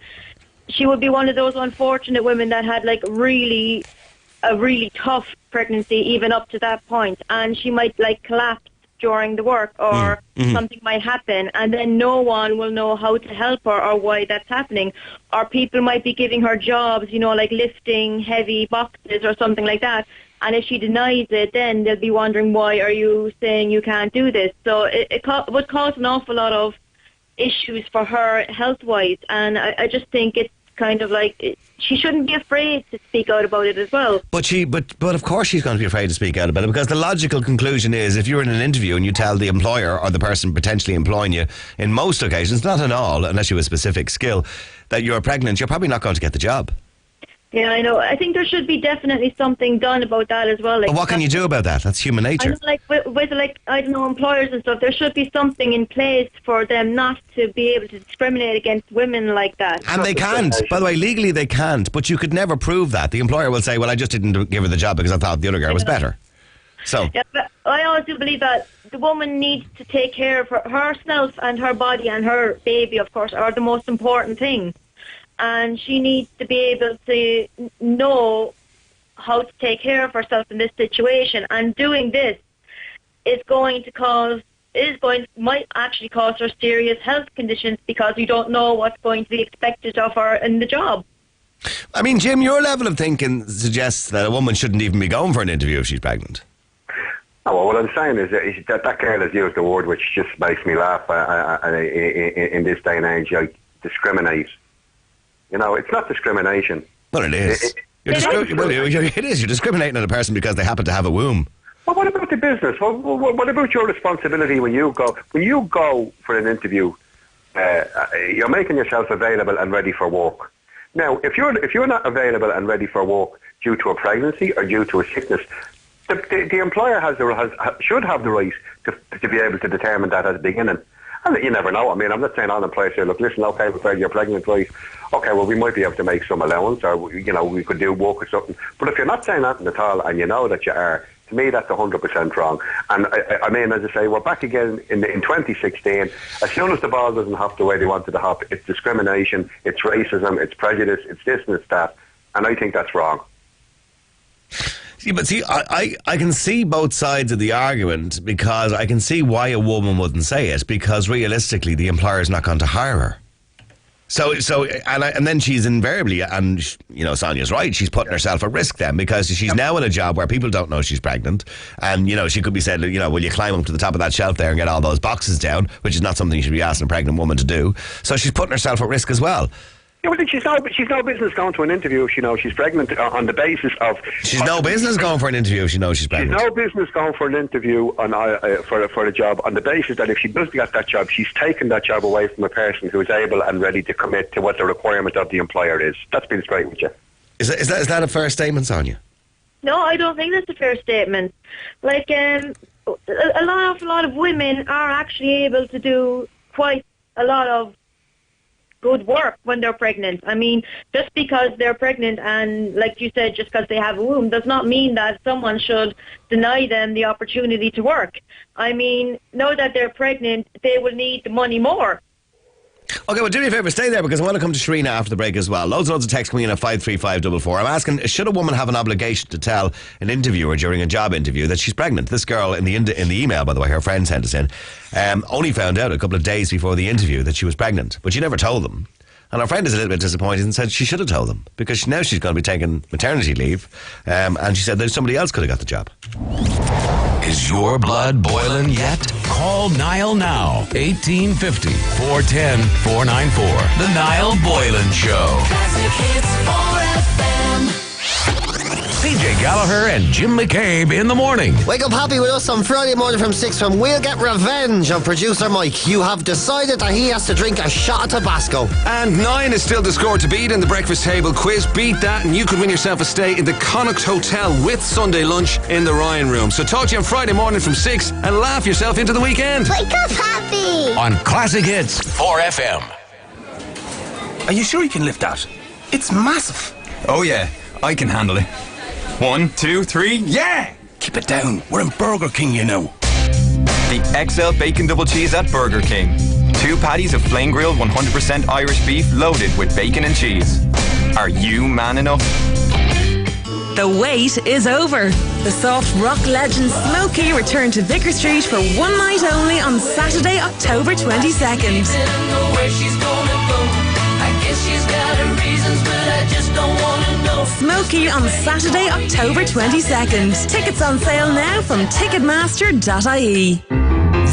she would be one of those unfortunate women that had like a really tough pregnancy even up to that point, and she might like collapse during the work or something might happen, and then no one will know how to help her or why that's happening. Or people might be giving her jobs, like lifting heavy boxes or something like that, and if she denies it, then they'll be wondering, why are you saying you can't do this? So it would cause an awful lot of issues for her health-wise, and I just think it's kind of like she shouldn't be afraid to speak out about it as well.
But of course she's going to be afraid to speak out about it, because the logical conclusion is if you're in an interview and you tell the employer or the person potentially employing you, in most occasions, not in all, unless you have a specific skill, that you're pregnant, you're probably not going to get the job.
Yeah, I know. I think there should be definitely something done about that as well.
But what can you do about that? That's human nature.
I know, like with I don't know, employers and stuff, there should be something in place for them not to be able to discriminate against women like that.
And they can't. By the way, legally they can't, but you could never prove that. The employer will say, well, I just didn't give her the job because I thought the other girl was better. So.
Yeah, but I also believe that the woman needs to take care of herself, and her body and her baby, of course, are the most important thing. And she needs to be able to know how to take care of herself in this situation. And doing this might actually cause her serious health conditions, because you don't know what's going to be expected of her in the job.
I mean, Jim, your level of thinking suggests that a woman shouldn't even be going for an interview if she's pregnant.
Oh, well, what I'm saying is that girl has used the word which just makes me laugh in this day and age, like discriminate. It's not discrimination.
Well, it is. It is. You're discriminating on a person because they happen to have a womb.
Well, what about the business? What about your responsibility when you go for an interview? You're making yourself available and ready for work. Now, if you're not available and ready for work due to a pregnancy or due to a sickness, the employer should have the right to be able to determine that at the beginning. And you never know. I mean, I'm not saying on the place here, look, listen, okay, we're afraid you're pregnant, right? Okay, well, we might be able to make some allowance, or, we could do work or something. But if you're not saying nothing at all, and you know that you are, to me, that's 100% wrong. And I mean, as I say, we're back again in 2016. As soon as the ball doesn't hop the way they wanted to hop, it's discrimination, it's racism, it's prejudice, it's this and it's that. And I think that's wrong.
See, I can see both sides of the argument, because I can see why a woman wouldn't say it, because realistically the employer's not going to hire her. And then she's invariably, and Sonia's right, she's putting herself at risk then, because she's now in a job where people don't know she's pregnant, and she could be said, will you climb up to the top of that shelf there and get all those boxes down, which is not something you should be asking a pregnant woman to do. So she's putting herself at risk as well.
Yeah, well, she's no business going to an interview if she knows she's pregnant on the basis of...
She's no business going for an interview if she knows she's pregnant.
She's no business going for an interview for a job on the basis that if she does get that job, she's taken that job away from a person who is able and ready to commit to what the requirement of the employer is. That's been straight with you.
Is that a fair statement, Sonia?
No, I don't think that's a fair statement. Like, a lot of women are actually able to do quite a lot of good work when they're pregnant. I mean, just because they're pregnant and, like you said, just because they have a womb does not mean that someone should deny them the opportunity to work. I mean, know that they're pregnant, they will need the money more.
Okay, well, do me a favour, stay there, because I want to come to Sharina after the break as well. Loads and loads of texts coming in at 53544. I'm asking, should a woman have an obligation to tell an interviewer during a job interview that she's pregnant? This girl in the email, by the way, her friend sent us in, only found out a couple of days before the interview that she was pregnant, but she never told them. And our friend is a little bit disappointed and said she should have told them, because now she's going to be taking maternity leave, and she said that somebody else could have got the job.
Is your blood boiling yet? Call Niall now. 1850 410 494. The Niall Boylan Show.
Classic Hits 4FM.
PJ Gallagher and Jim McCabe in the morning.
Wake up happy with us on Friday morning from 6 from We'll Get Revenge of producer Mike. You have decided that he has to drink a shot of Tabasco.
And 9 is still the score to beat in the breakfast table quiz. Beat that and you could win yourself a stay in the Connacht Hotel with Sunday lunch in the Ryan Room. So talk to you on Friday morning from 6 and laugh yourself into the weekend.
Wake up happy!
On Classic Hits 4FM.
Are you sure you can lift that? It's massive. Oh yeah, I can handle it. 1, 2, 3, yeah! Keep it down. We're in Burger King, you know.
The XL Bacon Double Cheese at Burger King. 2 patties of flame grilled 100% Irish beef loaded with bacon and cheese. Are you man enough?
The wait is over. The soft rock legend Smokey returned to Vicar Street for one night only on Saturday, October 22nd. Smokey on Saturday, October 22nd. Tickets on sale now from ticketmaster.ie.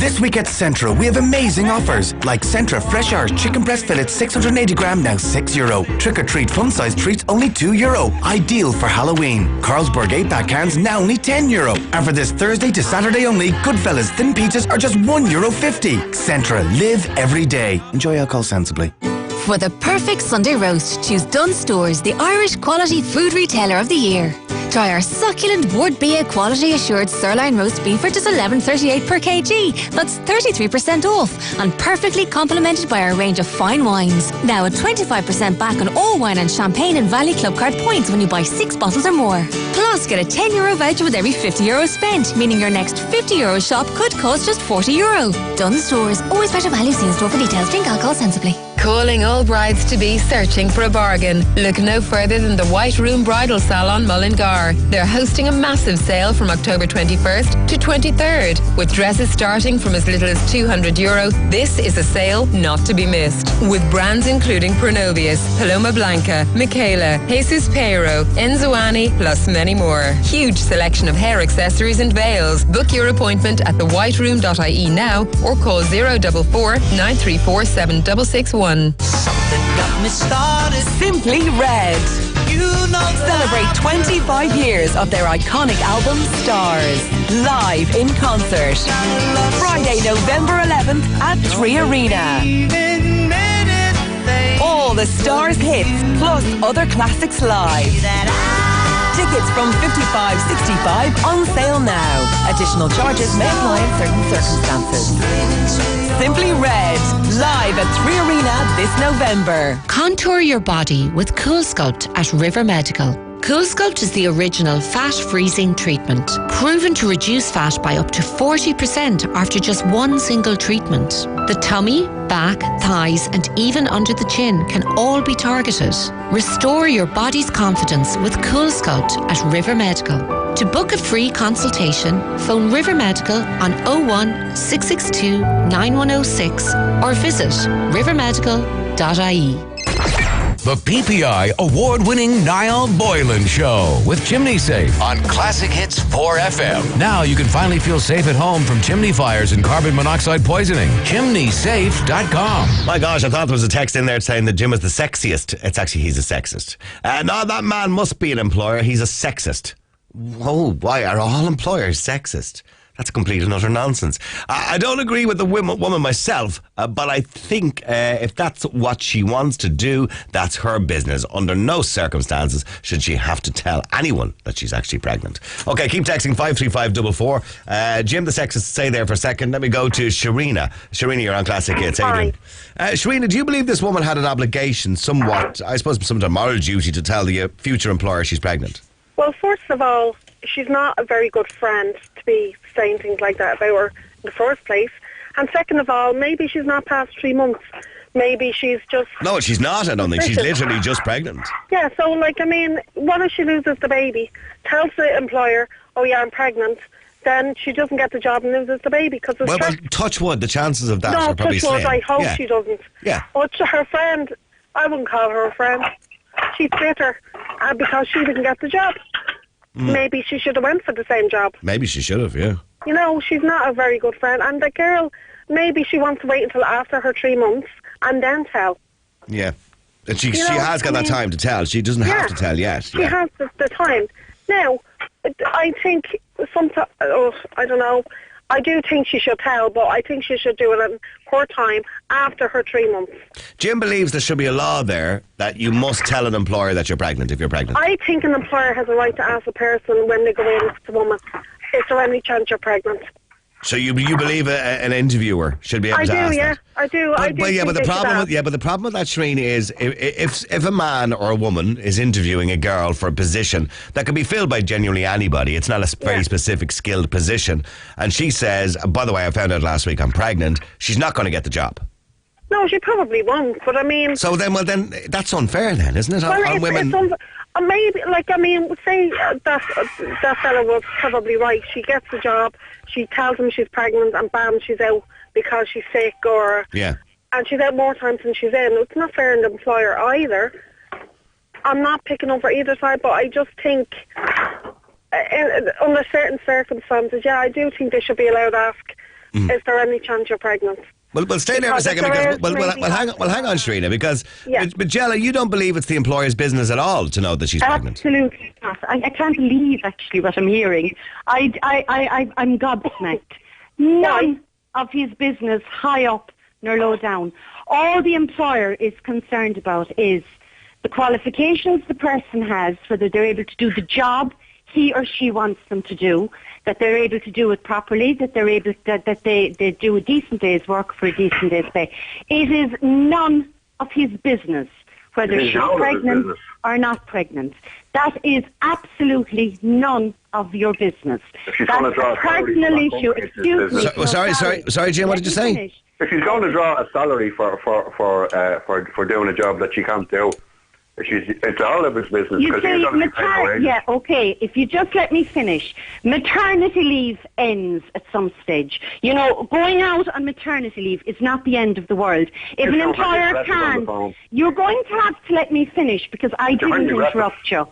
This week at Centra, we have amazing offers, like Centra Fresh Irish Chicken Breast Fillet 680 gram, now €6. Trick or Treat Fun Size Treats, only €2. Ideal for Halloween. Carlsberg 8-pack cans, now only €10. And for this Thursday to Saturday only, Goodfellas Thin Pizzas are just €1.50. Centra, live every day. Enjoy alcohol sensibly.
For the perfect Sunday roast, choose Dunn Stores, the Irish quality food retailer of the year. Try our succulent Ward Bia quality assured sirloin roast beef for just $11.38 per kg. That's 33% off and perfectly complemented by our range of fine wines. Now at 25% back on all wine and champagne and Valley Club card points when you buy 6 bottles or more. Plus, get a €10 voucher with every €50 spent, meaning your next €50 shop could cost just €40. Dunn Stores, always better value. See in store for details. Drink alcohol sensibly.
Calling all brides-to-be searching for a bargain. Look no further than the White Room Bridal Salon Mullingar. They're hosting a massive sale from October 21st to 23rd. With dresses starting from as little as €200, this is a sale not to be missed. With brands including Pronovius, Paloma Blanca, Michaela, Jesus Pero, Enzoani, plus many more. Huge selection of hair accessories and veils. Book your appointment at thewhiteroom.ie now or call 044 934 7661.
Something got me started. Simply Red. Celebrate 25 years of their iconic album Stars. Live in concert. Friday, November 11th at 3 Arena. All the Stars hits plus other classics live. Tickets from $55.65 on sale now. Additional charges may apply in certain circumstances. Simply Red, live at 3 Arena this November.
Contour your body with Cool Sculpt at River Medical. Cool Sculpt is the original fat freezing treatment, proven to reduce fat by up to 40% after just one single treatment. The tummy, back, thighs and even under the chin can all be targeted. Restore your body's confidence with Cool Sculpt at River Medical. To book a free consultation, phone River Medical on 01 662 9106 or visit rivermedical.ie.
The PPI award-winning Niall Boylan Show with Chimney Safe on Classic Hits 4FM. Now you can finally feel safe at home from chimney fires and carbon monoxide poisoning. ChimneySafe.com.
My gosh, I thought there was a text in there saying that Jim is the sexiest. It's actually he's a sexist. No, that man must be an employer. He's a sexist. Whoa, why are all employers sexist? That's complete and utter nonsense. I don't agree with the woman myself, but I think if that's what she wants to do, that's her business. Under no circumstances should she have to tell anyone that she's actually pregnant. Okay, keep texting 53544. Jim the sexist, stay there for a second. Let me go to Sharina. Sharina, you're on Classic Hits. How you doing? Sharina, do you believe this woman had an obligation, somewhat, I suppose some moral duty, to tell the future employer she's pregnant?
Well, first of all, she's not a very good friend to be saying things like that about her in the first place. And second of all, maybe she's not past 3 months. Maybe she's just...
No, she's not, I don't think. She's literally just pregnant.
Yeah, so, what if she loses the baby, tells the employer, oh yeah, I'm pregnant, then she doesn't get the job and loses the baby because
well, touch wood, the chances of that are probably slim.
No, touch wood, I hope she doesn't.
Yeah.
But her friend, I wouldn't call her a friend. She's bitter because she didn't get the job. Maybe she should have went for the same job.
Maybe she should have, yeah.
She's not a very good friend. And the girl, maybe she wants to wait until after her 3 months and then tell.
Yeah. And she has got that time to tell. She doesn't have to tell yet.
She has the time. Now, I think sometimes, I don't know, I do think she should tell, but I think she should do it in her time after her 3 months.
Jim believes there should be a law there that you must tell an employer that you're pregnant if you're pregnant.
I think an employer has a right to ask a person when they go in with the woman, is there any chance you're pregnant?
So you believe an interviewer should be able to ask that?
I do.
But the problem with that, Shereen, is if a man or a woman is interviewing a girl for a position that can be filled by genuinely anybody, it's not a very specific skilled position, and she says, by the way, I found out last week I'm pregnant, she's not going to get the job.
No, she probably won't, but I mean...
So then, that's unfair then, isn't it?
Well,
on women...
maybe, say that fella was probably right. She gets the job, she tells him she's pregnant, and bam, she's out because she's sick, and she's out more times than she's in. It's not fair on the employer either. I'm not picking up for either side, but I just think, under certain circumstances, I do think they should be allowed to ask, is there any chance you're pregnant?
Well, stay there for a second, because hang on, Sherina, because Jella, you don't believe it's the employer's business at all to know that she's pregnant.
Absolutely not. I can't believe actually what I'm hearing. I'm gobsmacked. None of his business, high up nor low down. All the employer is concerned about is the qualifications the person has, whether they're able to do the job he or she wants them to do, that they're able to do it properly, that they're able that they do a decent day's work for a decent day's pay. It is none of his business whether she's pregnant or not pregnant. That is absolutely none of your business. That's a personal issue. Excuse me.
Sorry, Jim. What did you say?
If she's going to draw a salary for doing a job that she can't do, it's all of his business.
You see, if you just let me finish. Maternity leave ends at some stage. Going out on maternity leave is not the end of the world. If an employer can, you're going to have to let me finish because I didn't interrupt you.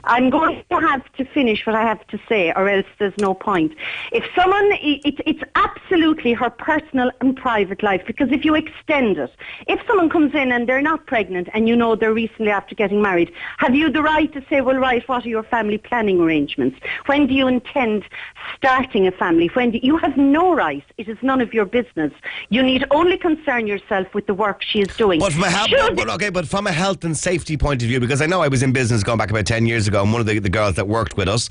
I'm going to have to finish what I have to say, or else there's no point. If someone, it's absolutely her personal and private life, because if you extend it, if someone comes in and they're not pregnant and you know they're recently after getting married, have you the right to say, well, right, what are your family planning arrangements? When do you intend starting a family? You have no right. It is none of your business. You need only concern yourself with the work she is doing.
But from a health and safety point of view, because I know I was in business going back about 10 years ago, and one of the girls that worked with us,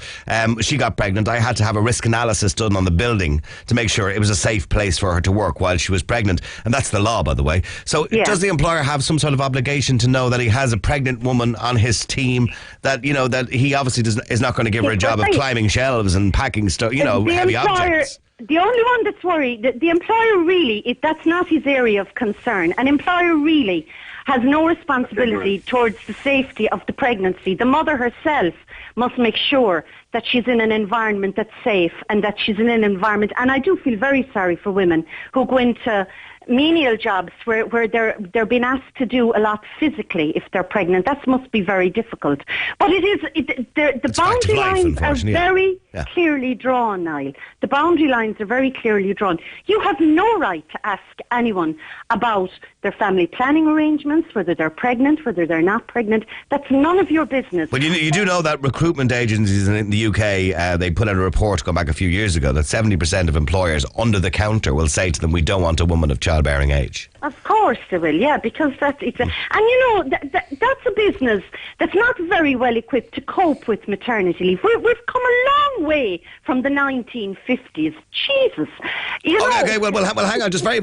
she got pregnant. I had to have a risk analysis done on the building to make sure it was a safe place for her to work while she was pregnant, and that's the law, by the way. So does the employer have some sort of obligation to know that he has a pregnant woman on his team, that that he obviously is not going to give her a job of climbing shelves and packing stuff, heavy objects?
The only one that's worried, the employer really, that's not his area of concern. An employer really has no responsibility towards the safety of the pregnancy. The mother herself must make sure that she's in an environment that's safe and that she's in an environment, and I do feel very sorry for women who go into menial jobs where they're being asked to do a lot physically if they're pregnant. That must be very difficult. But the boundary lines are very clearly drawn, Niall. The boundary lines are very clearly drawn. You have no right to ask anyone about their family planning arrangements, whether they're pregnant, whether they're not pregnant. That's none of your business.
But you do know that recruitment agencies in the UK, they put out a report going back a few years ago that 70% of employers under the counter will say to them, we don't want a woman of childbearing age.
Of course they will, because that's a business that's not very well equipped to cope with maternity leave. We've come a long way from the 1950s. Jesus.
Okay, well, hang on, just very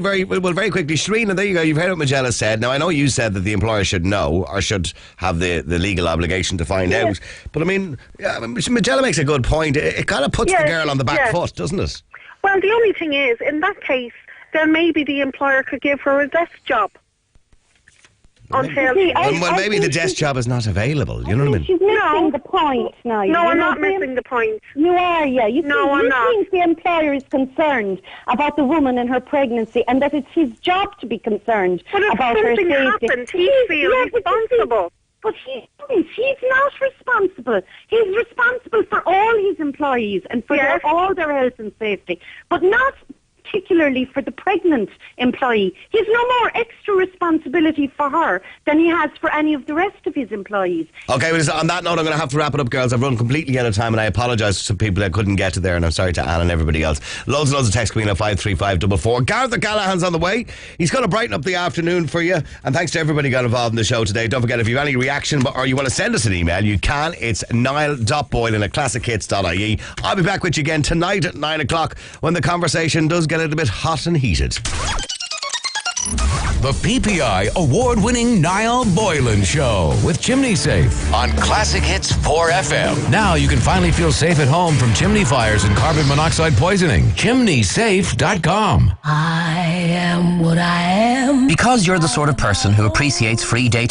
quickly. Sherina, there you go. You've heard what Magella said. Now, I know you said that the employer should know or should have the legal obligation to find out. But, I mean, Magella makes a good point. It kind of puts the girl on the back foot, doesn't it?
Well, the only thing is, in that case, then maybe the employer could give her a desk job.
Maybe the desk job is not available. You know what I mean?
She's missing the point now.
No, I'm not missing the point.
You are, yeah.
I'm not.
You think the employer is concerned about the woman and her pregnancy, and that it's his job to be concerned about her safety.
But if something happens, he feels responsible.
But he's not responsible. He's responsible for all his employees and for all their health and safety, but not particularly for the pregnant employee. He has no more extra responsibility for her than he has for any of the rest of his employees.
Okay, well, on that note, I'm going to have to wrap it up, girls. I've run completely out of time, and I apologise to some people I couldn't get to there, and I'm sorry to Anne and everybody else. Loads and loads of text coming in at 53544. Garda Callahan's on the way. He's going to brighten up the afternoon for you, and thanks to everybody who got involved in the show today. Don't forget, if you have any reaction or you want to send us an email, you can. It's niall.boylan@classichits.ie. I'll be back with you again tonight at 9 o'clock when the conversation does get a little bit hot and heated.
The PPI award-winning Niall Boylan Show with Chimney Safe on Classic Hits 4FM. Now you can finally feel safe at home from chimney fires and carbon monoxide poisoning. ChimneySafe.com.
I am what I am.
Because you're the sort of person who appreciates free day-to-day